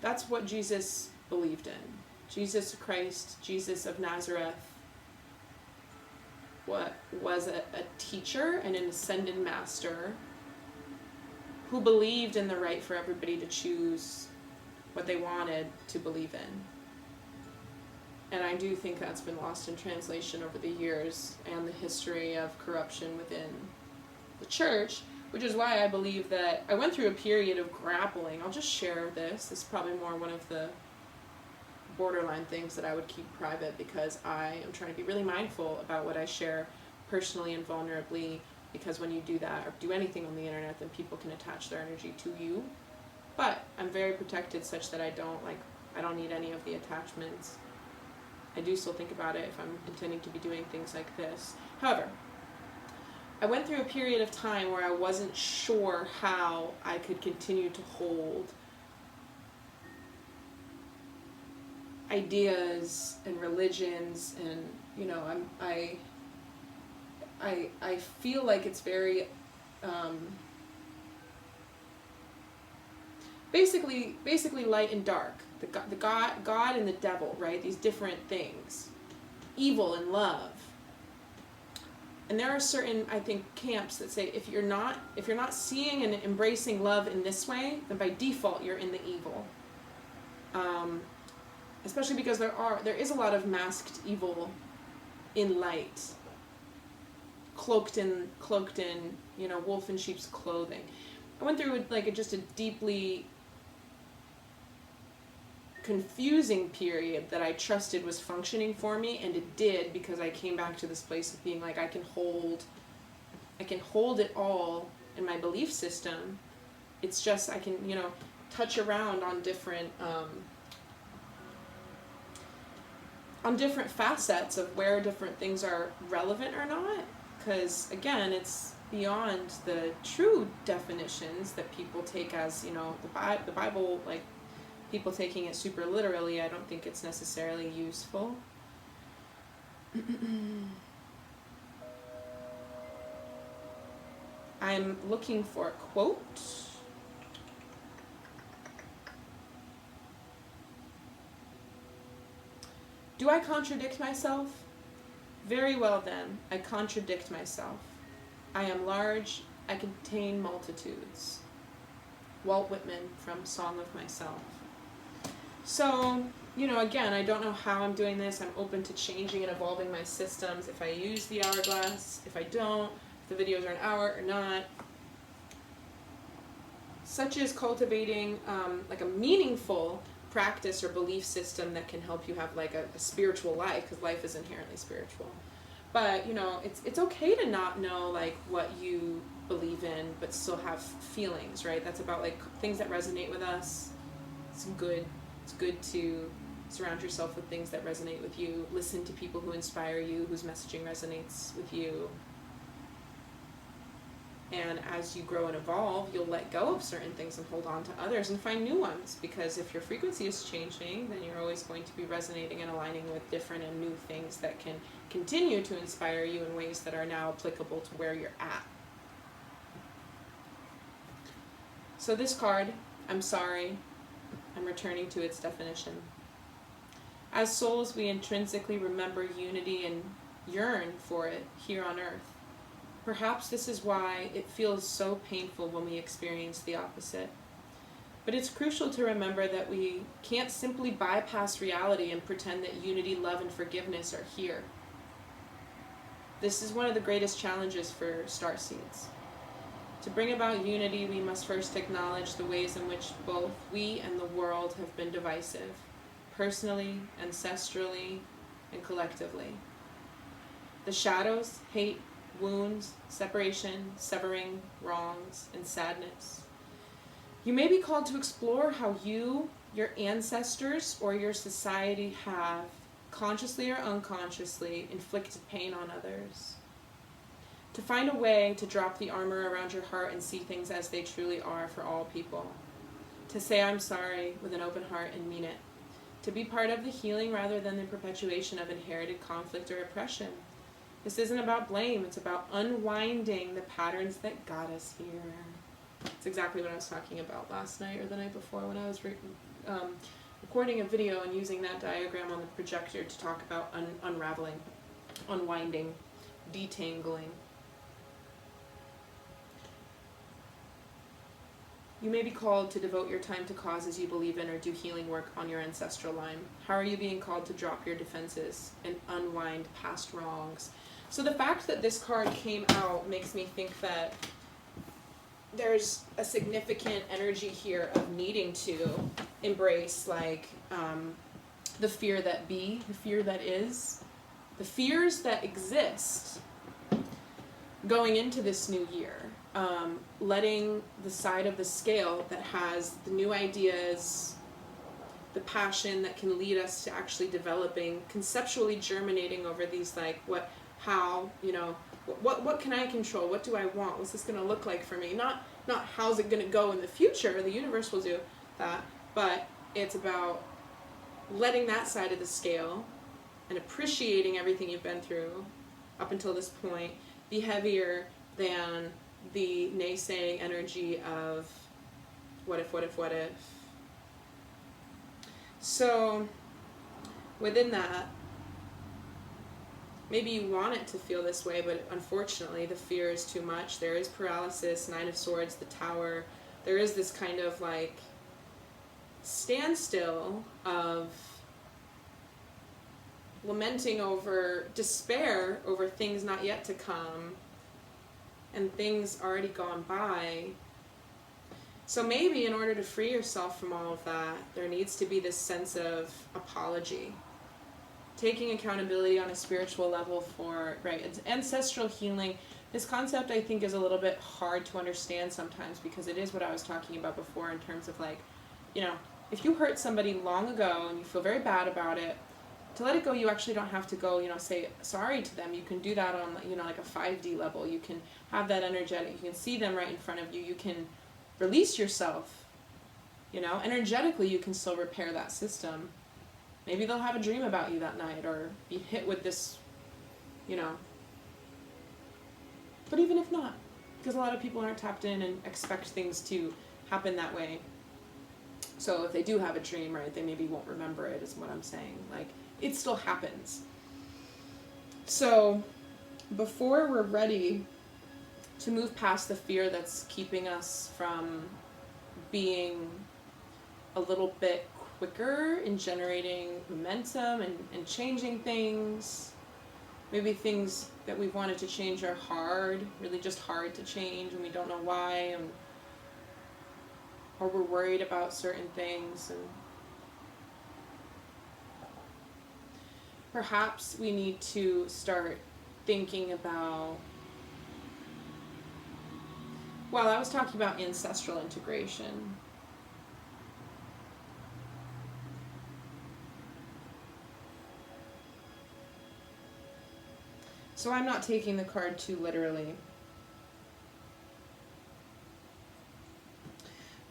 that's what Jesus believed in. Jesus Christ, Jesus of Nazareth, was a teacher and an ascended master who believed in the right for everybody to choose what they wanted to believe in. And I do think that's been lost in translation over the years and the history of corruption within the church, which is why I believe that I went through a period of grappling. I'll just share this. This is probably more one of the borderline things that I would keep private, because I am trying to be really mindful about what I share personally and vulnerably, because when you do that or do anything on the internet, then people can attach their energy to you. But I'm very protected such that I don't need any of the attachments. I do still think about it if I'm intending to be doing things like this. However, I went through a period of time where I wasn't sure how I could continue to hold ideas and religions, and I feel like it's very basically light and dark, the God and the devil, right? These different things, evil and love. And there are certain, I think, camps that say if you're not seeing and embracing love in this way, then by default you're in the evil. Especially because there is a lot of masked evil in light, cloaked in wolf in sheep's clothing. I went through just a deeply confusing period that I trusted was functioning for me, and it did, because I came back to this place of being like, I can hold it all in my belief system. It's just I can touch around on different facets of where different things are relevant or not, because again, it's beyond the true definitions that people take as the Bible, like people taking it super literally. I don't think it's necessarily useful. I'm looking for a quote. Do I contradict myself? Very well then, I contradict myself. I am large, I contain multitudes. Walt Whitman from Song of Myself. So, again, I don't know how I'm doing this. I'm open to changing and evolving my systems. If I use the hourglass, if I don't, if the videos are an hour or not. Such as cultivating a meaningful practice or belief system that can help you have a spiritual life, because life is inherently spiritual. But it's okay to not know what you believe in, but still have feelings, right? That's about things that resonate with us. It's good to surround yourself with things that resonate with you. Listen to people who inspire you, whose messaging resonates with you. And as you grow and evolve, you'll let go of certain things and hold on to others and find new ones, because if your frequency is changing, then you're always going to be resonating and aligning with different and new things that can continue to inspire you in ways that are now applicable to where you're at. So this card, I'm sorry, I'm returning to its definition. As souls, we intrinsically remember unity and yearn for it here on earth. Perhaps this is why it feels so painful when we experience the opposite. But it's crucial to remember that we can't simply bypass reality and pretend that unity, love, and forgiveness are here. This is one of the greatest challenges for starseeds. To bring about unity, we must first acknowledge the ways in which both we and the world have been divisive, personally, ancestrally, and collectively. The shadows, hate, wounds, separation, severing, wrongs, and sadness. You may be called to explore how you, your ancestors, or your society have, consciously or unconsciously, inflicted pain on others. To find a way to drop the armor around your heart and see things as they truly are for all people. To say I'm sorry with an open heart and mean it. To be part of the healing rather than the perpetuation of inherited conflict or oppression. This isn't about blame, it's about unwinding the patterns that got us here. It's exactly what I was talking about last night or the night before when I was recording a video and using that diagram on the projector to talk about unraveling, unwinding, detangling. You may be called to devote your time to causes you believe in or do healing work on your ancestral line. How are you being called to drop your defenses and unwind past wrongs? So the fact that this card came out makes me think that there's a significant energy here of needing to embrace, like, the fear that be, the fear that is, the fears that exist going into this new year. Letting the side of the scale that has the new ideas, the passion that can lead us to actually developing, conceptually germinating over these, like, how, what can I control? What do I want? What's this going to look like for me? Not how's it going to go in the future. The universe will do that. But it's about letting that side of the scale and appreciating everything you've been through up until this point be heavier than the naysaying energy of what if. So within that, maybe you want it to feel this way, but unfortunately the fear is too much. There is paralysis, Nine of Swords, the Tower. There is this kind of like standstill of lamenting over despair over things not yet to come and things already gone by. So maybe in order to free yourself from all of that, there needs to be this sense of apology. Taking accountability on a spiritual level for, right, it's ancestral healing. This concept, I think, is a little bit hard to understand sometimes because it is what I was talking about before in terms of, like, if you hurt somebody long ago and you feel very bad about it, to let it go, you actually don't have to go, say sorry to them. You can do that on, like a 5D level. You can have that energetic, you can see them right in front of you. You can release yourself, energetically you can still repair that system. Maybe they'll have a dream about you that night or be hit with this, But even if not, because a lot of people aren't tapped in and expect things to happen that way. So if they do have a dream, right, they maybe won't remember it, is what I'm saying. Like, it still happens. So before we're ready to move past the fear that's keeping us from being a little bit quicker in generating momentum and changing things, maybe things that we've wanted to change are hard, really just hard to change, and we don't know why, or we're worried about certain things, and perhaps we need to start thinking about, well, I was talking about ancestral integration. So I'm not taking the card too literally.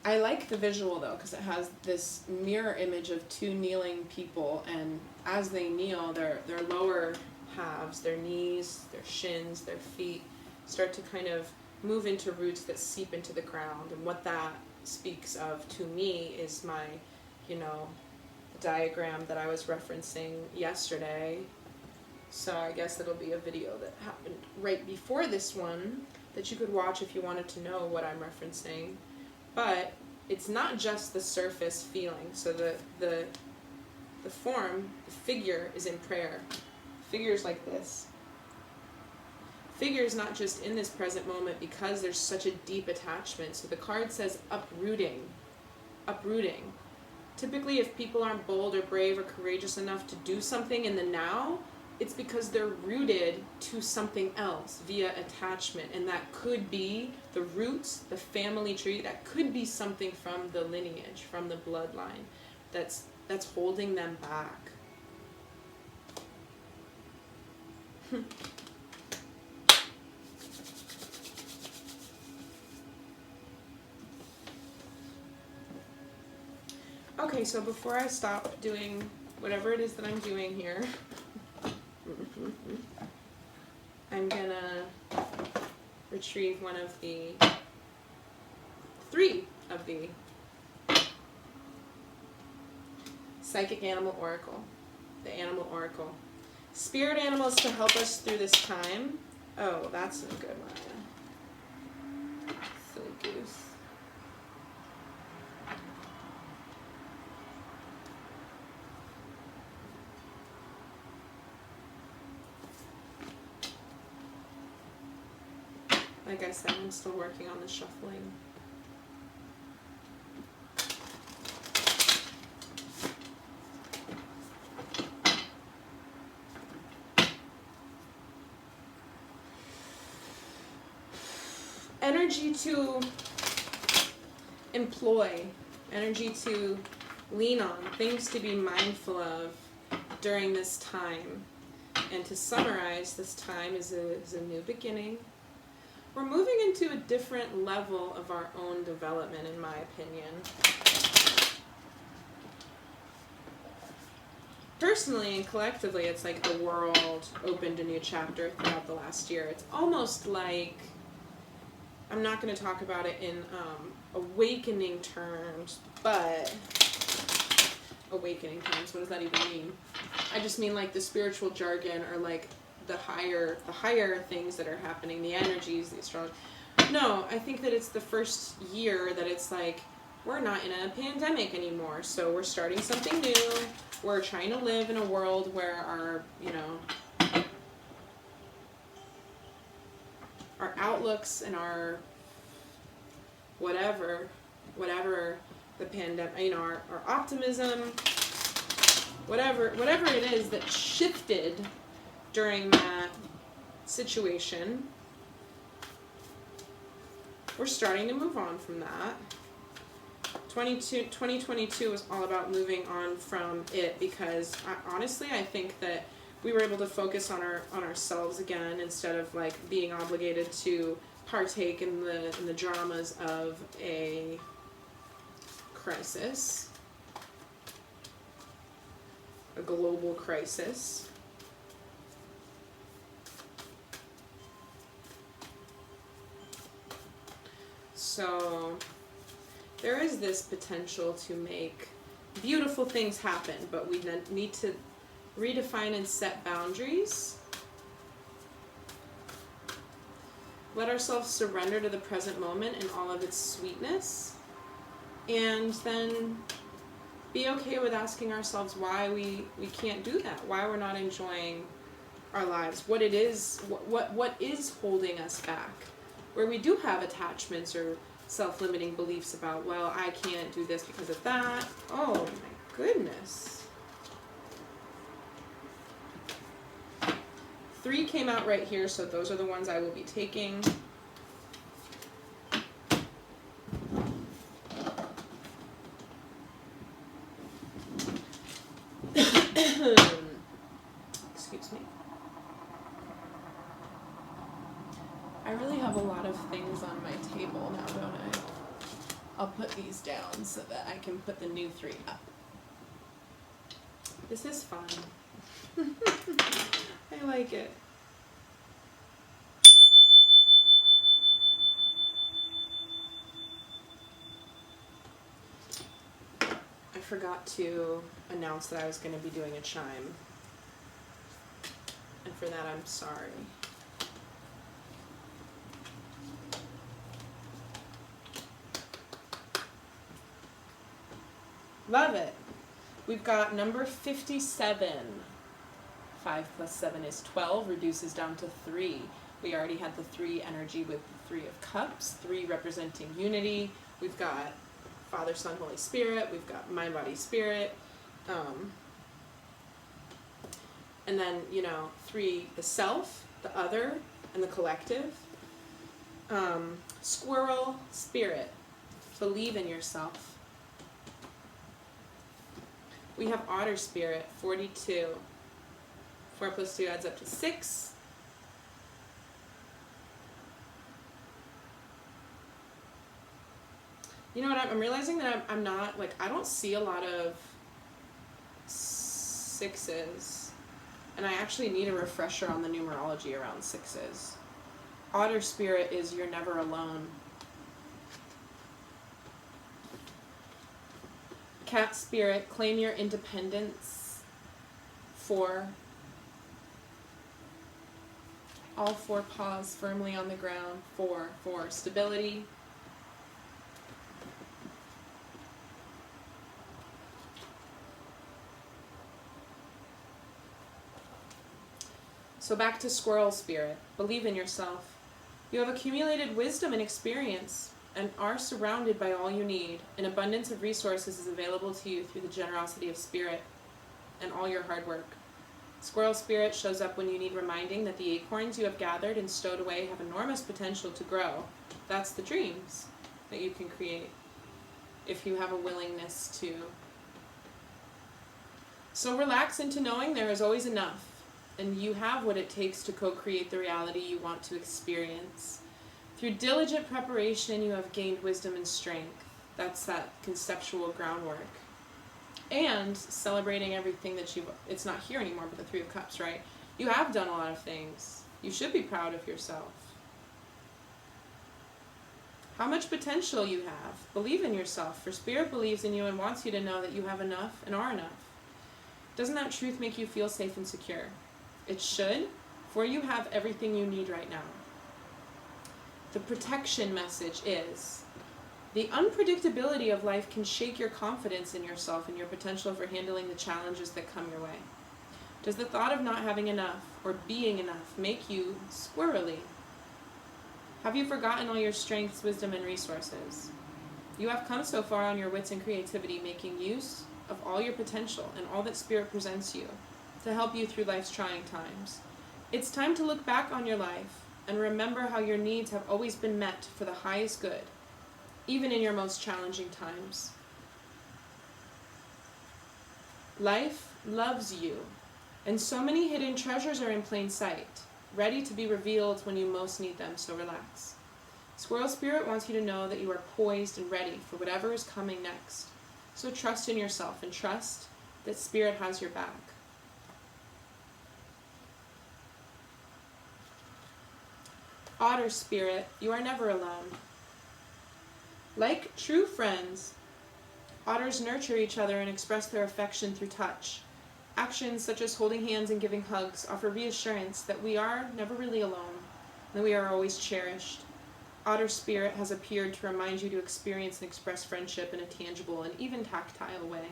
I like the visual though, because it has this mirror image of two kneeling people, and as they kneel, their lower halves, their knees, their shins, their feet, start to kind of move into roots that seep into the ground. And what that speaks of to me is my, diagram that I was referencing yesterday. So I guess it'll be a video that happened right before this one that you could watch if you wanted to know what I'm referencing. But it's not just the surface feeling. So the form, the figure is in prayer. Figures like this. Figures not just in this present moment because there's such a deep attachment. So the card says uprooting. Uprooting. Typically if people aren't bold or brave or courageous enough to do something in the now, it's because they're rooted to something else via attachment. And that could be the roots, the family tree. That could be something from the lineage, from the bloodline, that's holding them back. Okay, so before I stop doing whatever it is that I'm doing here, I'm gonna retrieve one of the of the Psychic Animal Oracle. The Animal Oracle. Spirit animals to help us through this time. Oh, that's a good one. Silly goose. Like I said, I'm still working on the shuffling. Energy to employ, energy to lean on, things to be mindful of during this time. And to summarize, this time is a new beginning. We're moving into a different level of our own development, in my opinion. Personally and collectively, it's like the world opened a new chapter throughout the last year. It's almost like, I'm not going to talk about it in awakening terms, but awakening terms, what does that even mean? I just mean like the spiritual jargon, or like the higher things that are happening, the energies, the astrology. No, I think that it's the first year that it's like, we're not in a pandemic anymore, so we're starting something new. We're trying to live in a world where our, our outlooks and our whatever the pandemic, our optimism, whatever it is that shifted during that situation, we're starting to move on from that. 2022 was all about moving on from it, because honestly I think that we were able to focus on ourselves again, instead of like being obligated to partake in the dramas of a crisis, a global crisis. So there is this potential to make beautiful things happen, but we need to redefine and set boundaries. Let ourselves surrender to the present moment and all of its sweetness. And then be okay with asking ourselves why we can't do that, why we're not enjoying our lives, what it is, what is holding us back, where we do have attachments or self-limiting beliefs about, well, I can't do this because of that. Oh my goodness. 3 came out right here, so those are the ones I will be taking. Excuse me. I really have a lot of things on my table now, don't I? I'll put these down so that I can put the new 3 up. This is fun. I like it. I forgot to announce that I was going to be doing a chime. And for that, I'm sorry. Love it. We've got number 57. 5 plus 7 is 12, reduces down to 3. We already had the 3 energy with the 3 of Cups, 3 representing unity. We've got Father, Son, Holy Spirit. We've got Mind, Body, Spirit. And then, 3, the self, the other, and the collective. Squirrel, Spirit. Believe in yourself. We have Otter Spirit, 42. 4 plus 2 adds up to 6. You know what, I'm realizing that I'm not, I don't see a lot of 6s. And I actually need a refresher on the numerology around 6s. Otter Spirit is you're never alone. Cat spirit, claim your independence. 4. All 4 paws firmly on the ground. 4. Stability. So back to squirrel spirit. Believe in yourself. You have accumulated wisdom and experience and are surrounded by all you need. An abundance of resources is available to you through the generosity of spirit and all your hard work. Squirrel spirit shows up when you need reminding that the acorns you have gathered and stowed away have enormous potential to grow. That's the dreams that you can create if you have a willingness to. So relax into knowing there is always enough, and you have what it takes to co-create the reality you want to experience. Through diligent preparation, you have gained wisdom and strength. That's that conceptual groundwork. And celebrating everything that it's not here anymore, but the 3 of Cups, right? You have done a lot of things. You should be proud of yourself. How much potential you have. Believe in yourself, for Spirit believes in you and wants you to know that you have enough and are enough. Doesn't that truth make you feel safe and secure? It should, for you have everything you need right now. The protection message is, the unpredictability of life can shake your confidence in yourself and your potential for handling the challenges that come your way. Does the thought of not having enough or being enough make you squirrely? Have you forgotten all your strengths, wisdom, and resources? You have come so far on your wits and creativity, making use of all your potential and all that Spirit presents you to help you through life's trying times. It's time to look back on your life and remember how your needs have always been met for the highest good, even in your most challenging times. Life loves you, and so many hidden treasures are in plain sight, ready to be revealed when you most need them, so relax. Squirrel Spirit wants you to know that you are poised and ready for whatever is coming next. So trust in yourself and trust that Spirit has your back. Otter Spirit, you are never alone. Like true friends, otters nurture each other and express their affection through touch. Actions such as holding hands and giving hugs offer reassurance that we are never really alone, and that we are always cherished. Otter Spirit has appeared to remind you to experience and express friendship in a tangible and even tactile way.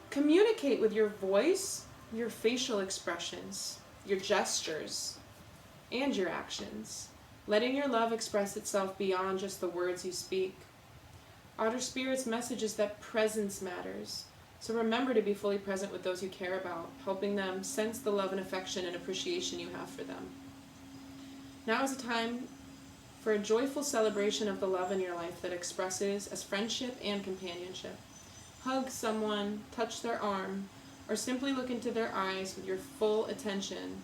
Communicate with your voice, your facial expressions, your gestures, and your actions, letting your love express itself beyond just the words you speak. Otter Spirit's message is that presence matters, so remember to be fully present with those you care about, helping them sense the love and affection and appreciation you have for them. Now is a time for a joyful celebration of the love in your life that expresses as friendship and companionship. Hug someone, touch their arm, or simply look into their eyes with your full attention,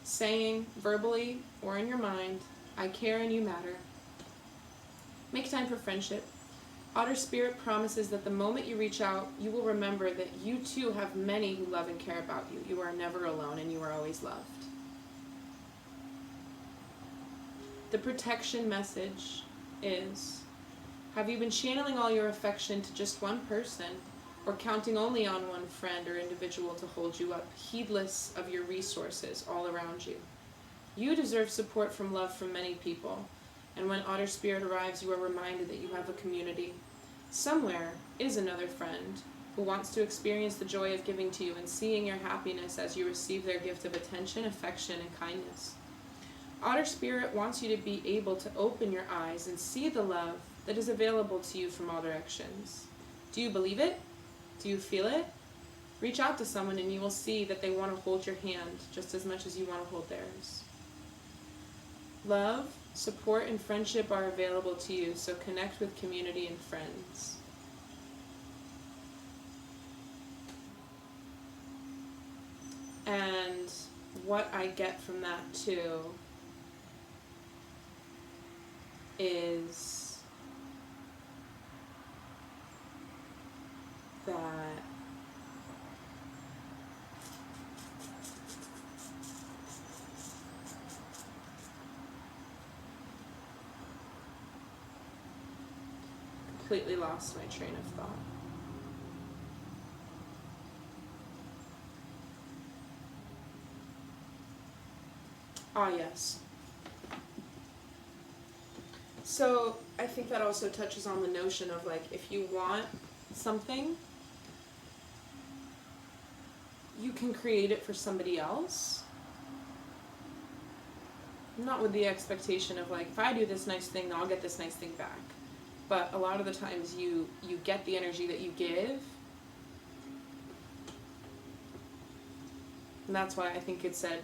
saying, verbally or in your mind, I care and you matter. Make time for friendship. Otter Spirit promises that the moment you reach out, you will remember that you too have many who love and care about you. You are never alone and you are always loved. The protection message is, have you been channeling all your affection to just one person, or counting only on one friend or individual to hold you up, heedless of your resources all around you? You deserve support from love from many people, and when Otter Spirit arrives, you are reminded that you have a community. Somewhere is another friend who wants to experience the joy of giving to you and seeing your happiness as you receive their gift of attention, affection, and kindness. Otter Spirit wants you to be able to open your eyes and see the love that is available to you from all directions. Do you believe it? Do you feel it? Reach out to someone and you will see that they want to hold your hand just as much as you want to hold theirs. Love, support, and friendship are available to you, so connect with community and friends. And what I get from that too is that completely lost my train of thought. Ah, yes. So I think that also touches on the notion of like, if you want something, you can create it for somebody else. Not with the expectation of like, if I do this nice thing, then I'll get this nice thing back. But a lot of the times you get the energy that you give. And that's why I think it said,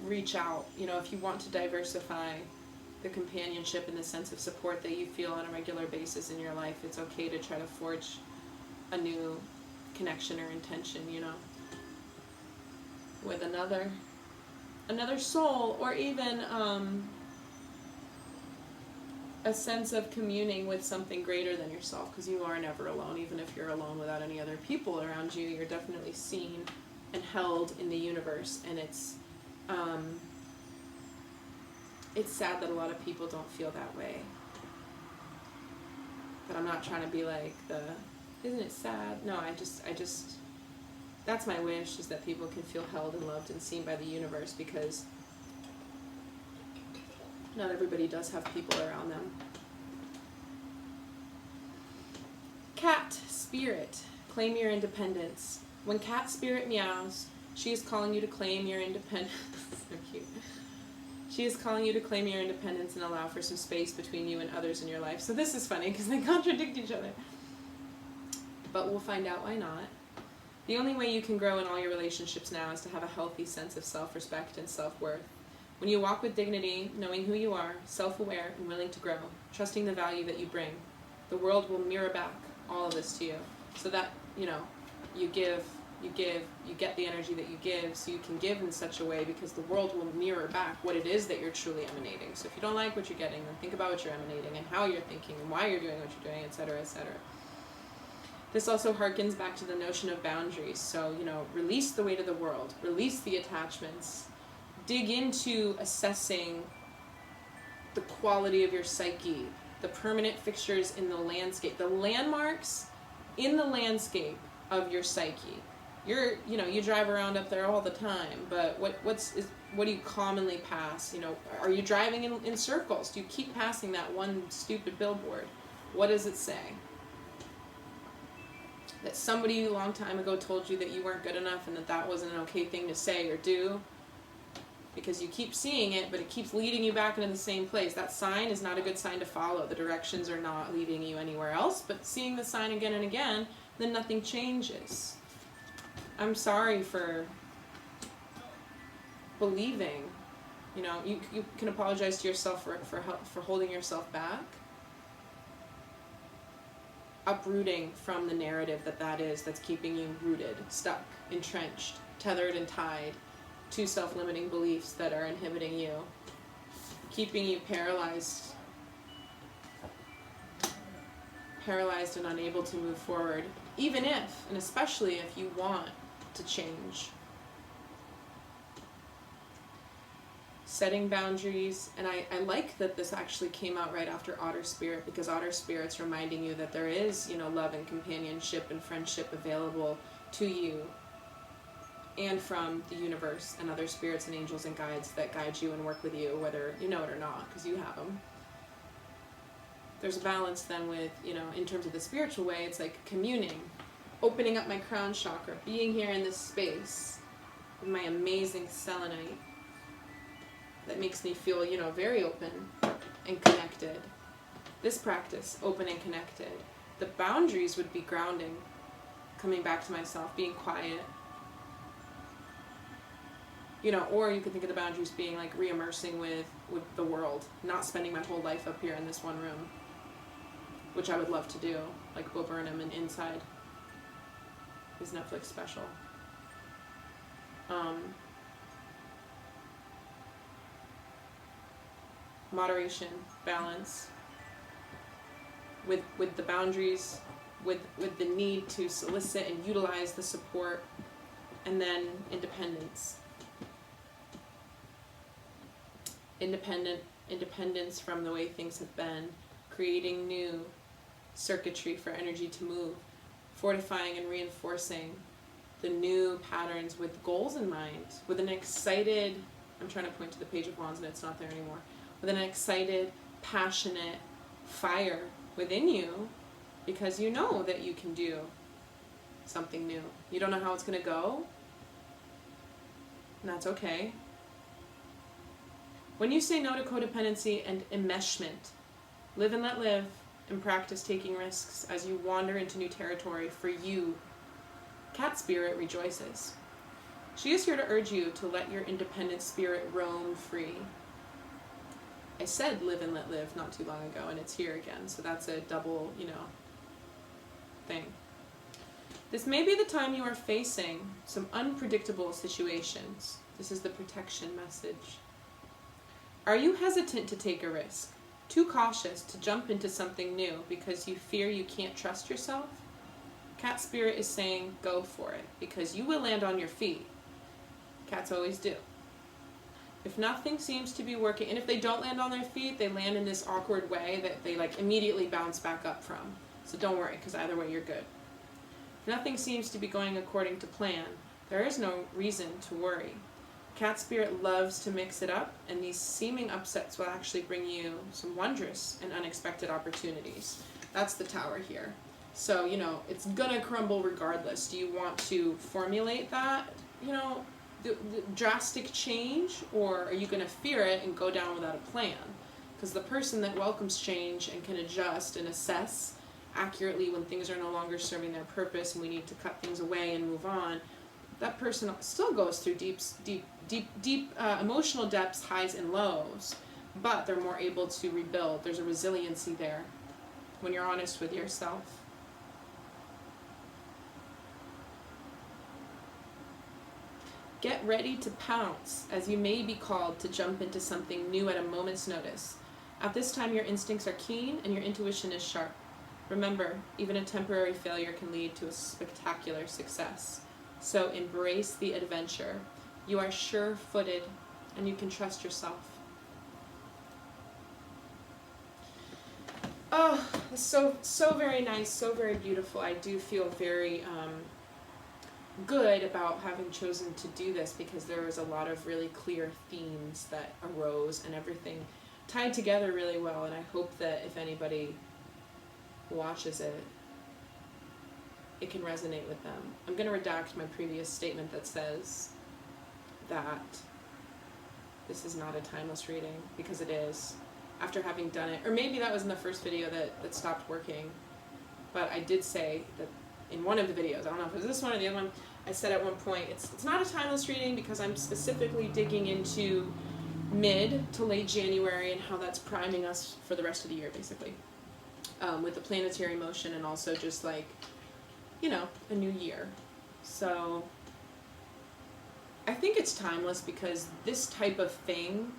reach out. You know, if you want to diversify the companionship and the sense of support that you feel on a regular basis in your life, it's okay to try to forge a new connection or intention, you know, with another soul, or even a sense of communing with something greater than yourself, because you are never alone. Even if you're alone without any other people around you, you're definitely seen and held in the universe. And it's sad that a lot of people don't feel that way. But I'm not trying to be like isn't it sad? No, I just that's my wish, is that people can feel held and loved and seen by the universe, because not everybody does have people around them. Cat spirit, claim your independence. When cat spirit meows, she is calling you to claim your independence. So cute. She is calling you to claim your independence and allow for some space between you and others in your life. So this is funny because they contradict each other. But we'll find out why not. The only way you can grow in all your relationships now is to have a healthy sense of self-respect and self-worth. When you walk with dignity, knowing who you are, self-aware and willing to grow, trusting the value that you bring, the world will mirror back all of this to you. So that, you know, you get the energy that you give, so you can give in such a way, because the world will mirror back what it is that you're truly emanating. So if you don't like what you're getting, then think about what you're emanating and how you're thinking and why you're doing what you're doing, etc., etc. This also harkens back to the notion of boundaries. So, you know, release the weight of the world, release the attachments, dig into assessing the quality of your psyche, the permanent fixtures in the landscape, the landmarks in the landscape of your psyche. You drive around up there all the time, but what do you commonly pass? You know, are you driving in circles? Do you keep passing that one stupid billboard? What does it say? That somebody a long time ago told you that you weren't good enough and that wasn't an okay thing to say or do, because you keep seeing it, but it keeps leading you back into the same place. That sign is not a good sign to follow. The directions are not leading you anywhere else, but seeing the sign again and again, then nothing changes. I'm sorry for believing. You know, you can apologize to yourself for holding yourself back. Uprooting from the narrative that's keeping you rooted, stuck, entrenched, tethered and tied to self-limiting beliefs that are inhibiting you, keeping you paralyzed and unable to move forward, even if, and especially if you want to change. Setting boundaries, and I like that this actually came out right after Otter Spirit, because Otter Spirit's reminding you that there is, you know, love and companionship and friendship available to you and from the universe and other spirits and angels and guides that guide you and work with you, whether you know it or not, because you have them. There's a balance then with, you know, in terms of the spiritual way, it's like communing, opening up my crown chakra, being here in this space with my amazing selenite that makes me feel, you know, very open and connected. This practice, open and connected. The boundaries would be grounding, coming back to myself, being quiet. You know, or you could think of the boundaries being like re-immersing with the world, not spending my whole life up here in this one room, which I would love to do, like Bo Burnham and Inside, his Netflix special. Moderation, balance, with the boundaries, with the need to solicit and utilize the support, and then independence. Independence from the way things have been, creating new circuitry for energy to move, fortifying and reinforcing the new patterns with goals in mind, with an excited I'm trying to point to the Page of Wands and it's not there anymore. With an excited, passionate fire within you, because you know that you can do something new. You don't know how it's going to go, and that's okay. When you say no to codependency and enmeshment, live and let live, and practice taking risks as you wander into new territory for you, Cat Spirit rejoices. She is here to urge you to let your independent spirit roam free. I said live and let live not too long ago, and it's here again, so that's a double, thing. This may be the time you are facing some unpredictable situations. This is the protection message. Are you hesitant to take a risk? Too cautious to jump into something new because you fear you can't trust yourself? Cat Spirit is saying go for it, because you will land on your feet. Cats always do. If nothing seems to be working, and if they don't land on their feet, they land in this awkward way that they immediately bounce back up from. So don't worry, because either way you're good. If nothing seems to be going according to plan, there is no reason to worry. Cat Spirit loves to mix it up, and these seeming upsets will actually bring you some wondrous and unexpected opportunities. That's the Tower here. So, it's gonna crumble regardless. Do you want to formulate that, the drastic change, or are you gonna fear it and go down without a plan? Because the person that welcomes change and can adjust and assess accurately when things are no longer serving their purpose and we need to cut things away and move on, that person still goes through deep emotional depths, highs and lows, but they're more able to rebuild. There's a resiliency there when you're honest with yourself. Get ready to pounce, as you may be called to jump into something new at a moment's notice. At this time, your instincts are keen and your intuition is sharp. Remember, even a temporary failure can lead to a spectacular success. So embrace the adventure. You are sure-footed, and you can trust yourself. Oh, so very nice, so very beautiful. I do feel very good about having chosen to do this, because there was a lot of really clear themes that arose and everything tied together really well, and I hope that if anybody watches it, it can resonate with them. I'm going to redact my previous statement that says that this is not a timeless reading, because it is. After having done it, or maybe that was in the first video that stopped working, but I did say that in one of the videos, I don't know if it was this one or the other one, I said at one point, it's not a timeless reading because I'm specifically digging into mid to late January and how that's priming us for the rest of the year, basically, with the planetary motion and also just a new year. So I think it's timeless because this type of thing,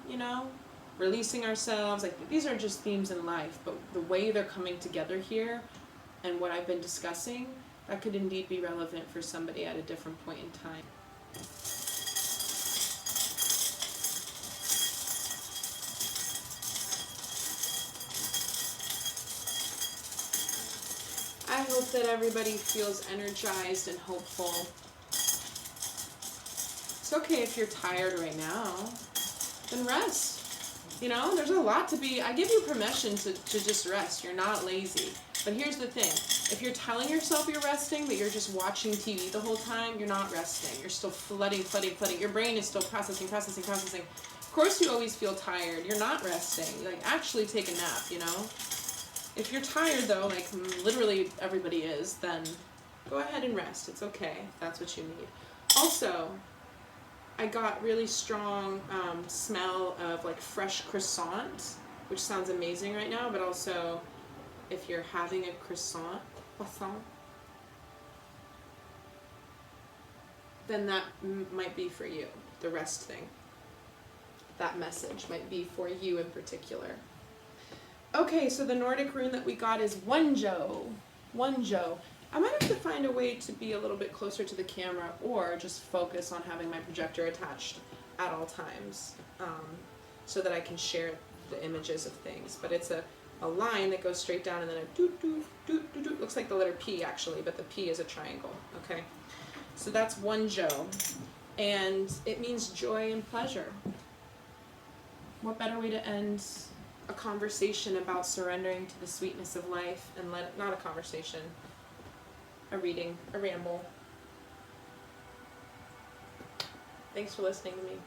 releasing ourselves, these are just themes in life, but the way they're coming together here and what I've been discussing, that could indeed be relevant for somebody at a different point in time. I hope that everybody feels energized and hopeful. It's okay if you're tired right now, then rest. There's a lot to be, I give you permission to just rest. You're not lazy. But here's the thing, if you're telling yourself you're resting, but you're just watching TV the whole time, you're not resting. You're still flooding. Your brain is still processing. Of course you always feel tired. You're not resting. Actually take a nap, If you're tired though, literally everybody is, then go ahead and rest. It's okay if that's what you need. Also, I got really strong smell of fresh croissant, which sounds amazing right now, but also if you're having a croissant, then that might be for you, the rest thing. That message might be for you in particular. Okay, so the Nordic rune that we got is Wonjo. I might have to find a way to be a little bit closer to the camera or just focus on having my projector attached at all times so that I can share the images of things. But it's a line that goes straight down and then a doot, doot, doot, doot, doot. Looks like the letter P actually, but the P is a triangle, okay? So that's Wonjo, and it means joy and pleasure. what better way to end a conversation about surrendering to the sweetness of life and not a conversation, a reading, a ramble. Thanks for listening to me.